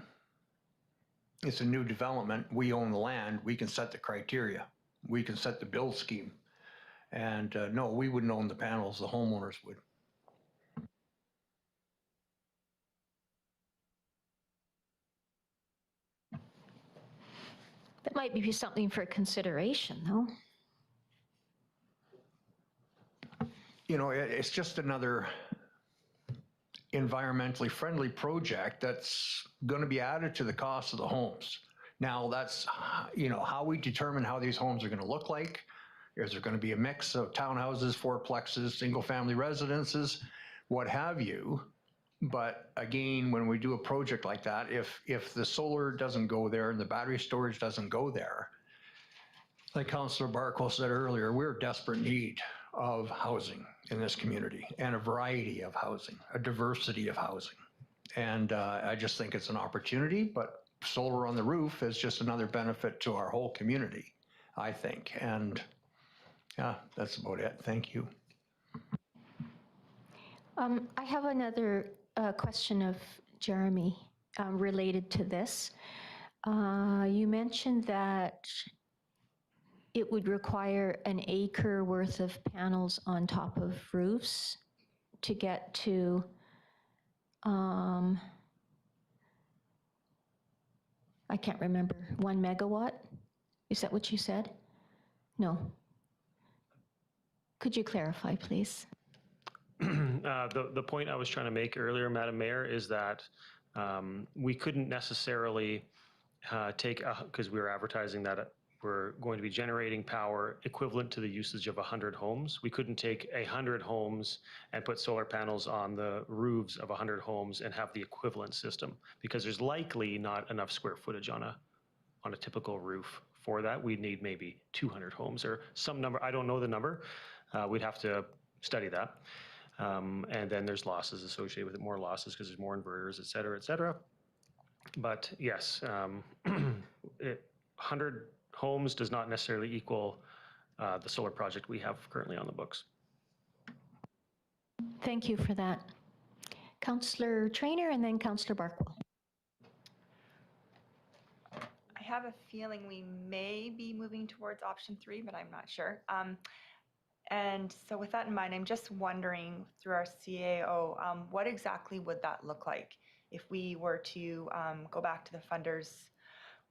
new development, we own the land, we can set the criteria, we can set the build scheme. And no, we wouldn't own the panels, the homeowners would. That might be something for consideration, though. It's just another environmentally friendly project that's going to be added to the cost of the homes. Now, that's, how we determine how these homes are going to look like. Is there going to be a mix of townhouses, fourplexes, single-family residences, what have you? But again, when we do a project like that, if the solar doesn't go there and the battery storage doesn't go there, like Councillor Barkle said earlier, we're in desperate need of housing in this community and a variety of housing, a diversity of housing. And I just think it's an opportunity, but solar on the roof is just another benefit to our whole community, I think. And yeah, that's about it. Thank you. I have another question of Jeremy related to this. You mentioned that it would require an acre worth of panels on top of roofs to get to I can't remember, 1 megawatt? Is that what you said? No. Could you clarify, please? The point I was trying to make earlier, Madam Mayor, is that we couldn't necessarily take, because we were advertising that we're going to be generating power equivalent to the usage of 100 homes. We couldn't take 100 homes and put solar panels on the roofs of 100 homes and have the equivalent system, because there's likely not enough square footage on a typical roof for that. We'd need maybe 200 homes or some number. I don't know the number. We'd have to study that. And then there's losses associated with it, more losses because there's more inverters, et cetera, et cetera. But yes, 100 homes does not necessarily equal the solar project we have currently on the books. Thank you for that. Councillor Trainer and then Councillor Barkwell. I have a feeling we may be moving towards option 3, but I'm not sure. And so with that in mind, I'm just wondering through our CAO, what exactly would that look like if we were to go back to the funders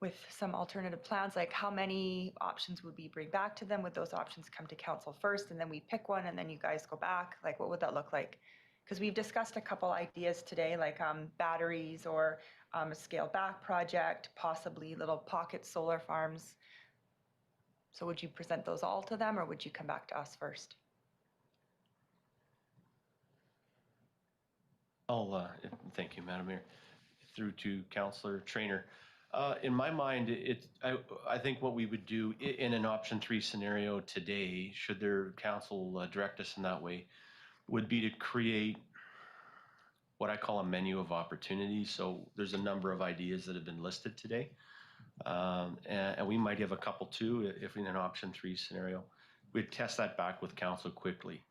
with some alternative plans? Like how many options would we bring back to them? Would those options come to council first and then we pick one and then you guys go back? Like what would that look like? Because we've discussed a couple ideas today, like batteries or a scaled back project, possibly little pocket solar farms. So would you present those all to them or would you come back to us first? Thank you, Madam Mayor. Through to Councillor Trainer. In my mind, I think what we would do in an option 3 scenario today, should their council direct us in that way, would be to create what I call a menu of opportunities. So there's a number of ideas that have been listed today. And we might have a couple too, if in an option 3 scenario. We'd test that back with council quickly,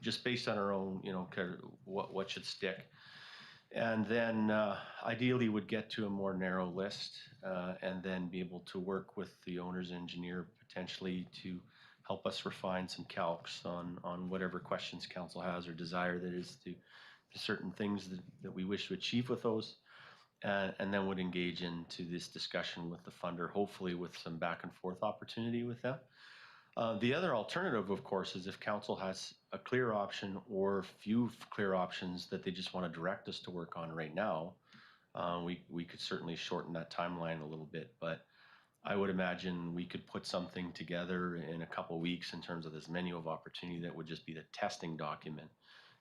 just based on our own, kind of what should stick. And then ideally would get to a more narrow list and then be able to work with the owner's engineer potentially to help us refine some calcs on whatever questions council has or desire that is to certain things that we wish to achieve with those. And then would engage into this discussion with the funder, hopefully with some back and forth opportunity with them. The other alternative, of course, is if council has a clear option or few clear options that they just want to direct us to work on right now, we could certainly shorten that timeline a little bit. But I would imagine we could put something together in a couple of weeks in terms of this menu of opportunity that would just be the testing document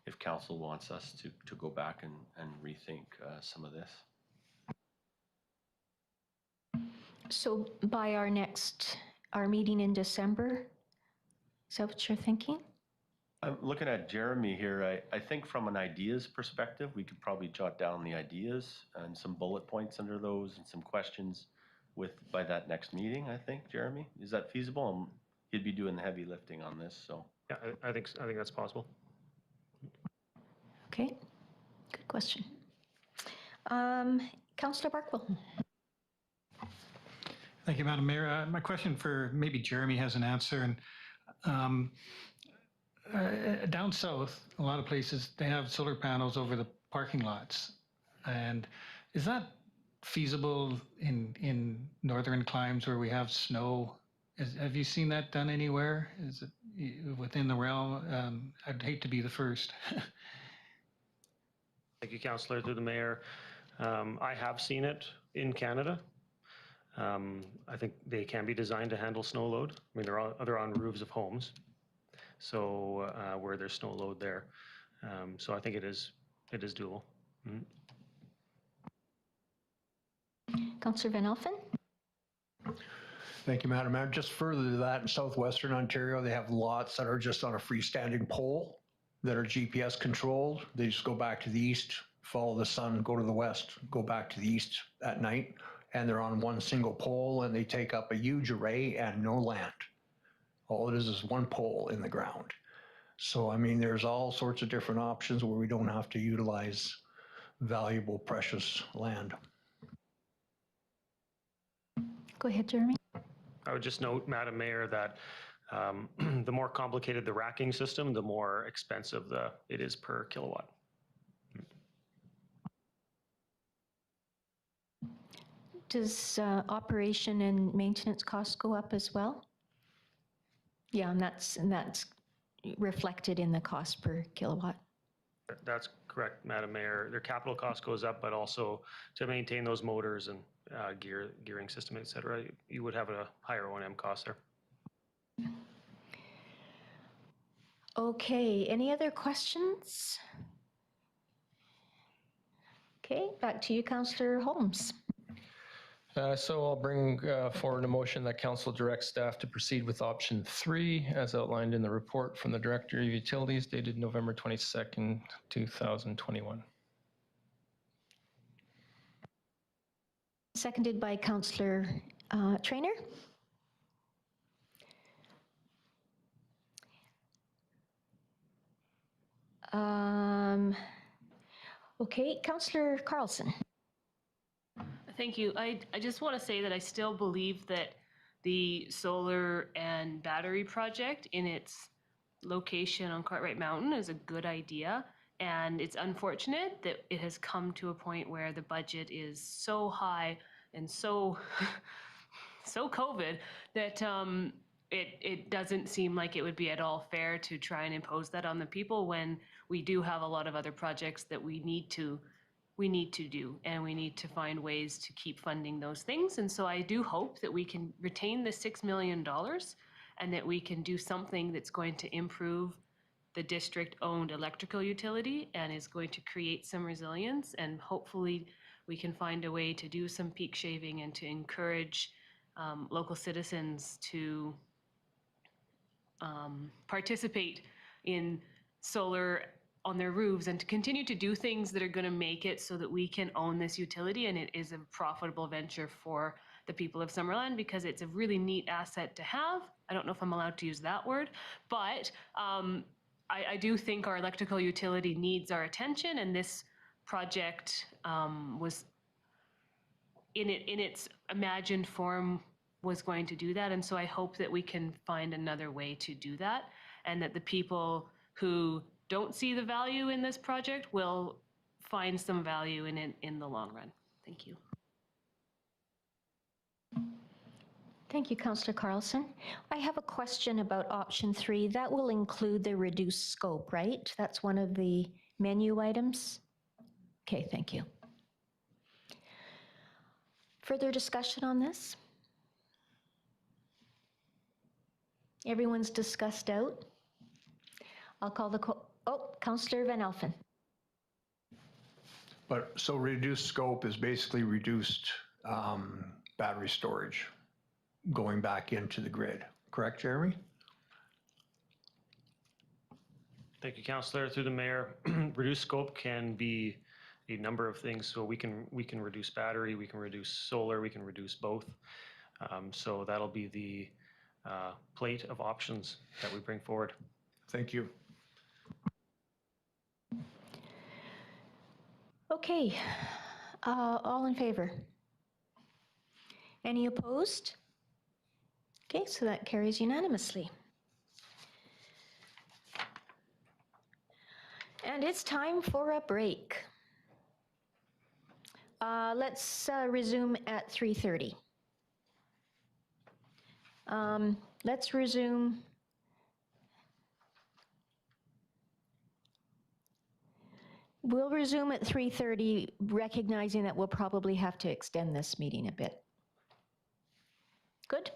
if council wants us to go back and rethink some of this. So by our meeting in December, is that what you're thinking? I'm looking at Jeremy here. I think from an ideas perspective, we could probably jot down the ideas and some bullet points under those and some questions by that next meeting, I think, Jeremy. Is that feasible? He'd be doing the heavy lifting on this, so. Yeah, I think that's possible. Okay, good question. Councillor Barkwell. Thank you, Madam Mayor. My question for maybe Jeremy has an answer. And down south, a lot of places, they have solar panels over the parking lots. And is that feasible in northern climes where we have snow? Have you seen that done anywhere? Is it within the realm? I'd hate to be the first. Thank you, Councillor, through the Mayor. I have seen it in Canada. I think they can be designed to handle snow load. I mean, they're on roofs of homes, so where there's snow load there. So I think it is doable. Mm-hmm. Councillor Van Elfen. Thank you, Madam Mayor. Just further to that, in southwestern Ontario, they have lots that are just on a freestanding pole that are GPS controlled. They just go back to the east, follow the sun, go to the west, go back to the east at night. And they're on one single pole and they take up a huge array and no land. All it is one pole in the ground. So, I mean, there's all sorts of different options where we don't have to utilize valuable, precious land. Go ahead, Jeremy. I would just note, Madam Mayor, that the more complicated the racking system, the more expensive it is per kilowatt. Does operation and maintenance costs go up as well? Yeah, and that's reflected in the cost per kilowatt. That's correct, Madam Mayor. Their capital cost goes up, but also to maintain those motors and gearing system, et cetera, you would have a higher O&M cost there. Okay, any other questions? Okay, back to you, Councillor Holmes. So I'll bring forward a motion that council directs staff to proceed with option 3 as outlined in the report from the Director of Utilities dated November 22nd, 2021. Seconded by Councillor Trainer. Okay, Councillor Carlson. Thank you. I just want to say that I still believe that the solar and battery project in its location on Cartwright Mountain is a good idea. And it's unfortunate that it has come to a point where the budget is so high and so COVID that it doesn't seem like it would be at all fair to try and impose that on the people when we do have a lot of other projects that we need to do, and we need to find ways to keep funding those things. And so I do hope that we can retain the $6 million and that we can do something that's going to improve the district-owned electrical utility and is going to create some resilience. And hopefully we can find a way to do some peak shaving and to encourage local citizens to participate in solar on their roofs and to continue to do things that are going to make it so that we can own this utility and it is a profitable venture for the people of Summerland, because it's a really neat asset to have. I don't know if I'm allowed to use that word, but I do think our electrical utility needs our attention, and this project was in its imagined form was going to do that. And so I hope that we can find another way to do that, and that the people who don't see the value in this project will find some value in it in the long run. Thank you. Thank you, Councillor Carlson. I have a question about option 3. That will include the reduced scope, right? That's one of the menu items. Okay, thank you. Further discussion on this? Everyone's discussed out. I'll call the Councillor Van Elfen. But so reduced scope is basically reduced battery storage going back into the grid, correct, Jeremy? Thank you, Councillor. Through the mayor, reduced scope can be a number of things. So we can reduce battery, we can reduce solar, we can reduce both. So that'll be the plate of options that we bring forward. Thank you. Okay, all in favor? Any opposed? Okay, so that carries unanimously. And it's time for a break. Let's resume at 3:30. Let's resume. We'll resume at 3:30, recognizing that we'll probably have to extend this meeting a bit. Good?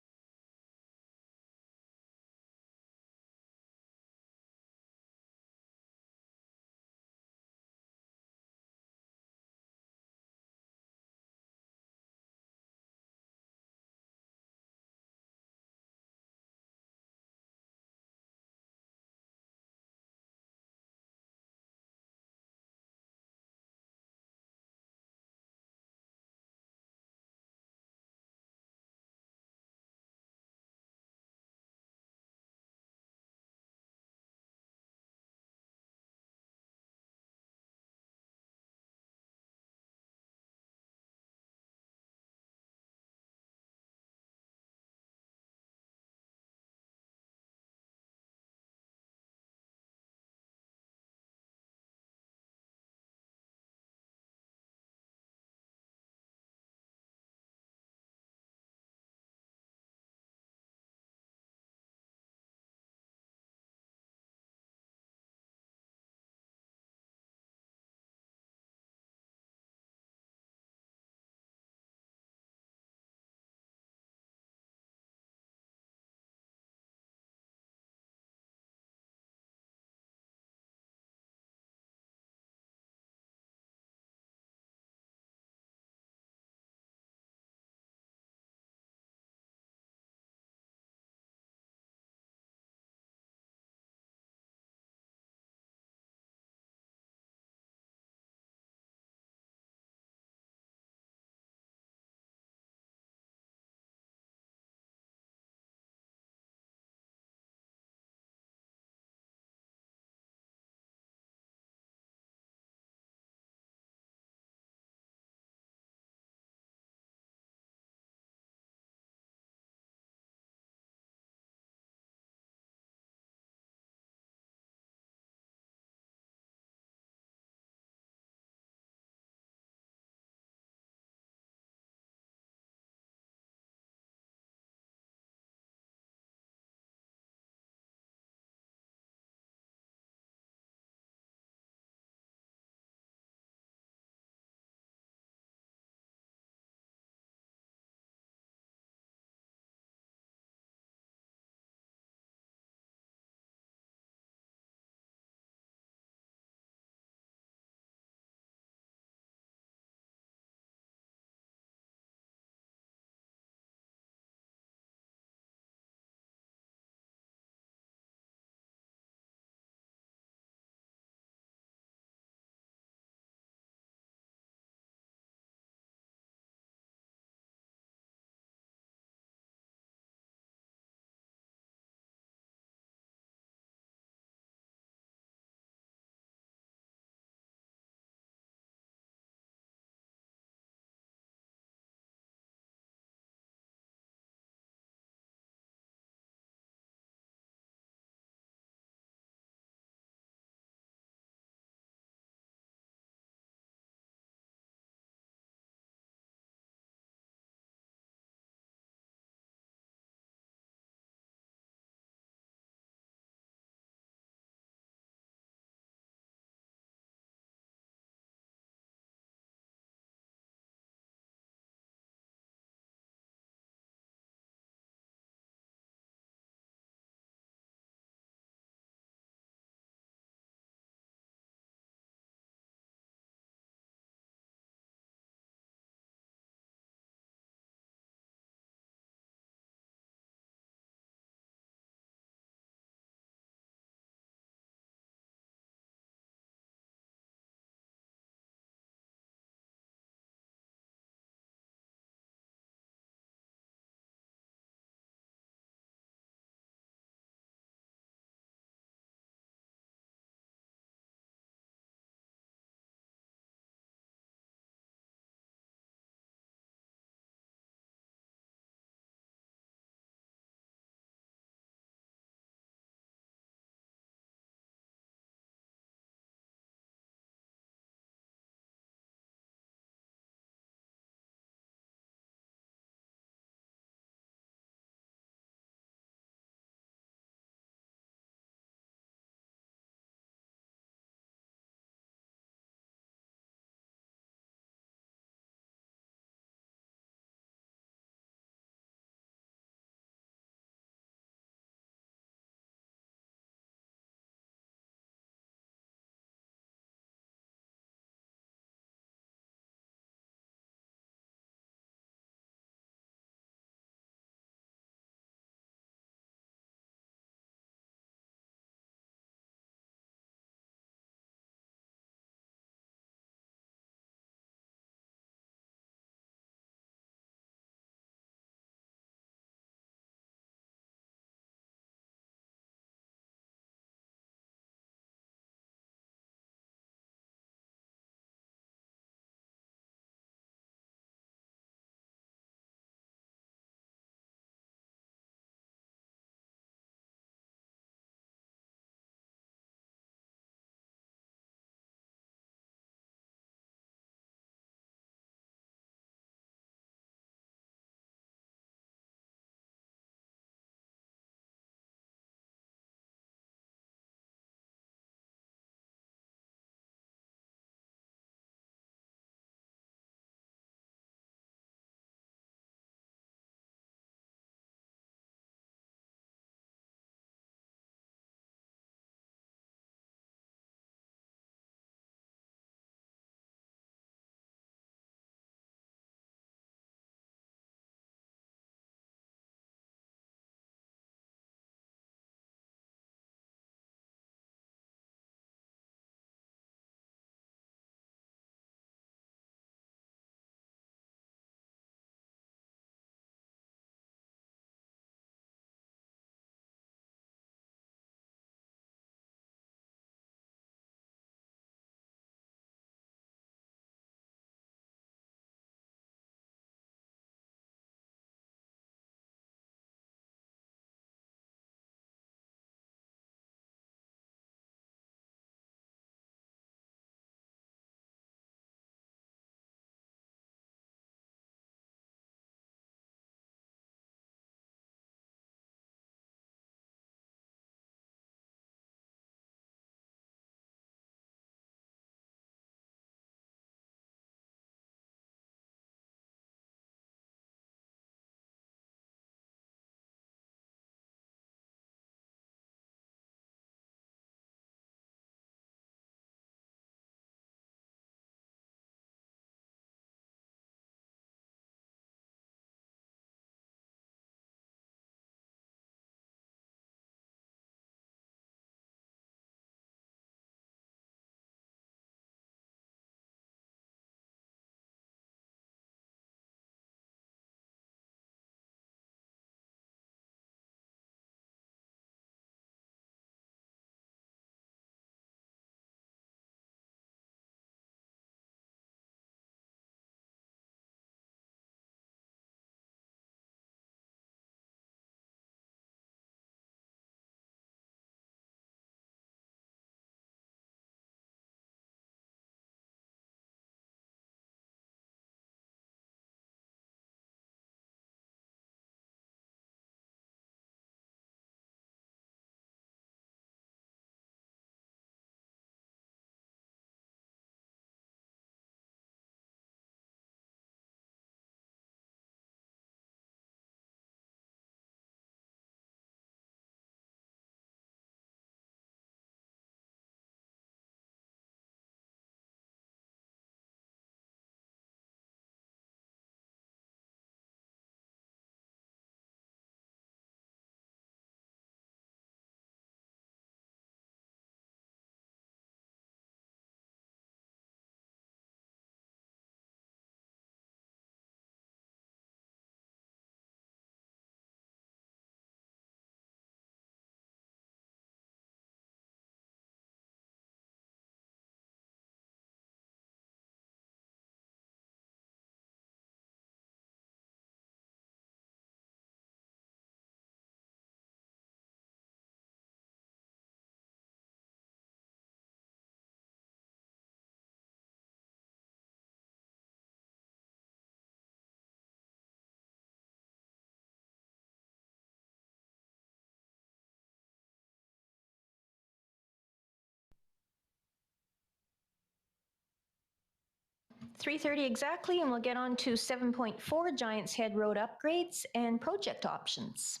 3:30 exactly, and we'll get on to 7.4 Giants Head Road upgrades and project options.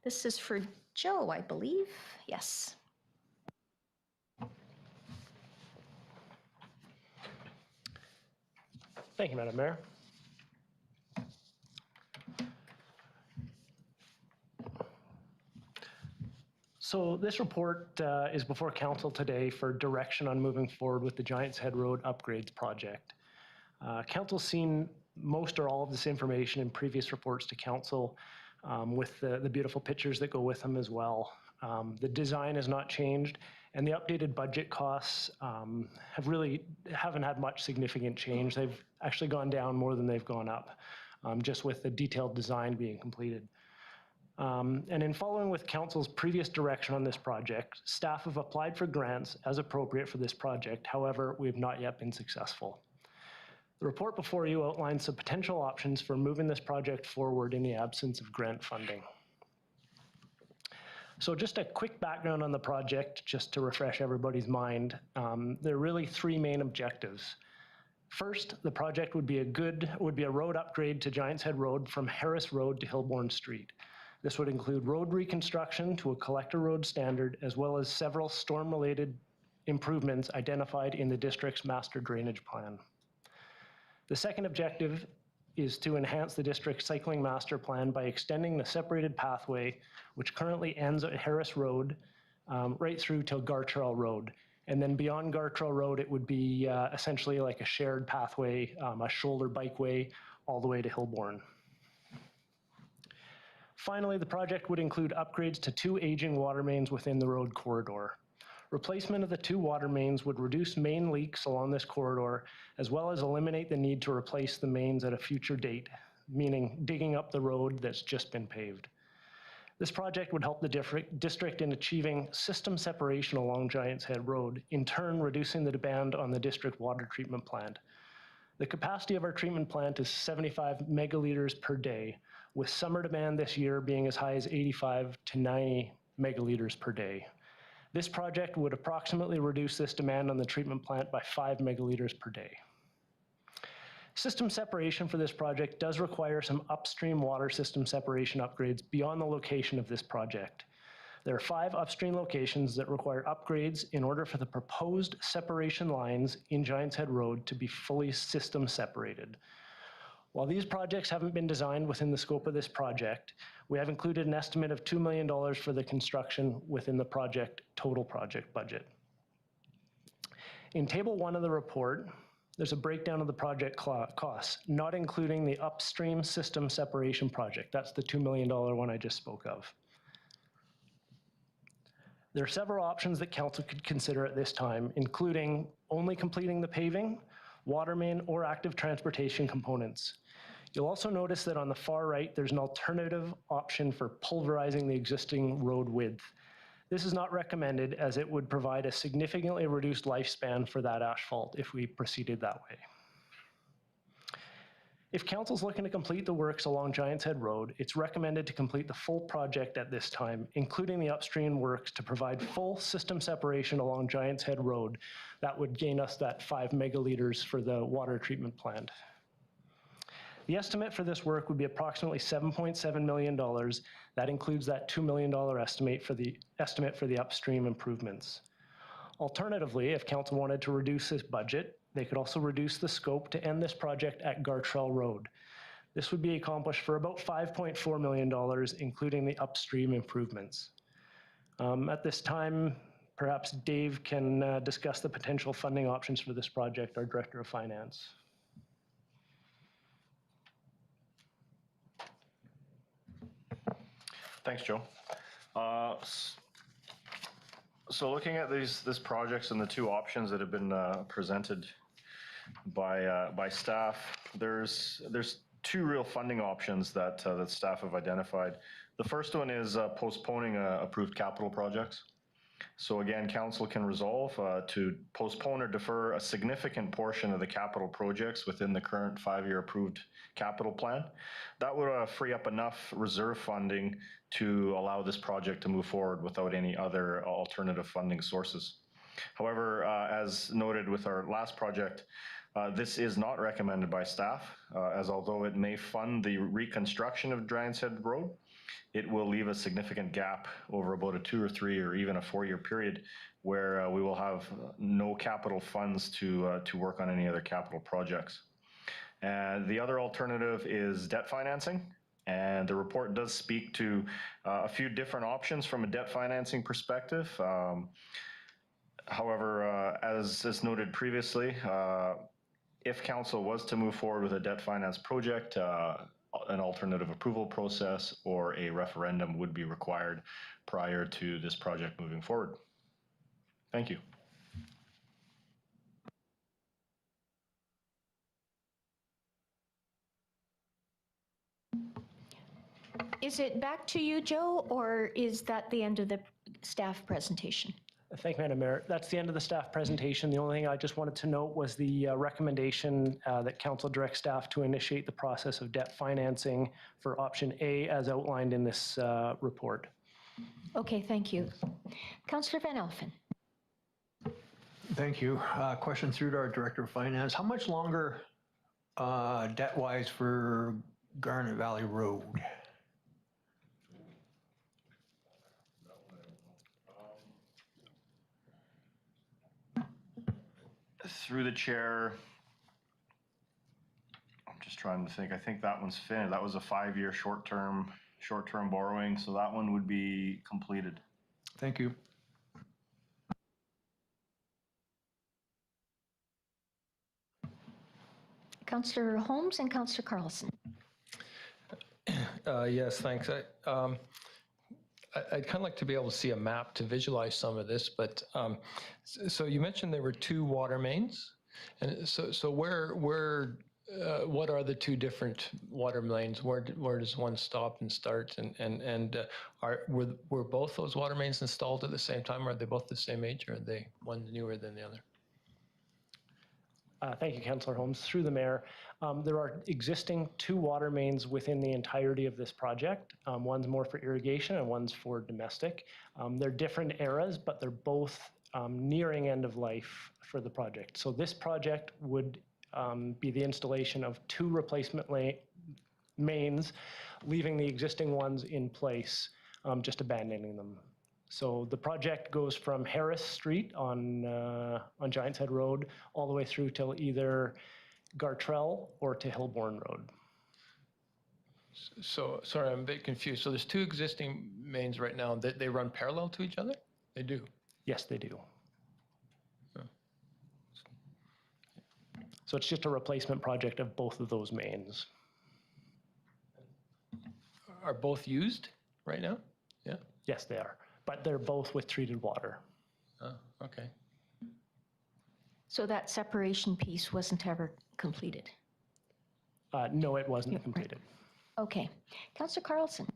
This is for Joe, I believe. Yes. Thank you, Madam Mayor. So this report is before council today for direction on moving forward with the Giants Head Road upgrades project. Council's seen most or all of this information in previous reports to council with the beautiful pictures that go with them as well. The design has not changed, and the updated budget costs haven't had much significant change. They've actually gone down more than they've gone up, just with the detailed design being completed. And in following with council's previous direction on this project, staff have applied for grants as appropriate for this project. However, we have not yet been successful. The report before you outlines some potential options for moving this project forward in the absence of grant funding. So just a quick background on the project, just to refresh everybody's mind. There are really three main objectives. First, the project would be a road upgrade to Giants Head Road from Harris Road to Hillbourne Street. This would include road reconstruction to a collector road standard, as well as several storm-related improvements identified in the district's master drainage plan. The second objective is to enhance the district's cycling master plan by extending the separated pathway, which currently ends at Harris Road, right through to Gartrell Road. And then beyond Gartrell Road, it would be essentially like a shared pathway, a shoulder bikeway, all the way to Hillbourne. Finally, the project would include upgrades to 2 aging water mains within the road corridor. Replacement of the 2 water mains would reduce main leaks along this corridor, as well as eliminate the need to replace the mains at a future date, meaning digging up the road that's just been paved. This project would help the district in achieving system separation along Giants Head Road, in turn reducing the demand on the district water treatment plant. The capacity of our treatment plant is 75 megaliters per day, with summer demand this year being as high as 85 to 90 megaliters per day. This project would approximately reduce this demand on the treatment plant by 5 megaliters per day. System separation for this project does require some upstream water system separation upgrades beyond the location of this project. There are 5 upstream locations that require upgrades in order for the proposed separation lines in Giants Head Road to be fully system separated. While these projects haven't been designed within the scope of this project, we have included an estimate of $2 million for the construction within the total project budget. In Table 1 of the report, there's a breakdown of the project costs, not including the upstream system separation project. That's the $2 million one I just spoke of. There are several options that council could consider at this time, including only completing the paving, water main, or active transportation components. You'll also notice that on the far right, there's an alternative option for pulverizing the existing road width. This is not recommended, as it would provide a significantly reduced lifespan for that asphalt if we proceeded that way. If council's looking to complete the works along Giants Head Road, it's recommended to complete the full project at this time, including the upstream works to provide full system separation along Giants Head Road. That would gain us that 5 megaliters for the water treatment plant. The estimate for this work would be approximately $7.7 million. That includes that $2 million estimate for the upstream improvements. Alternatively, if council wanted to reduce this budget, they could also reduce the scope to end this project at Gartrell Road. This would be accomplished for about $5.4 million, including the upstream improvements. At this time, perhaps Dave can discuss the potential funding options for this project, our Director of Finance. Thanks, Joe. So looking at these projects and the 2 options that have been presented by staff, there's 2 real funding options that staff have identified. The first one is postponing approved capital projects. So again, council can resolve to postpone or defer a significant portion of the capital projects within the current 5-year approved capital plan. That would free up enough reserve funding to allow this project to move forward without any other alternative funding sources. However, as noted with our last project, This is not recommended by staff, as although it may fund the reconstruction of Giant's Head Road, it will leave a significant gap over about a 2 or 3 or even a 4-year period where we will have no capital funds to work on any other capital projects. And the other alternative is debt financing. And the report does speak to a few different options from a debt financing perspective. However, as noted previously, if council was to move forward with a debt finance project, an alternative approval process or a referendum would be required prior to this project moving forward. Thank you. Is it back to you, Joe, or is that the end of the staff presentation? Thank you, Madam Mayor. That's the end of the staff presentation. The only thing I just wanted to note was the recommendation that council directs staff to initiate the process of debt financing for option A as outlined in this report. Okay, thank you. Councillor Van Elfen. Thank you. Question through to our Director of Finance. How much longer debt-wise for Garnet Valley Road? Through the chair, I'm just trying to think. I think that one's finished. That was a 5-year short-term borrowing, so that one would be completed. Thank you. Councillor Holmes and Councillor Carlson. Yes, thanks. I'd kind of like to be able to see a map to visualize some of this, but so you mentioned there were 2 water mains, and so what are the 2 different water mains? Where does one stop and start? And were both those water mains installed at the same time? Are they both the same age, or are they one newer than the other? Thank you, Councillor Holmes. Through the mayor, there are existing 2 water mains within the entirety of this project. One's more for irrigation and one's for domestic. They're different eras, but they're both nearing end of life for the project. So this project would be the installation of 2 replacement mains, leaving the existing ones in place, just abandoning them. So the project goes from Harris Street on Giant's Head Road all the way through till either Gartrell or to Hillborn Road. So, sorry, I'm a bit confused. So there's 2 existing mains right now. They run parallel to each other? They do? Yes, they do. Oh. So it's just a replacement project of both of those mains. Are both used right now? Yeah? Yes, they are. But they're both with treated water. Oh, okay. So that separation piece wasn't ever completed? No, it wasn't completed. Okay. Councillor Carlson.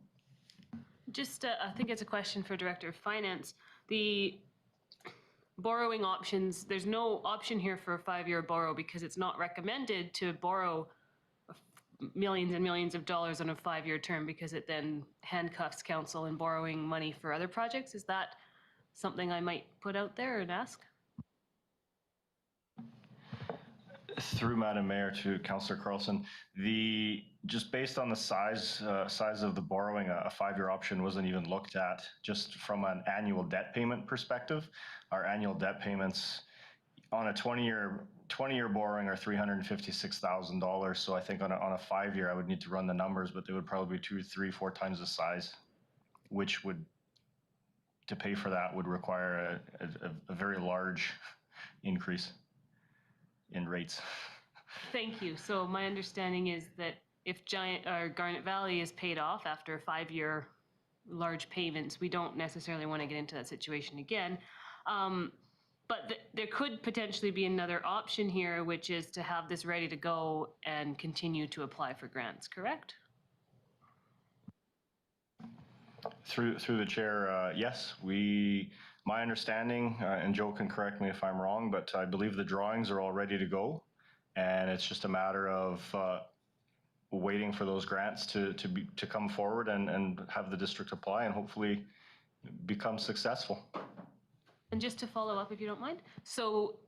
Just, I think it's a question for Director of Finance. The borrowing options, there's no option here for a 5-year borrow because it's not recommended to borrow millions and millions of dollars on a 5-year term because it then handcuffs council in borrowing money for other projects. Is that something I might put out there and ask? Through Madam Mayor to Councillor Carlson, just based on the size of the borrowing, a 5-year option wasn't even looked at. Just from an annual debt payment perspective, our annual debt payments on a 20-year borrowing are $356,000. So I think on a 5-year, I would need to run the numbers, but they would probably be 2, 3, 4 times the size, which to pay for that would require a very large increase in rates. Thank you. So my understanding is that if Garnet Valley is paid off after 5-year large payments, we don't necessarily want to get into that situation again. But there could potentially be another option here, which is to have this ready to go and continue to apply for grants, correct? Through the chair, yes. My understanding, and Joe can correct me if I'm wrong, but I believe the drawings are all ready to go. And it's just a matter of waiting for those grants to come forward and have the district apply and hopefully become successful. And just to follow up, if you don't mind. So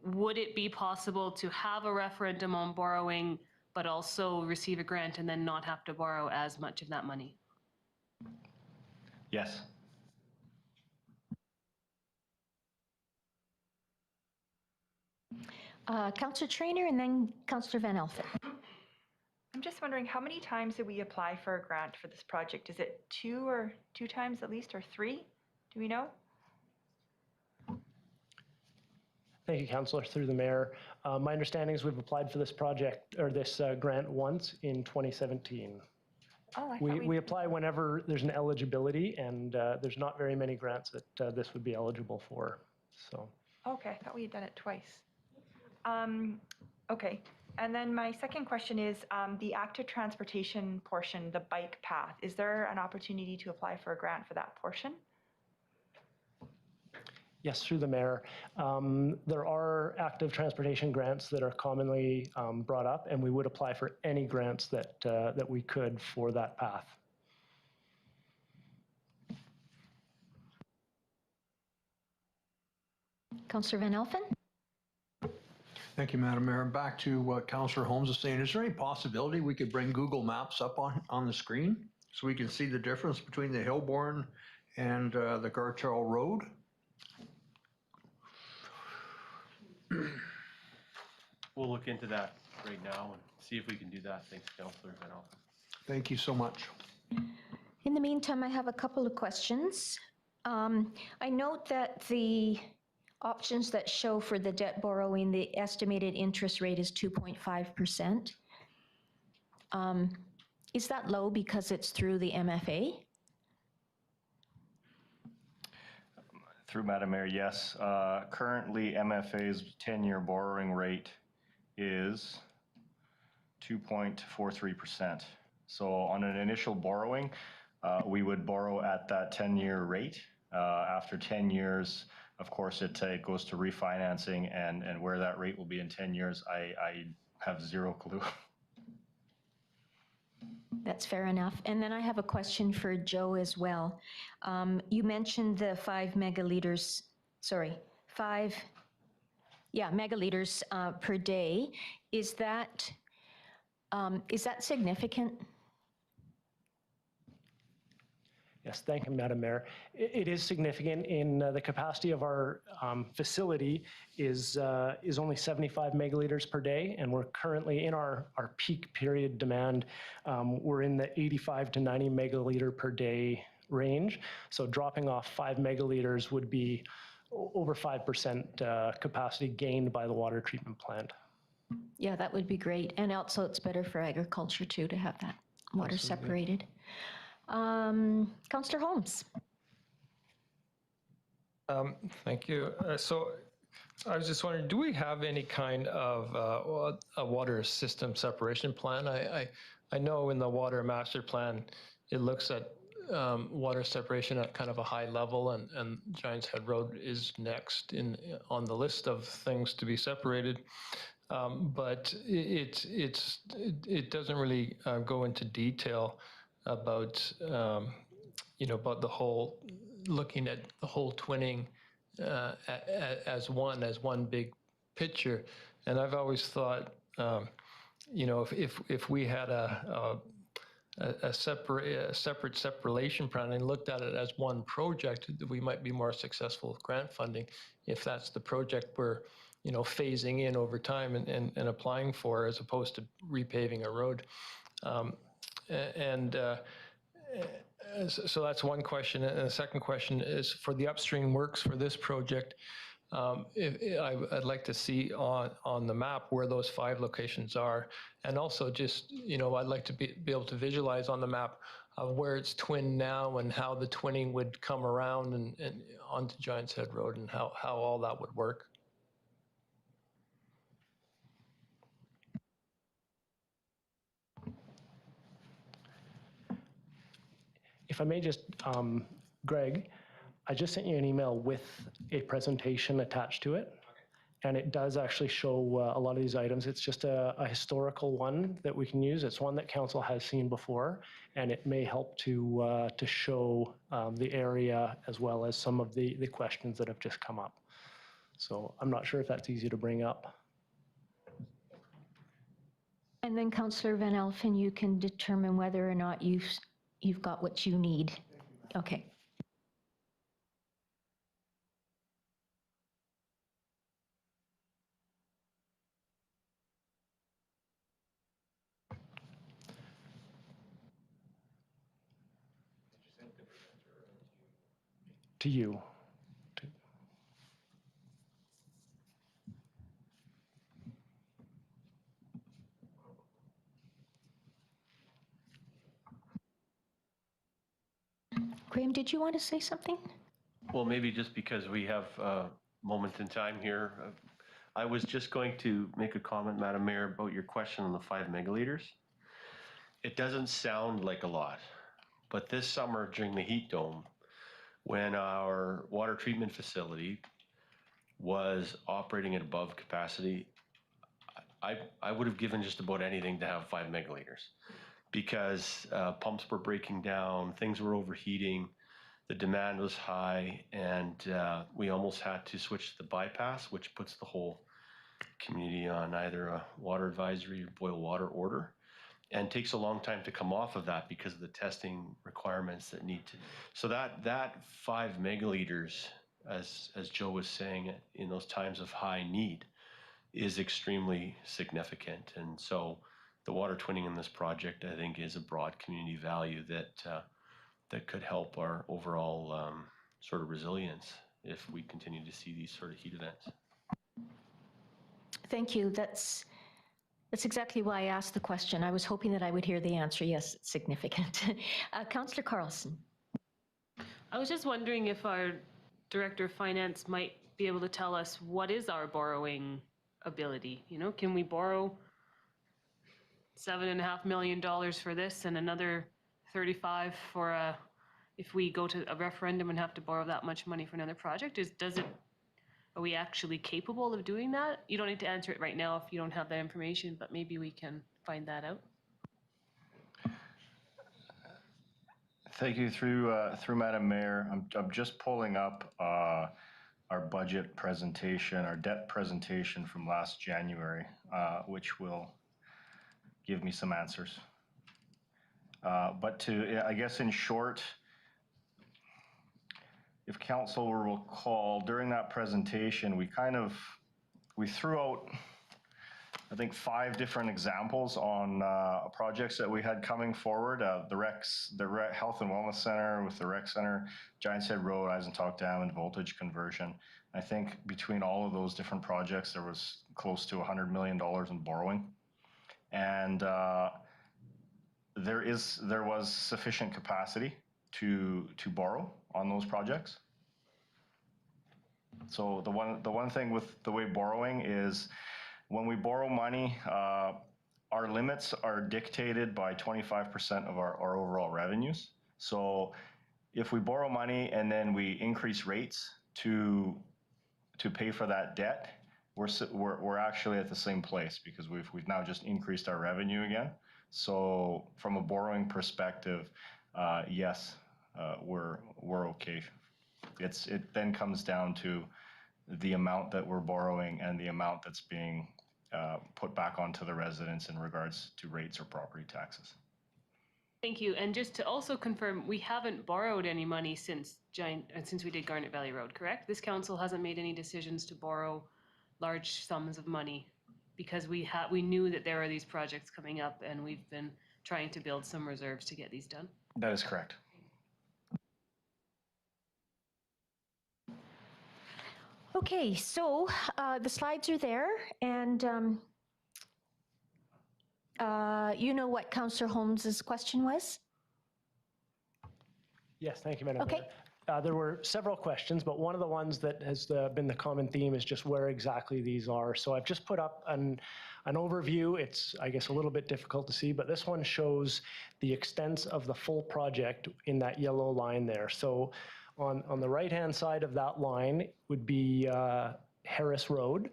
would it be possible to have a referendum on borrowing, but also receive a grant and then not have to borrow as much of that money? Yes. Councillor Trainer and then Councillor Van Elfen. I'm just wondering, how many times did we apply for a grant for this project? Is it two times at least, or three? Do we know? Thank you, Councillor, through the mayor. My understanding is we've applied for this project or this grant once in 2017. Oh, I thought We apply whenever there's an eligibility, and there's not very many grants that this would be eligible for. So. Okay, I thought we had done it twice. Okay, and then my second question is the active transportation portion, the bike path. Is there an opportunity to apply for a grant for that portion? Yes, through the mayor. There are active transportation grants that are commonly brought up, and we would apply for any grants that we could for that path. Councillor Van Elfen. Thank you, Madam Mayor. Back to what Councillor Holmes is saying. Is there any possibility we could bring Google Maps up on the screen so we can see the difference between the Hillborn and the Gartrell Road? We'll look into that right now and see if we can do that. Thanks, Councillor Van Elfen. Thank you so much. In the meantime, I have a couple of questions. I note that the options that show for the debt borrowing, the estimated interest rate is 2.5%. Is that low because it's through the MFA? Through Madam Mayor, yes. Currently, MFA's 10-year borrowing rate is 2.43%. So on an initial borrowing, we would borrow at that 10-year rate. After 10 years, of course, it goes to refinancing, and where that rate will be in 10 years, I have zero clue. That's fair enough. And then I have a question for Joe as well. You mentioned the 5 megaliters per day. Is that significant? Yes, thank you, Madam Mayor. It is significant. In the capacity of our facility is only 75 megaliters per day, and we're currently in our peak period demand. We're in the 85 to 90 megaliter per day range. So dropping off 5 megaliters would be over 5% capacity gained by the water treatment plant. Yeah, that would be great. And also it's better for agriculture too to have that water Absolutely. separated. Councillor Holmes. Thank you. So I was just wondering, do we have any kind of a water system separation plan? I know in the water master plan, it looks at water separation at kind of a high level, and Giants Head Road is next on the list of things to be separated. But it doesn't really go into detail about about the whole, looking at the whole twinning as one big picture. And I've always thought, if we had a separate separation plan and looked at it as one project, we might be more successful with grant funding if that's the project we're phasing in over time and applying for, as opposed to repaving a road. So that's one question. And the second question is for the upstream works for this project. I'd like to see on the map where those 5 locations are, and also just I'd like to be able to visualize on the map where it's twinned now and how the twinning would come around and onto Giants Head Road, and how all that would work. If I may just, Greg, I just sent you an email with a presentation attached to it. And it does actually show a lot of these items. It's just a historical one that we can use. It's one that council has seen before, and it may help to show the area as well as some of the questions that have just come up. So I'm not sure if that's easy to bring up. And then Councillor Van Elfen, you can determine whether or not you've got what you need. Okay. To you. Graham, did you want to say something? Well, maybe just because we have a moment in time here, I was just going to make a comment, Madam Mayor, about your question on the 5 megaliters. It doesn't sound like a lot, but this summer during the heat dome, when our water treatment facility was operating at above capacity, I would have given just about anything to have 5 megaliters because pumps were breaking down, things were overheating, the demand was high, and we almost had to switch to the bypass, which puts the whole community on either a water advisory or boil water order, and takes a long time to come off of that because of the testing requirements that need to. So that 5 megaliters, as Joe was saying, in those times of high need, is extremely significant. And so the water twinning in this project, I think, is a broad community value that could help our overall sort of resilience if we continue to see these sort of heat events. Thank you. That's exactly why I asked the question. I was hoping that I would hear the answer. Yes, it's significant. Councillor Carlson. I was just wondering if our Director of Finance might be able to tell us what is our borrowing ability. You know, can we borrow $7.5 million for this and another 35 for if we go to a referendum and have to borrow that much money for another project? Are we actually capable of doing that? You don't need to answer it right now if you don't have that information, but maybe we can find that out. Thank you. Through Madam Mayor, I'm just pulling up our budget presentation, our debt presentation from last January, which will give me some answers. But I guess in short, if council will recall, during that presentation, we threw out, I think, 5 different examples on projects that we had coming forward. The Health and Wellness Center with the Rec Center, Giants Head Road, Eisentalk Dam, and voltage conversion. I think between all of those different projects, there was close to $100 million in borrowing. And there was sufficient capacity to borrow on those projects. So the one thing with the way borrowing is, when we borrow money, our limits are dictated by 25% of our overall revenues. So if we borrow money and then we increase rates to pay for that debt, we're actually at the same place because we've now just increased our revenue again. So from a borrowing perspective, yes, we're okay. It then comes down to the amount that we're borrowing and the amount that's being put back onto the residents in regards to rates or property taxes. Thank you. And just to also confirm, we haven't borrowed any money since we did Garnet Valley Road, correct? This council hasn't made any decisions to borrow large sums of money because we knew that there are these projects coming up and we've been trying to build some reserves to get these done. That is correct. Okay, so the slides are there, and you know what Councillor Holmes's question was? Yes, thank you, Madam Okay. Mayor. There were several questions, but one of the ones that has been the common theme is just where exactly these are. So I've just put up an overview. It's, I guess, a little bit difficult to see, but this one shows the extents of the full project in that yellow line there. So on the right-hand side of that line would be Harris Road,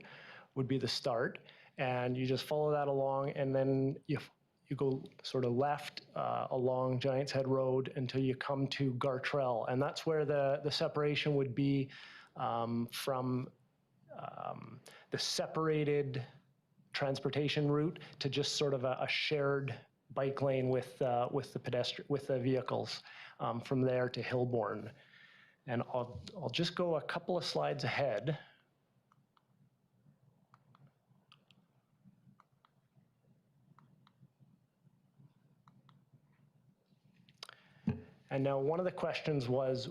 would be the start. And you just follow that along, and then you go sort of left along Giants Head Road until you come to Gartrell. And that's where the separation would be from the separated transportation route to just sort of a shared bike lane with the vehicles from there to Hillborn. And I'll just go a couple of slides ahead. And now one of the questions was,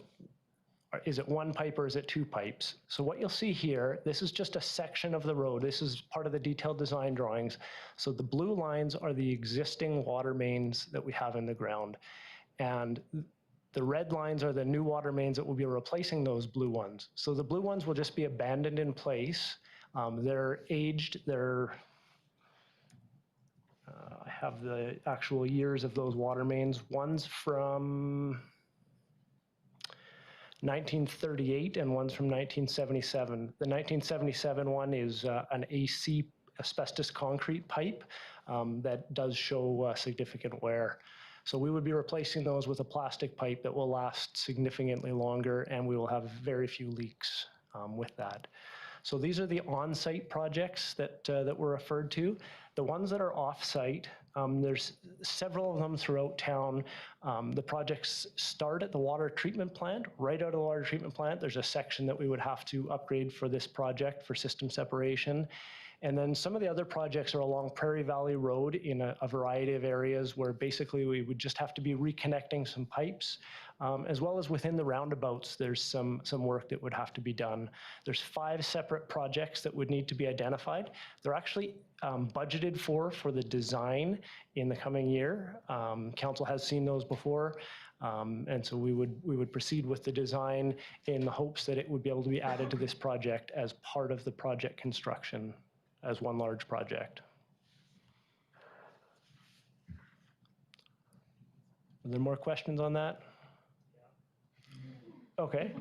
is it one pipe or is it two pipes? So what you'll see here, this is just a section of the road. This is part of the detailed design drawings. So the blue lines are the existing water mains that we have in the ground. And the red lines are the new water mains that will be replacing those blue ones. So the blue ones will just be abandoned in place. They're aged, I have the actual years of those water mains. One's from 1938 and one's from 1977. The 1977 one is an AC asbestos concrete pipe that does show significant wear. So we would be replacing those with a plastic pipe that will last significantly longer, and we will have very few leaks with that. So these are the on-site projects that were referred to. The ones that are off-site, there's several of them throughout town. The projects start at the water treatment plant. Right out of the water treatment plant, there's a section that we would have to upgrade for this project for system separation. And then some of the other projects are along Prairie Valley Road in a variety of areas where basically we would just have to be reconnecting some pipes, as well as within the roundabouts, there's some work that would have to be done. There's 5 separate projects that would need to be identified. They're actually budgeted for the design in the coming year. Council has seen those before. And so we would proceed with the design in the hopes that it would be able to be added to this project as part of the project construction as one large project. Are there more questions on that? Okay.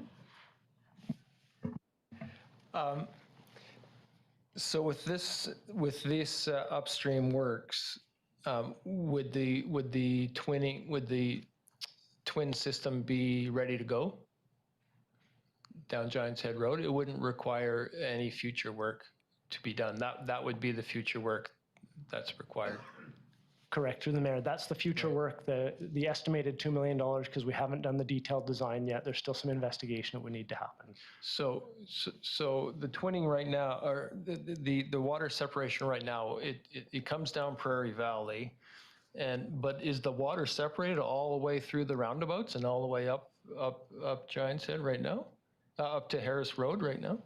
So with this upstream works, would the twin system be ready to go down Giants Head Road? It wouldn't require any future work to be done. That would be the future work that's required. Correct, through the mayor. That's the future work, the estimated $2 million, because we haven't done the detailed design yet. There's still some investigation that would need to happen. So the twinning right now, or the water separation right now, it comes down Prairie Valley, but is the water separated all the way through the roundabouts and all the way up Giants Head right now, up to Harris Road right now?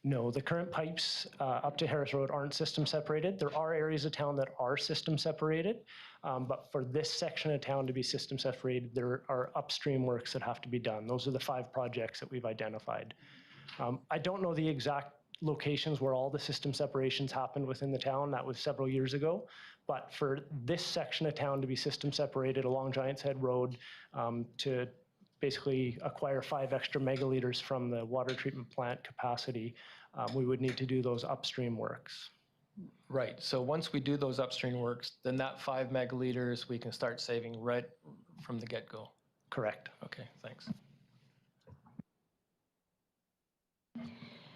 No, the current pipes up to Harris Road aren't system separated. There are areas of town that are system separated, but for this section of town to be system separated, there are upstream works that have to be done. Those are the 5 projects that we've identified. I don't know the exact locations where all the system separations happened within the town. That was several years ago. But for this section of town to be system separated along Giants Head Road to basically acquire 5 extra megaliters from the water treatment plant capacity, we would need to do those upstream works. Right, so once we do those upstream works, then that 5 megaliters, we can start saving right from the get-go. Correct. Okay, thanks.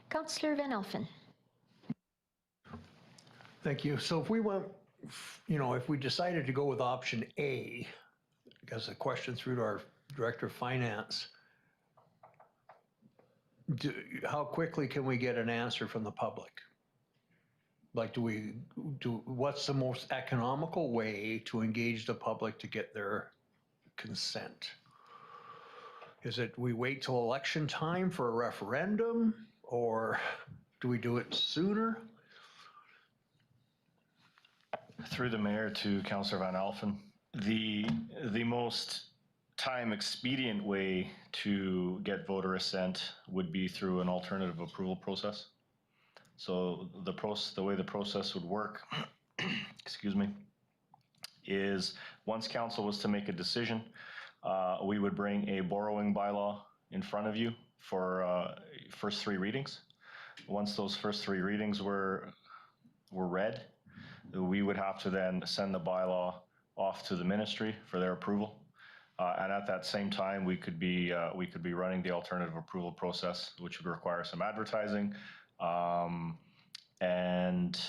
Councillor Van Elfen. Thank you. So if we went, if we decided to go with option A, because the question through to our Director of Finance, how quickly can we get an answer from the public? Like, what's the most economical way to engage the public to get their consent? Is it we wait till election time for a referendum, or do we do it sooner? Through the mayor to Councillor Van Elfen, the most time expedient way to get voter assent would be through an alternative approval process. So the way the process would work, excuse me, is once council was to make a decision, we would bring a borrowing bylaw in front of you for first 3 readings. Once those first 3 readings were read, we would have to then send the bylaw off to the ministry for their approval. And at that same time, we could be running the alternative approval process, which would require some advertising. And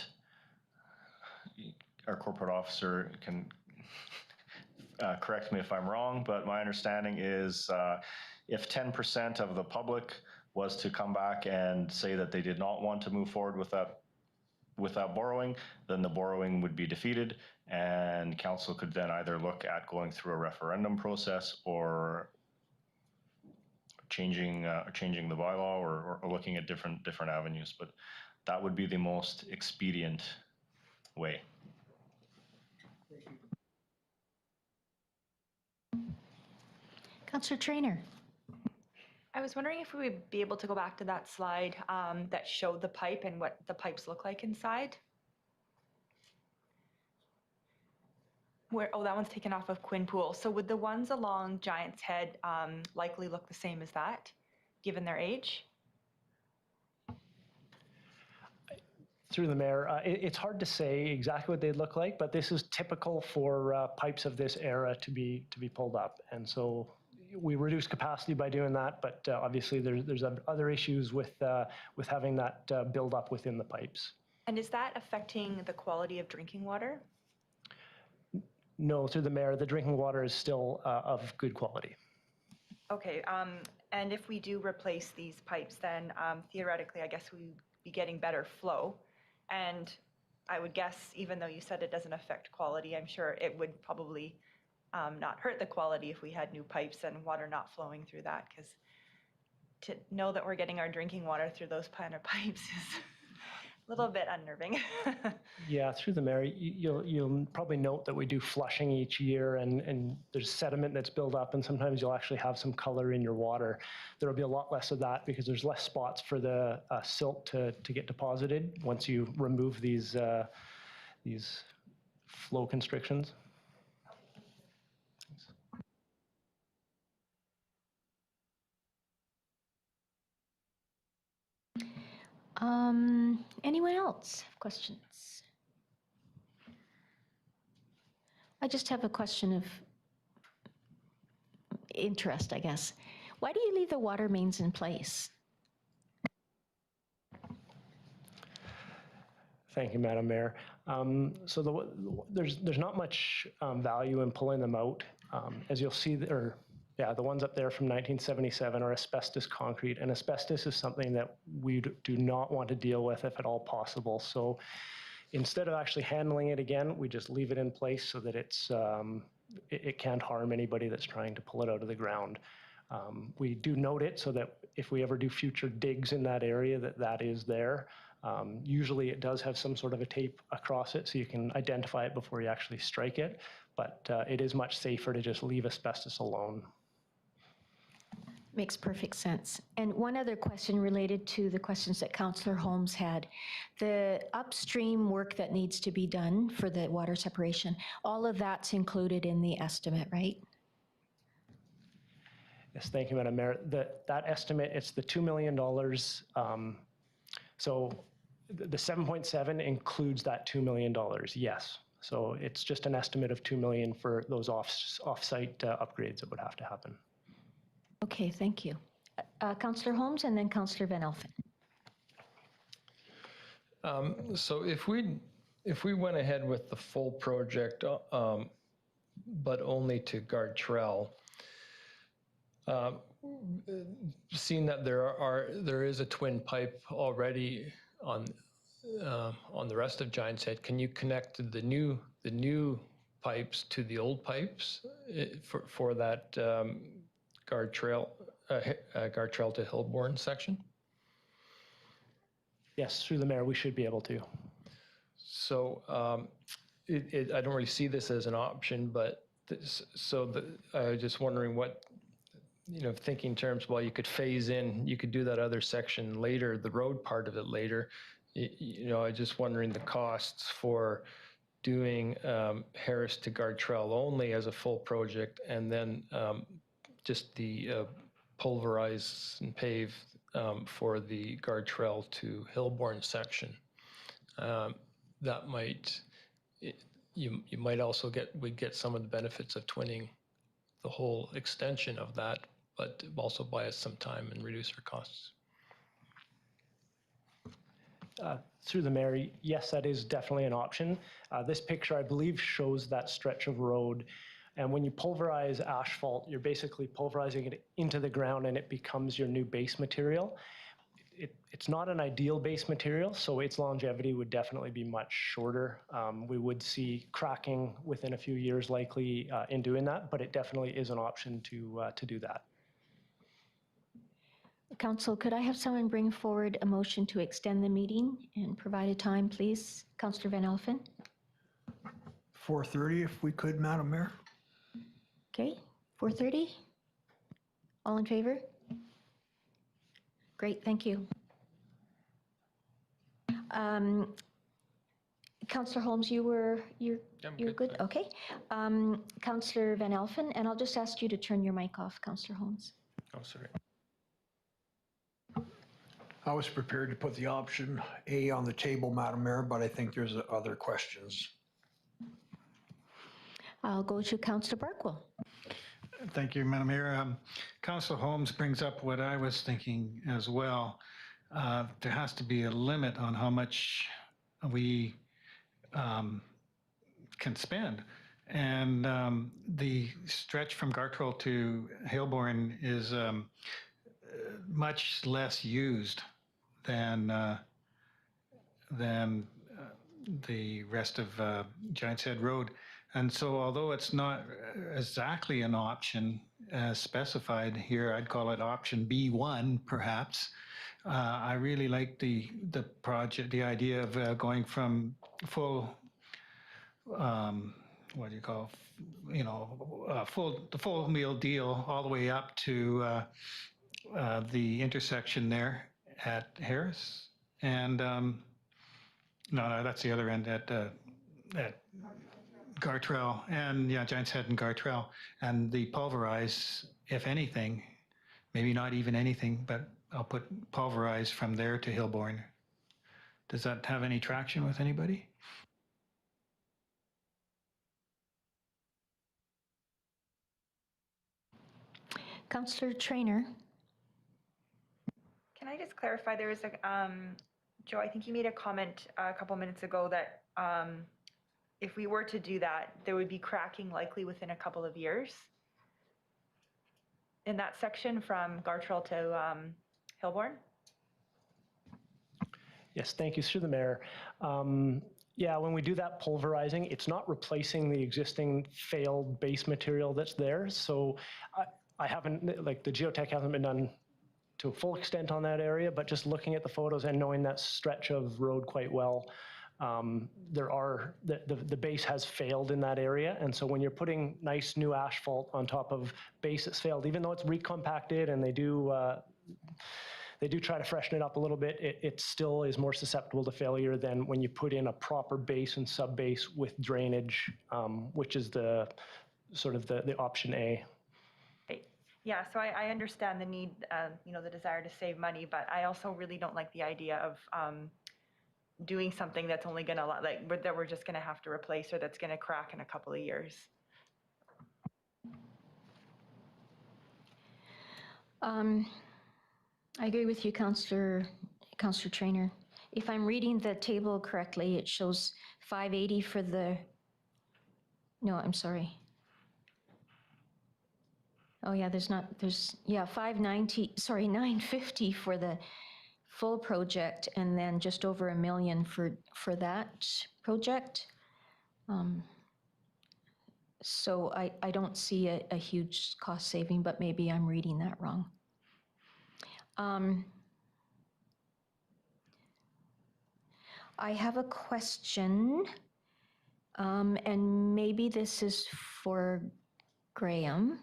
our corporate officer can correct me if I'm wrong, but my understanding is if 10% of the public was to come back and say that they did not want to move forward with that borrowing, then the borrowing would be defeated, and council could then either look at going through a referendum process or changing the bylaw or looking at different avenues. But that would be the most expedient way. Councillor Trainer. I was wondering if we would be able to go back to that slide that showed the pipe and what the pipes look like inside. Oh, that one's taken off of Quinn Pool. So would the ones along Giant's Head likely look the same as that, given their age? Through the mayor, it's hard to say exactly what they'd look like, but this is typical for pipes of this era to be pulled up. And so we reduce capacity by doing that, but obviously there's other issues with having that build up within the pipes. And is that affecting the quality of drinking water? No, through the mayor, the drinking water is still of good quality. Okay, and if we do replace these pipes, then theoretically, I guess we'd be getting better flow. And I would guess, even though you said it doesn't affect quality, I'm sure it would probably not hurt the quality if we had new pipes and water not flowing through that, because to know that we're getting our drinking water through those kind of pipes is a little bit unnerving. Yeah, through the mayor, you'll probably note that we do flushing each year, and there's sediment that's built up, and sometimes you'll actually have some color in your water. There will be a lot less of that because there's less spots for the silt to get deposited once you remove these flow constrictions. Anyone else have questions? I just have a question of interest, I guess. Why do you leave the water mains in place? Thank you, Madam Mayor. So there's not much value in pulling them out. As you'll see, the ones up there from 1977 are asbestos concrete, and asbestos is something that we do not want to deal with if at all possible. So instead of actually handling it again, we just leave it in place so that it can't harm anybody that's trying to pull it out of the ground. We do note it so that if we ever do future digs in that area, that is there. Usually it does have some sort of a tape across it so you can identify it before you actually strike it, but it is much safer to just leave asbestos alone. Makes perfect sense. And one other question related to the questions that Councillor Holmes had. The upstream work that needs to be done for the water separation, all of that's included in the estimate, right? Yes, thank you, Madam Mayor. That estimate, it's the $2 million. So the 7.7 includes that $2 million, yes. So it's just an estimate of $2 million for those off-site upgrades that would have to happen. Okay, thank you. Councillor Holmes and then Councillor Van Elfen. So if we went ahead with the full project, but only to Gartrell, seeing that there is a twin pipe already on the rest of Giant's Head, can you connect the new pipes to the old pipes for that guard trail to Hillborn section? Yes, through the mayor, we should be able to. So I don't really see this as an option, but I was just wondering what, thinking in terms, well, you could phase in, you could do that other section later, the road part of it later. I just wondering the costs for doing Harris to Gartrell only as a full project, and then just the pulverize and pave for the Gartrell to Hillborn section. That might, you might also we'd get some of the benefits of twinning the whole extension of that, but also buy us some time and reduce our costs. Through the mayor, yes, that is definitely an option. This picture, I believe, shows that stretch of road. And when you pulverize asphalt, you're basically pulverizing it into the ground and it becomes your new base material. It's not an ideal base material, so its longevity would definitely be much shorter. We would see cracking within a few years likely in doing that, but it definitely is an option to do that. Council, could I have someone bring forward a motion to extend the meeting and provide a time, please? Councillor Van Elfen. 4:30 if we could, Madam Mayor. Okay, 4:30? All in favor? Great, thank you. Councillor Holmes, you're good? Okay. Councillor Van Elfen, and I'll just ask you to turn your mic off, Councillor Holmes. Oh, sorry. I was prepared to put the option A on the table, Madam Mayor, but I think there's other questions. I'll go to Councillor Barkwell. Thank you, Madam Mayor. Councillor Holmes brings up what I was thinking as well. There has to be a limit on how much we can spend. And the stretch from Gartrell to Hailborn is much less used than the rest of Giant's Head Road. And so although it's not exactly an option as specified here, I'd call it option B1 perhaps. I really like the project, the idea of going from full, what do you call, the full meal deal all the way up to the intersection there at Harris. And no, that's the other end at Gartrell, and yeah, Giant's Head and Gartrell, and the pulverize, if anything, maybe not even anything, but I'll put pulverize from there to Hailborn. Does that have any traction with anybody? Councillor Traynor. Can I just clarify, there was a, Joe, I think you made a comment a couple minutes ago that if we were to do that, there would be cracking likely within a couple of years in that section from Gartrell to Hailborn? Yes, thank you, through the mayor. Yeah, when we do that pulverizing, it's not replacing the existing failed base material that's there. So I haven't, like the geotech hasn't been done to a full extent on that area, but just looking at the photos and knowing that stretch of road quite well, the base has failed in that area. And so when you're putting nice new asphalt on top of base that's failed, even though it's recompacted and they do try to freshen it up a little bit, it still is more susceptible to failure than when you put in a proper base and sub-base with drainage, which is the sort of the option A. Yeah, so I understand the need, the desire to save money, but I also really don't like the idea of doing something that's only gonna, that we're just gonna have to replace or that's gonna crack in a couple of years. I agree with you, Councillor Traynor. If I'm reading the table correctly, it shows 580 for the, no, I'm sorry. Oh yeah, there's 950 for the full project and then just over $1 million for that project. So I don't see a huge cost saving, but maybe I'm reading that wrong. I have a question, and maybe this is for Graham.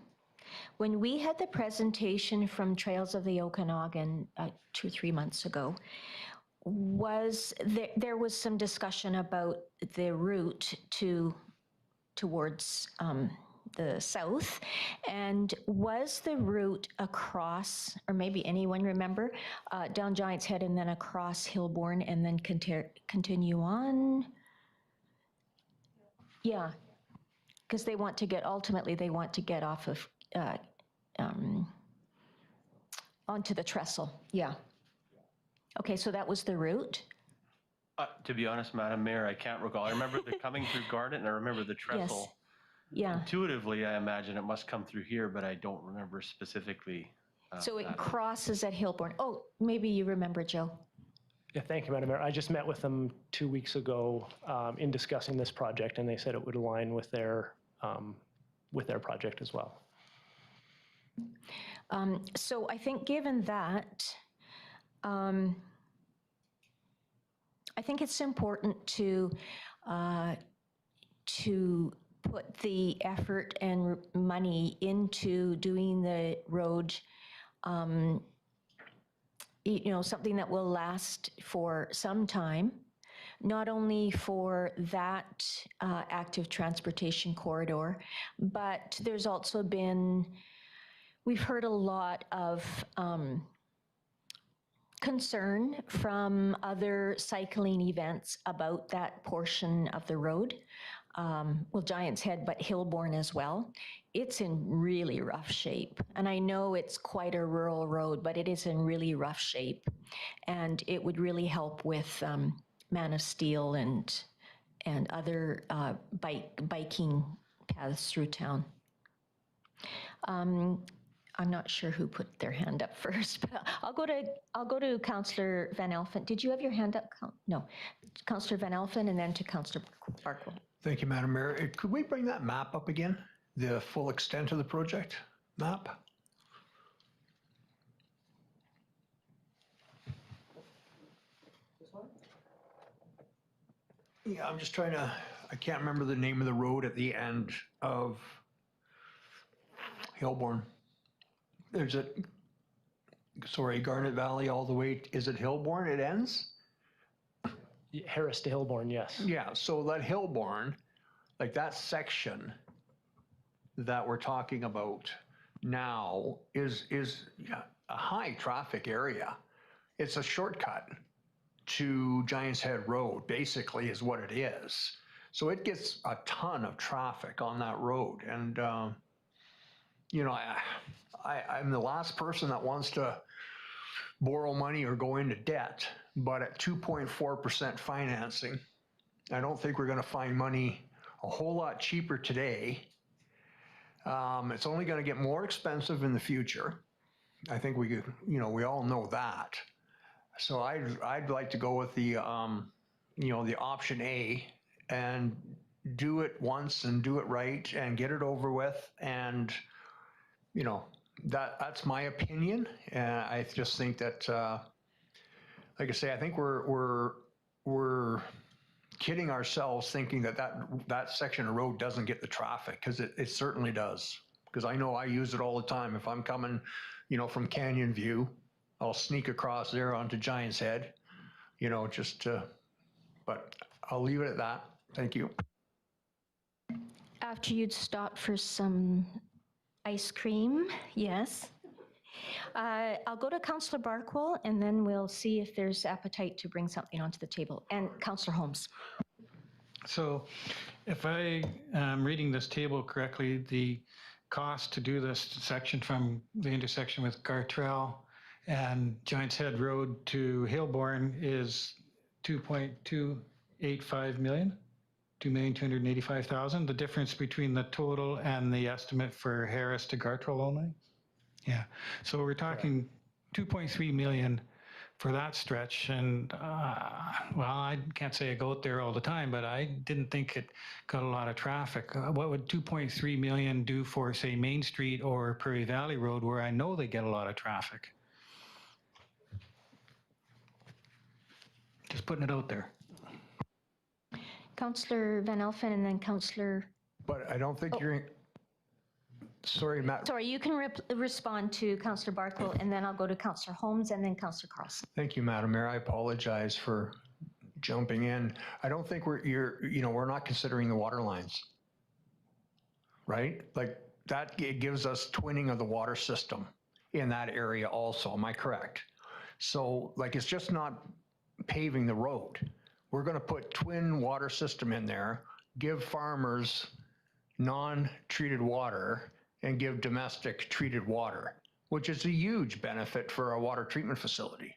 When we had the presentation from Trails of the Okanagan 2 or 3 months ago, there was some discussion about the route towards the south, and was the route across, or maybe anyone remember, down Giant's Head and then across Hailborn and then continue on? Yeah, because they want to get, ultimately, they want to get off of, onto the trestle, yeah. Okay, so that was the route? To be honest, Madam Mayor, I can't recall. I remember the coming through Garnet and I remember the trestle. Yeah. Intuitively, I imagine it must come through here, but I don't remember specifically. So it that. crosses at Hillborn. Oh, maybe you remember, Joe. Yeah, thank you, Madam Mayor. I just met with them 2 weeks ago in discussing this project, and they said it would align with their project as well. So I think given that, I think it's important to put the effort and money into doing the road, you know, something that will last for some time, not only for that active transportation corridor, but there's also been, we've heard a lot of concern from other cycling events about that portion of the road. Well, Giant's Head, but Hillborn as well. It's in really rough shape. And I know it's quite a rural road, but it is in really rough shape. And it would really help with Man of Steel and other biking paths through town. I'm not sure who put their hand up first, but I'll go to Councillor Van Elfen. Did you have your hand up? No, Councillor Van Elfen, and then to Councillor Barkwell. Thank you, Madam Mayor. Could we bring that map up again? The full extent of the project map? Yeah, I'm just trying to, I can't remember the name of the road at the end of Hillborn. There's a, sorry, Garnet Valley all the way, is it Hillborn it ends? Harris to Hillborn, yes. Yeah, so that Hillborn, like that section that we're talking about now is a high traffic area. It's a shortcut to Giant's Head Road, basically is what it is. So it gets a ton of traffic on that road. And, you know, I'm the last person that wants to borrow money or go into debt, but at 2.4% financing, I don't think we're going to find money a whole lot cheaper today. It's only going to get more expensive in the future. I think we could, you know, we all know that. So I'd like to go with the, you know, the option A and do it once and do it right and get it over with. And, you know, that's my opinion. And I just think that, like I say, I think we're kidding ourselves thinking that section of road doesn't get the traffic, because it certainly does. Because I know I use it all the time. If I'm coming, you know, from Canyon View, I'll sneak across there onto Giant's Head, you know, just to, but I'll leave it at that. Thank you. After you'd stop for some ice cream, yes. I'll go to Councillor Barkwell, and then we'll see if there's appetite to bring something onto the table. And Councillor Holmes. So if I am reading this table correctly, the cost to do this section from the intersection with Gartrell and Giant's Head Road to Hillborn is 2.285 million, 2,285,000. The difference between the total and the estimate for Harris to Gartrell only? Yeah, so we're talking 2.3 million for that stretch. And well, I can't say I go out there all the time, but I didn't think it got a lot of traffic. What would 2.3 million do for, say, Main Street or Prairie Valley Road, where I know they get a lot of traffic? Just putting it out there. Councillor Van Elfen, and then Councillor. But I don't think you're. Sorry, Matt. Sorry, you can respond to Councillor Barkwell, and then I'll go to Councillor Holmes, and then Councillor Carlson. Thank you, Madam Mayor. I apologize for jumping in. I don't think we're not considering the water lines, right? Like that, it gives us twinning of the water system in that area also. Am I correct? So like, it's just not paving the road. We're going to put twin water system in there, give farmers non-treated water and give domestic treated water, which is a huge benefit for a water treatment facility.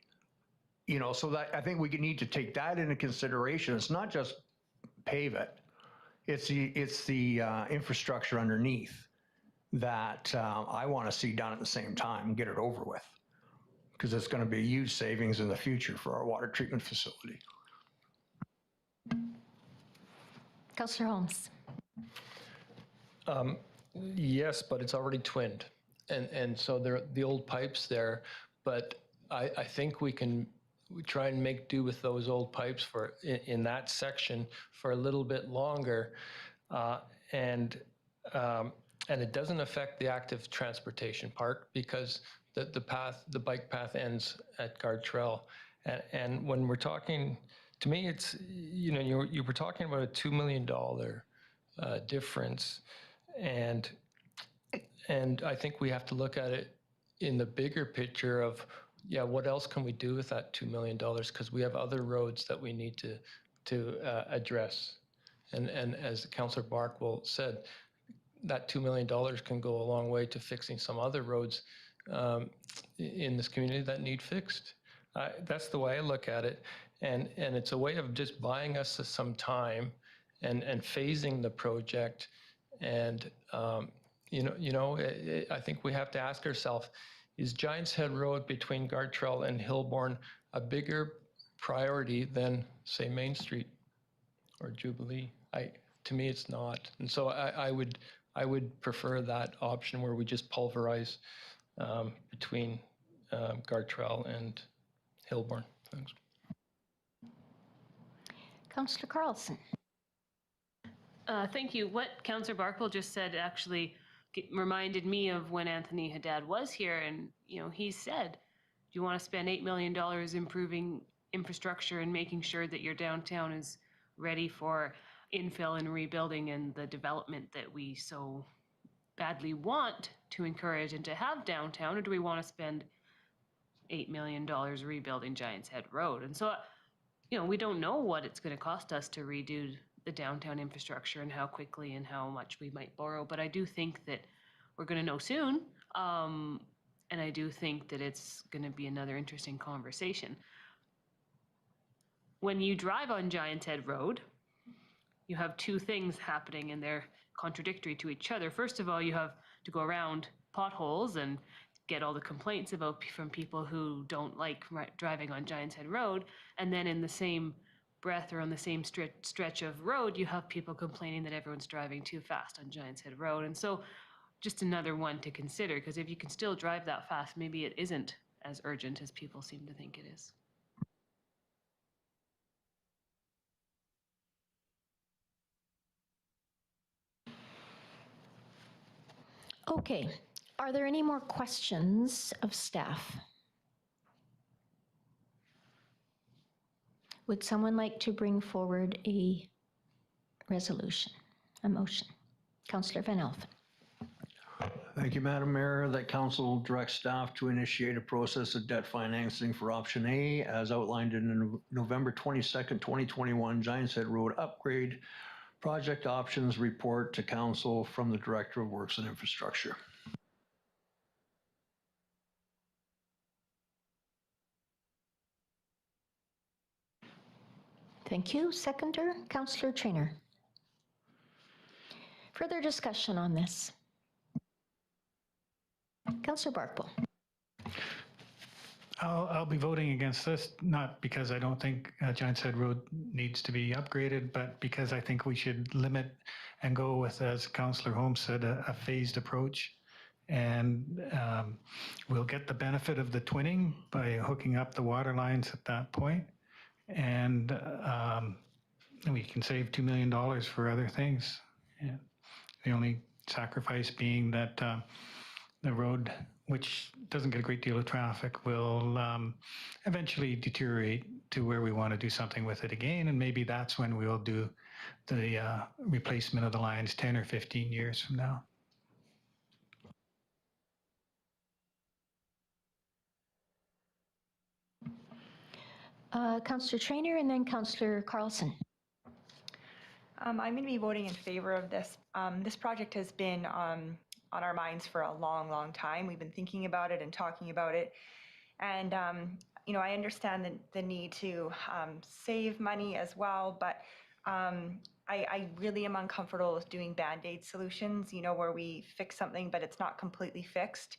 You know, so that I think we need to take that into consideration. It's not just pave it. It's the infrastructure underneath that I want to see done at the same time and get it over with, because it's going to be a huge savings in the future for our water treatment facility. Councillor Holmes. Yes, but it's already twinned. And so there are the old pipes there, but I think we try and make do with those old pipes for in that section for a little bit longer. And it doesn't affect the active transportation part because the bike path ends at Guard Trail. And when we're talking, to me, it's, you know, you were talking about a $2 million difference. And I think we have to look at it in the bigger picture of, yeah, what else can we do with that $2 million? Because we have other roads that we need to address. And as Councillor Barkwell said, that $2 million can go a long way to fixing some other roads in this community that need fixed. That's the way I look at it. And it's a way of just buying us some time and phasing the project. And, I think we have to ask ourselves, is Giants Head Road between Guard Trail and Hillborn a bigger priority than, say, Main Street or Jubilee? To me, it's not. And so I would prefer that option where we just pulverize between Guard Trail and Hillborn. Thanks. Councillor Carlson. Thank you. What Councillor Barkwell just said actually reminded me of when Anthony Haddad was here, and he said, "Do you want to spend $8 million improving infrastructure and making sure that your downtown is ready for infill and rebuilding and the development that we so badly want to encourage and to have downtown, or do we want to spend $8 million rebuilding Giants Head Road?" And so, we don't know what it's going to cost us to redo the downtown infrastructure and how quickly and how much we might borrow. But I do think that we're going to know soon. And I do think that it's going to be another interesting conversation. When you drive on Giants Head Road, you have two things happening and they're contradictory to each other. First of all, you have to go around potholes and get all the complaints from people who don't like driving on Giants Head Road. And then in the same breath or on the same stretch of road, you have people complaining that everyone's driving too fast on Giants Head Road. And so just another one to consider, because if you can still drive that fast, maybe it isn't as urgent as people seem to think it is. Okay, are there any more questions of staff? Would someone like to bring forward a resolution, a motion? Councillor Van Elfen. Thank you, Madam Mayor. That council directs staff to initiate a process of debt financing for option A as outlined in November 22nd, 2021 Giants Head Road upgrade project options report to council from the Director of Works and Infrastructure. Thank you. Seconder, Councillor Traynor. Further discussion on this? Councillor Barkwell. I'll be voting against this, not because I don't think Giants Head Road needs to be upgraded, but because I think we should limit and go with, as Councillor Holmes said, a phased approach. And we'll get the benefit of the twinning by hooking up the water lines at that point. And we can save $2 million for other things. Yeah. The only sacrifice being that the road, which doesn't get a great deal of traffic, will eventually deteriorate to where we want to do something with it again. And maybe that's when we'll do the replacement of the lines 10 or 15 years from now. Councillor Traynor and then Councillor Carlson. I'm going to be voting in favor of this. This project has been on our minds for a long, long time. We've been thinking about it and talking about it. And, I understand the need to save money as well, but I really am uncomfortable with doing Band-Aid solutions, where we fix something, but it's not completely fixed.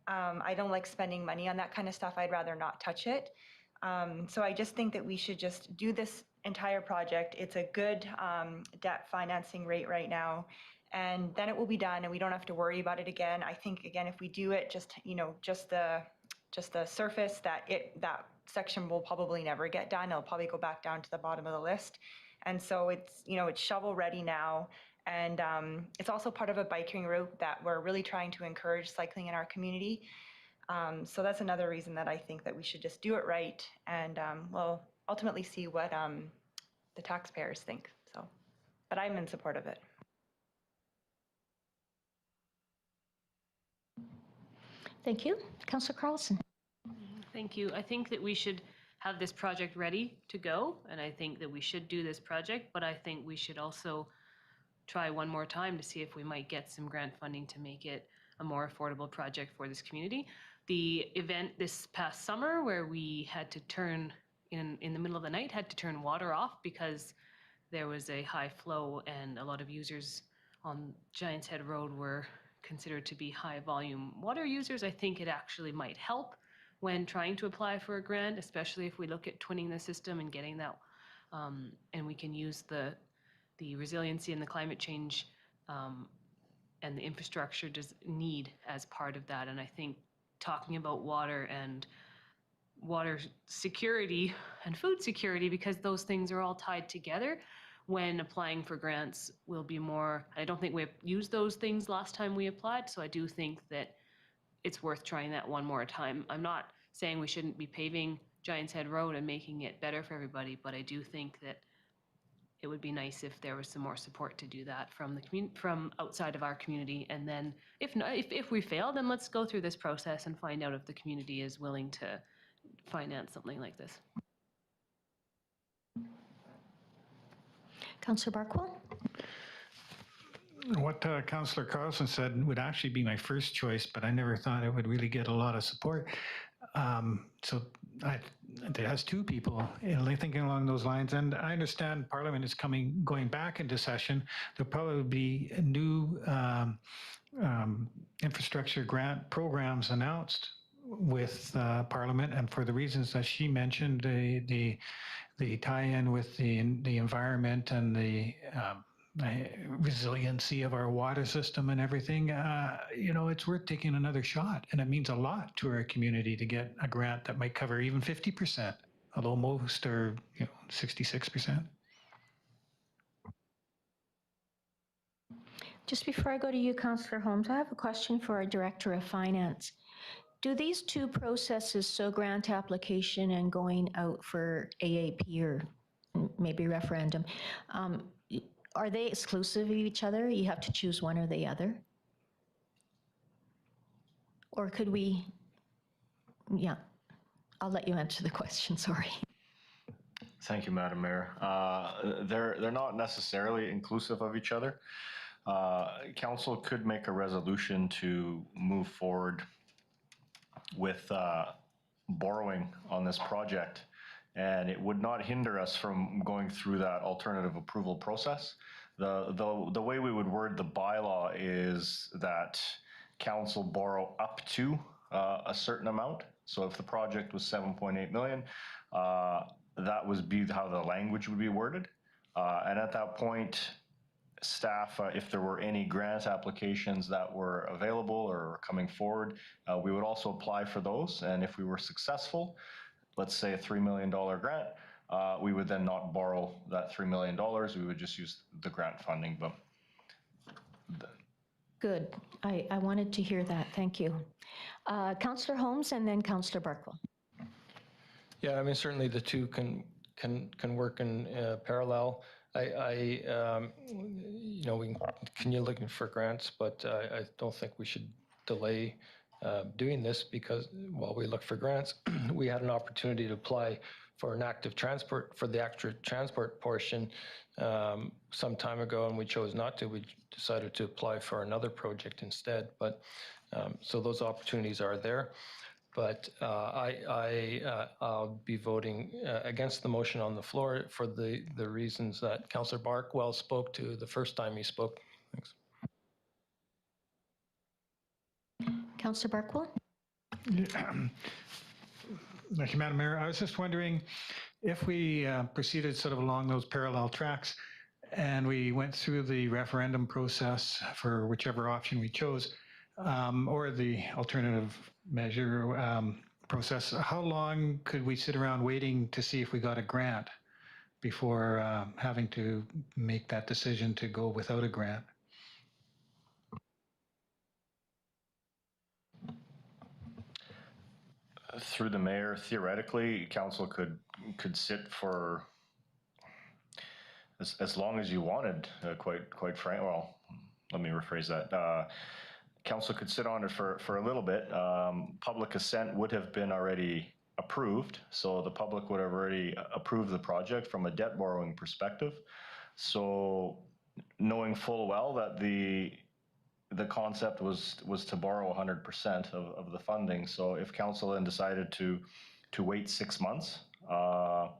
I don't like spending money on that kind of stuff. I'd rather not touch it. So I just think that we should just do this entire project. It's a good debt financing rate right now, and then it will be done and we don't have to worry about it again. I think, again, if we do it just the surface, that section will probably never get done. It'll probably go back down to the bottom of the list. And so it's shovel ready now. And it's also part of a biking route that we're really trying to encourage cycling in our community. So that's another reason that I think that we should just do it right, and we'll ultimately see what the taxpayers think. But I'm in support of it. Thank you. Councillor Carlson. Thank you. I think that we should have this project ready to go, and I think that we should do this project, but I think we should also try one more time to see if we might get some grant funding to make it a more affordable project for this community. The event this past summer where we had to turn, in the middle of the night, had to turn water off because there was a high flow and a lot of users on Giants Head Road were considered to be high volume water users. I think it actually might help when trying to apply for a grant, especially if we look at twinning the system and getting that, and we can use the resiliency and the climate change and the infrastructure need as part of that. And I think talking about water and water security and food security, because those things are all tied together, when applying for grants will be more, I don't think we used those things last time we applied, so I do think that it's worth trying that one more time. I'm not saying we shouldn't be paving Giants Head Road and making it better for everybody, but I do think that it would be nice if there was some more support to do that from outside of our community. And then if we fail, then let's go through this process and find out if the community is willing to finance something like this. Councillor Barkwell. What Councillor Carlson said would actually be my first choice, but I never thought it would really get a lot of support. There has two people thinking along those lines, and I understand Parliament is going back into session. There'll probably be new infrastructure grant programs announced with Parliament, and for the reasons that she mentioned, the tie-in with the environment and the resiliency of our water system and everything, it's worth taking another shot. And it means a lot to our community to get a grant that might cover even 50%, although most are 66%. Just before I go to you, Councillor Holmes, I have a question for our Director of Finance. Do these two processes, so grant application and going out for AAP or maybe referendum, are they exclusive of each other? You have to choose one or the other? Or could we, I'll let you answer the question, sorry. Thank you, Madam Mayor. They're not necessarily inclusive of each other. Council could make a resolution to move forward with borrowing on this project, and it would not hinder us from going through that alternative approval process. The way we would word the bylaw is that council borrow up to a certain amount. So if the project was 7.8 million, that would be how the language would be worded. And at that point, staff, if there were any grant applications that were available or coming forward, we would also apply for those. And if we were successful, let's say a $3 million grant, we would then not borrow that $3 million. We would just use the grant funding. But Good. I wanted to hear that. Thank you. Councillor Holmes and then Councillor Barkwell. Yeah, I mean, certainly the two can work in parallel. We can continue looking for grants, but I don't think we should delay doing this because while we look for grants, we had an opportunity to apply for an active transport, for the extra transport portion some time ago, and we chose not to. We decided to apply for another project instead. But so those opportunities are there. But I'll be voting against the motion on the floor for the reasons that Councillor Barkwell spoke to the first time he spoke. Thanks. Councillor Barkwell? Thank you, Madam Mayor. I was just wondering if we proceeded sort of along those parallel tracks and we went through the referendum process for whichever option we chose, or the alternative measure process, how long could we sit around waiting to see if we got a grant before having to make that decision to go without a grant? Through the mayor, theoretically, council could sit for as long as you wanted. Quite frank. Well, let me rephrase that. Council could sit on it for a little bit. Public assent would have been already approved, so the public would have already approved the project from a debt borrowing perspective. So, knowing full well that the concept was to borrow 100% of the funding. So if council then decided to wait 6 months, I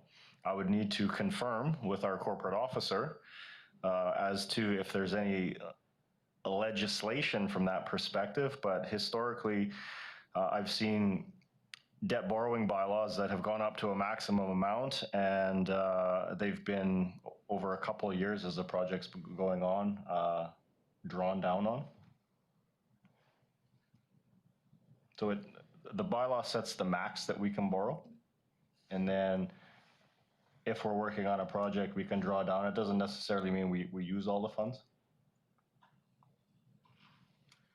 would need to confirm with our corporate officer as to if there's any legislation from that perspective. But historically, I've seen debt borrowing bylaws that have gone up to a maximum amount, and they've been over a couple of years as the project's going on, drawn down on. So the bylaw sets the max that we can borrow, and then if we're working on a project, we can draw down. It doesn't necessarily mean we use all the funds.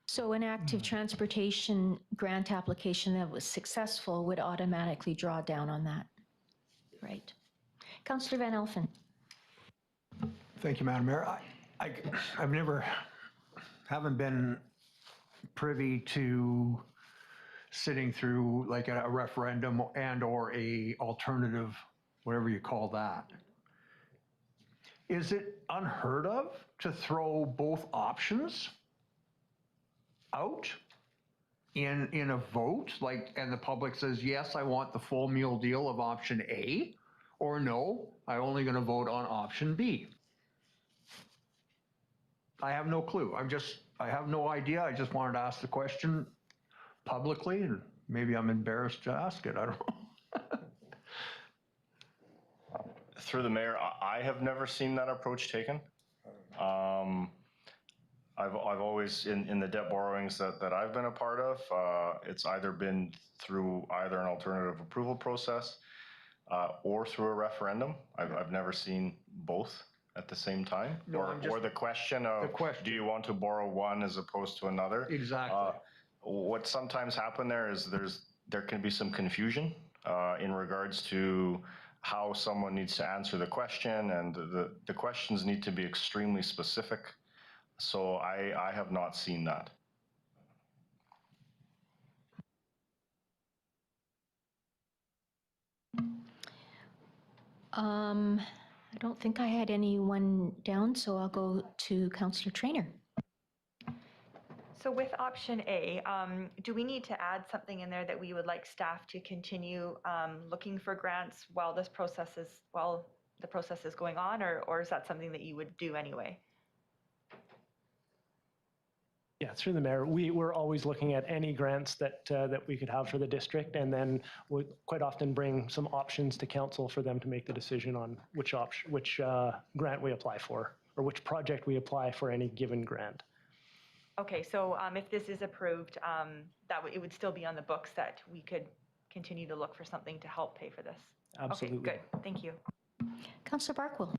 So an active transportation grant application that was successful would automatically draw down on that, right? Councillor Van Elfen. Thank you, Madam Mayor. Haven't been privy to sitting through like a referendum and or a alternative, whatever you call that. Is it unheard of to throw both options out in a vote, like, and the public says, yes, I want the full meal deal of option A, or no, I'm only going to vote on option B? I have no clue. I have no idea. I just wanted to ask the question publicly, and maybe I'm embarrassed to ask it. I don't know. Through the mayor, I have never seen that approach taken. I've always, in the debt borrowings that I've been a part of, it's either been through either an alternative approval process or through a referendum. I've never seen both at the same time. No, or the question of, do you want to borrow one as opposed to another? Exactly. What sometimes happen there is there can be some confusion in regards to how someone needs to answer the question, and the questions need to be extremely specific. So I have not seen that. I don't think I had anyone down, so I'll go to Councillor Traynor. So with option A, do we need to add something in there that we would like staff to continue looking for grants while the process is going on, or is that something that you would do anyway? Yeah, through the mayor, we're always looking at any grants that we could have for the district, and then we quite often bring some options to council for them to make the decision on which grant we apply for, or which project we apply for any given grant. Okay, so if this is approved, it would still be on the books that we could continue to look for something to help pay for this. Absolutely. Okay, good. Thank you. Councillor Barkwell.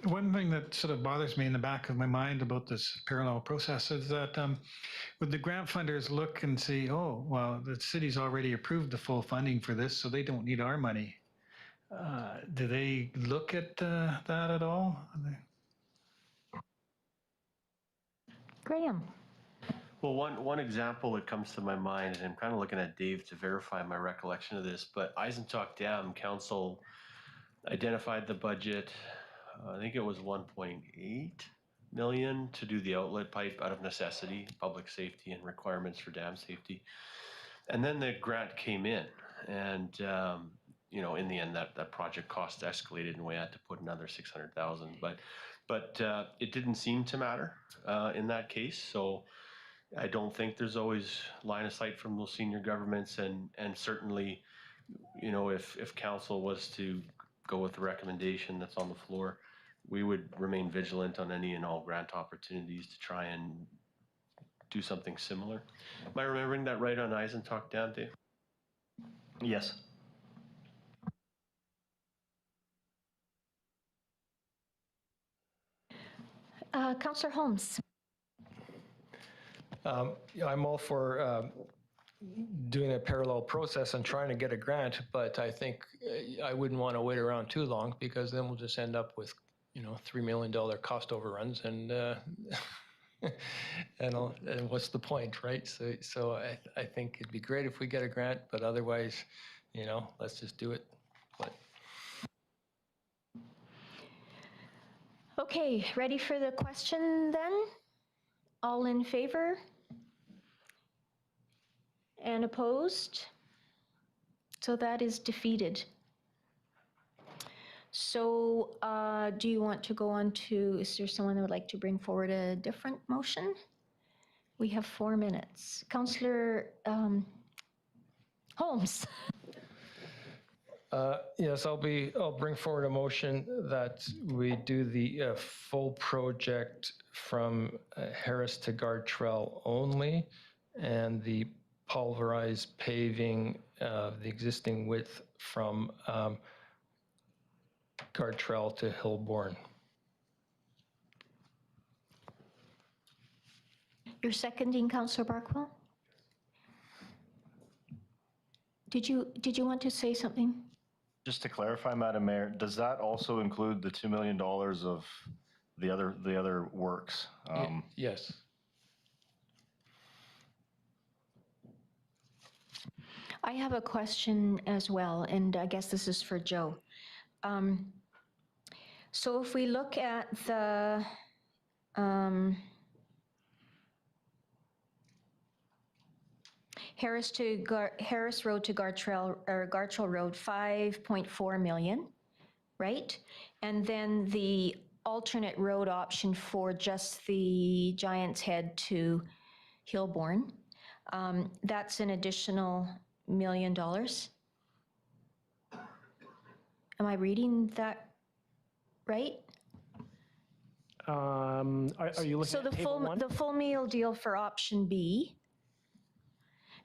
One thing that sort of bothers me in the back of my mind about this parallel process is that would the grant funders look and say, oh, well, the city's already approved the full funding for this, so they don't need our money. Do they look at that at all? Graham. Well, one example that comes to my mind, and I'm kind of looking at Dave to verify my recollection of this, but Eisentalk Dam Council identified the budget, I think it was 1.8 million to do the outlet pipe out of necessity, public safety and requirements for dam safety. And then the grant came in, and you know, in the end, that project cost escalated, and we had to put another 600,000. But it didn't seem to matter in that case. So I don't think there's always line of sight from those senior governments, and certainly, you know, if council was to go with the recommendation that's on the floor, we would remain vigilant on any and all grant opportunities to try and do something similar. Am I remembering that right on Eisentalk Dam, Dave? Yes. Councillor Holmes. Yeah, I'm all for doing a parallel process and trying to get a grant, but I think I wouldn't want to wait around too long, because then we'll just end up with, you know, $3 million cost overruns, and and what's the point, right? So I think it'd be great if we get a grant, but otherwise, you know, let's just do it. But Okay, ready for the question then? All in favor? And opposed? So that is defeated. So do you want to go on to, is there someone that would like to bring forward a different motion? We have 4 minutes. Councillor Holmes. Yes, I'll bring forward a motion that we do the full project from Harris to Gartrell only, and the pulverized paving of the existing width from Gartrell to Hillborn. You're seconding, Councillor Barkwell? Did you want to say something? Just to clarify, Madam Mayor, does that also include the $2 million of the other works? Yes. I have a question as well, and I guess this is for Joe. So if we look at the Harris Road to Gartrell, or Gartrell Road, 5.4 million, right? And then the alternate road option for just the Giant's Head to Hillborn, that's an additional $1 million. Am I reading that right? Are you looking so at table one? The full meal deal for option B,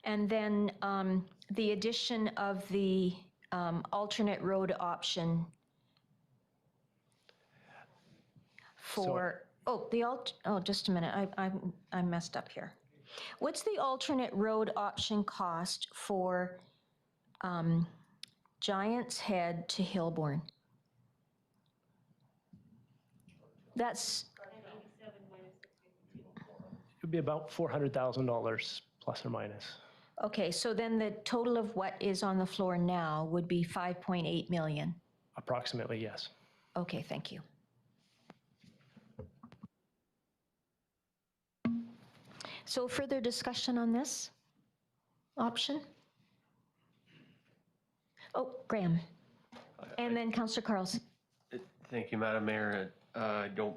and then the addition of the alternate road option for, just a minute, I messed up here. What's the alternate road option cost for Giant's Head to Hillborn? That's, It would be about $400,000 plus or minus. okay, so then the total of what is on the floor now would be 5.8 million. Approximately, yes. Okay, thank you. So further discussion on this option? Oh, Graham. And then Councillor Carlson. Thank you, Madam Mayor. I don't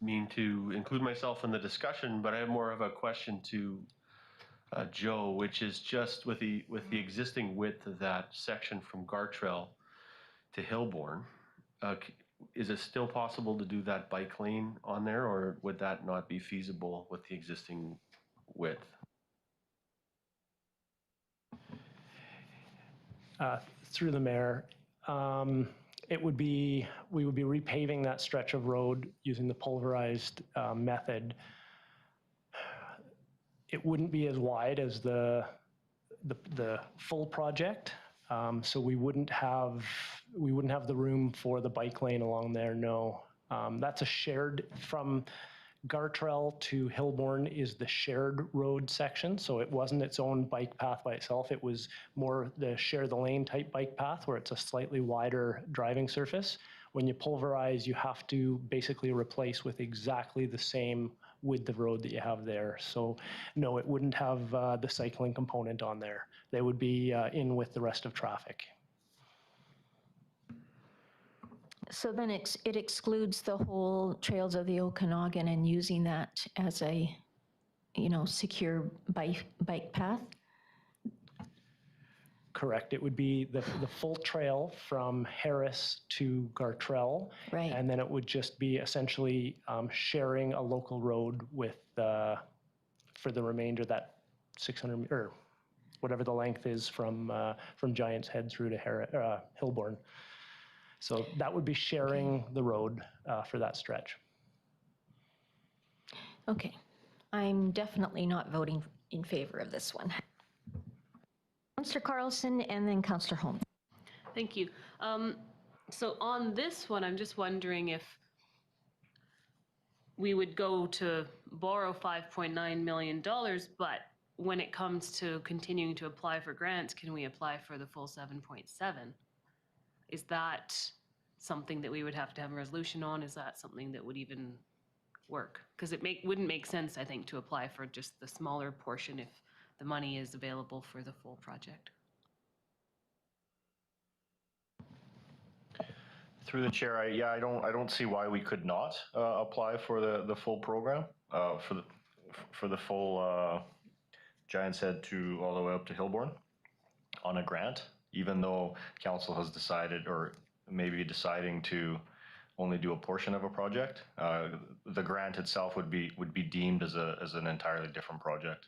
mean to include myself in the discussion, but I have more of a question to Joe, which is just with the existing width of that section from Gartrell to Hillborn, is it still possible to do that bike lane on there, or would that not be feasible with the existing width? Through the mayor, we would be repaving that stretch of road using the pulverized method. It wouldn't be as wide as the full project, so we wouldn't have the room for the bike lane along there. No, that's a shared from Gartrell to Hillborn is the shared road section, so it wasn't its own bike path by itself. It was more the share the lane type bike path where it's a slightly wider driving surface. When you pulverize, you have to basically replace with exactly the same width of road that you have there. So no, it wouldn't have the cycling component on there. They would be in with the rest of traffic. So then it excludes the whole Trails of the Okanagan and using that as a, secure bike path? Correct. It would be the full trail from Harris to Gartrell. Right. And then it would just be essentially sharing a local road with, for the remainder, that 600, or whatever the length is from Giant's Head through to Hillborn. So that would be sharing the road for that stretch. Okay. I'm definitely not voting in favor of this one. Councillor Carlson and then Councillor Holmes. Thank you. So on this one, I'm just wondering if we would go to borrow $5.9 million, but when it comes to continuing to apply for grants, can we apply for the full 7.7? Is that something that we would have to have a resolution on? Is that something that would even work? Because it wouldn't make sense, I think, to apply for just the smaller portion if the money is available for the full project. Through the chair, I don't see why we could not apply for the full program for the full Giant's Head to all the way up to Hillborn on a grant, even though council has decided or maybe deciding to only do a portion of a project. The grant itself would be deemed as an entirely different project.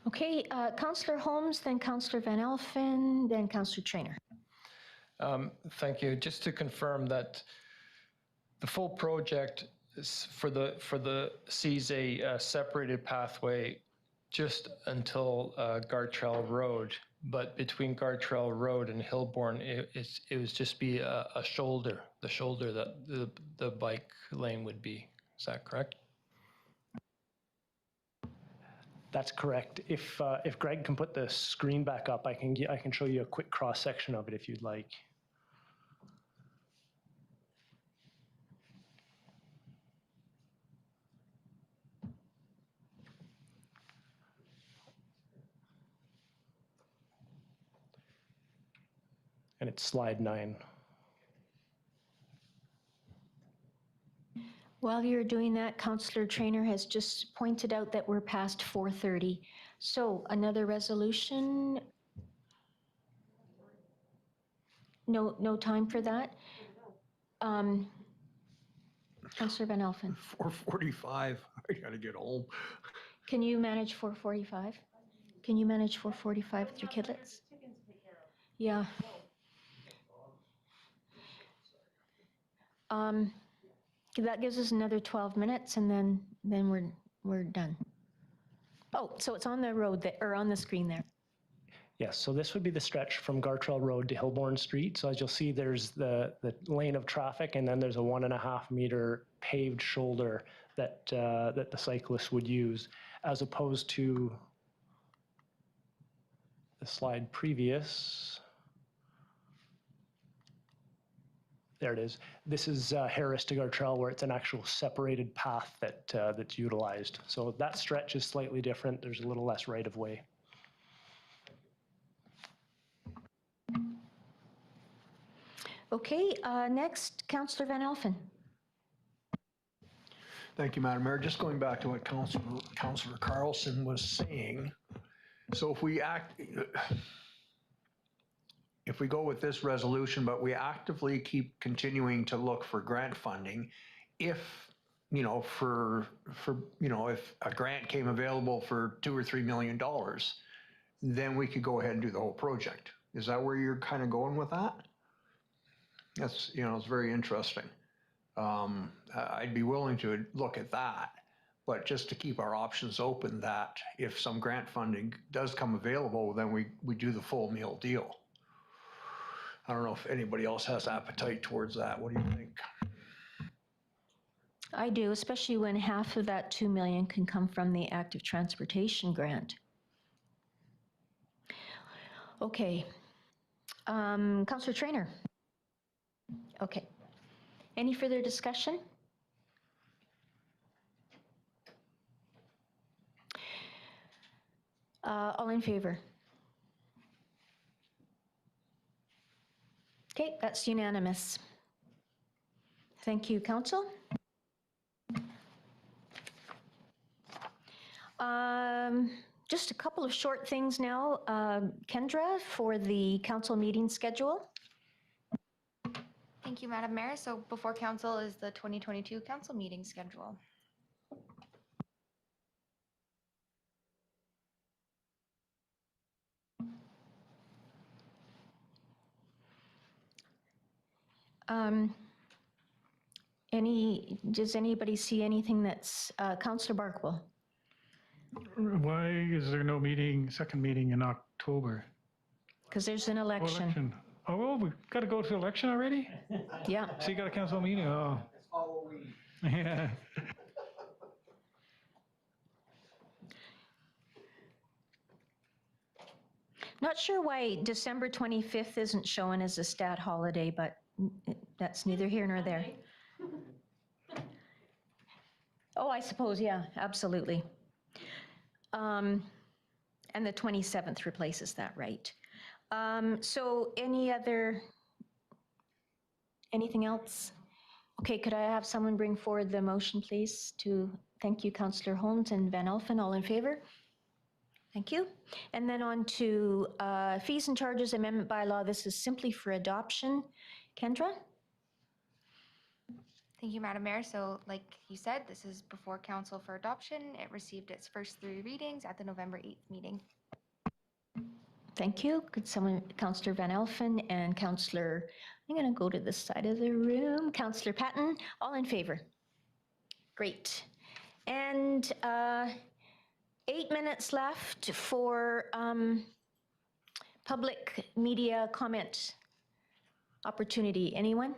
Okay, Councillor Holmes, then Councillor Van Elfen, then Councillor Trainer. Thank you. Just to confirm that the full project is sees a separated pathway just until Gartrell Road, but between Gartrell Road and Hillborn, it would just be a shoulder, the shoulder that the bike lane would be. Is that correct? That's correct. If Greg can put the screen back up, I can show you a quick cross section of it if you'd like. And it's slide 9. While you're doing that, Councillor Trainer has just pointed out that we're past 4:30. So another resolution? No time for that? Councillor Van Elfen. 4:45, I gotta get home. Can you manage 4:45? Can you manage 4:45 with your kidlets? Yeah. That gives us another 12 minutes and then we're done. Oh, so it's on the road or on the screen there. Yes, so this would be the stretch from Gartrell Road to Hillborn Street. So as you'll see, there's the lane of traffic, and then there's a 1.5 meter paved shoulder that the cyclists would use, as opposed to the slide previous. There it is. This is Harris to Gartrell, where it's an actual separated path that's utilized. So that stretch is slightly different. There's a little less right of way. Okay, next, Councillor Van Elfen. Thank you, Madam Mayor. Just going back to what Councillor Carlson was saying. So if we go with this resolution, but we actively keep continuing to look for grant funding, if if a grant came available for $2 or $3 million, then we could go ahead and do the whole project. Is that where you're kind of going with that? That's, it's very interesting. I'd be willing to look at that, But just to keep our options open, that if some grant funding does come available, then we do the full meal deal. I don't know if anybody else has appetite towards that. What do you think? I do, especially when half of that 2 million can come from the active transportation grant. Okay. Councillor Trainer. Okay. Any further discussion? All in favor? Okay, that's unanimous. Thank you, Council. Just a couple of short things now. Kendra, for the council meeting schedule. Thank you, Madam Mayor. So before council is the 2022 council meeting schedule. Does anybody see anything that's, Councillor Barkwell? Why is there no second meeting in October? Because there's an election. Oh, well, we've got to go to election already? Yeah. So you got to cancel a meeting? Oh. Yeah. Not sure why December 25th isn't showing as a stat holiday, but that's neither here nor there. Oh, I suppose, yeah, absolutely. And the 27th replaces that, right? So anything else? Okay, could I have someone bring forward the motion, please, to thank you, Councillor Holmes and Van Elfen, all in favor? Thank you. And then on to fees and charges amendment bylaw. This is simply for adoption. Kendra? Thank you, Madam Mayor. So like you said, this is before council for adoption. It received its first 3 readings at the November 8th meeting. Thank you. Could someone, Councillor Van Elfen and Councillor, I'm going to go to this side of the room, Councillor Patton, all in favor? Great. And 8 minutes left for public media comment opportunity. Anyone?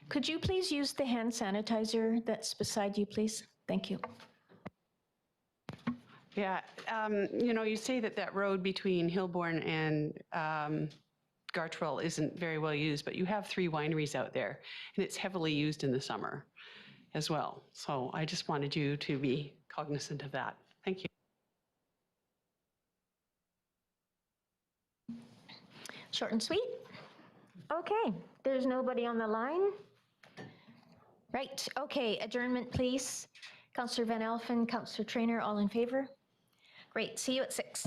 Could you please use the hand sanitizer that's beside you, please? Thank you. Yeah, you say that road between Hillborn and Gartrell isn't very well used, but you have 3 wineries out there, and it's heavily used in the summer as well. So I just wanted you to be cognizant of that. Thank you. Short and sweet. Okay, there's nobody on the line. Right, okay, adjournment, please. Councillor Van Elfen, Councillor Trainer, all in favor? Great, see you at 6.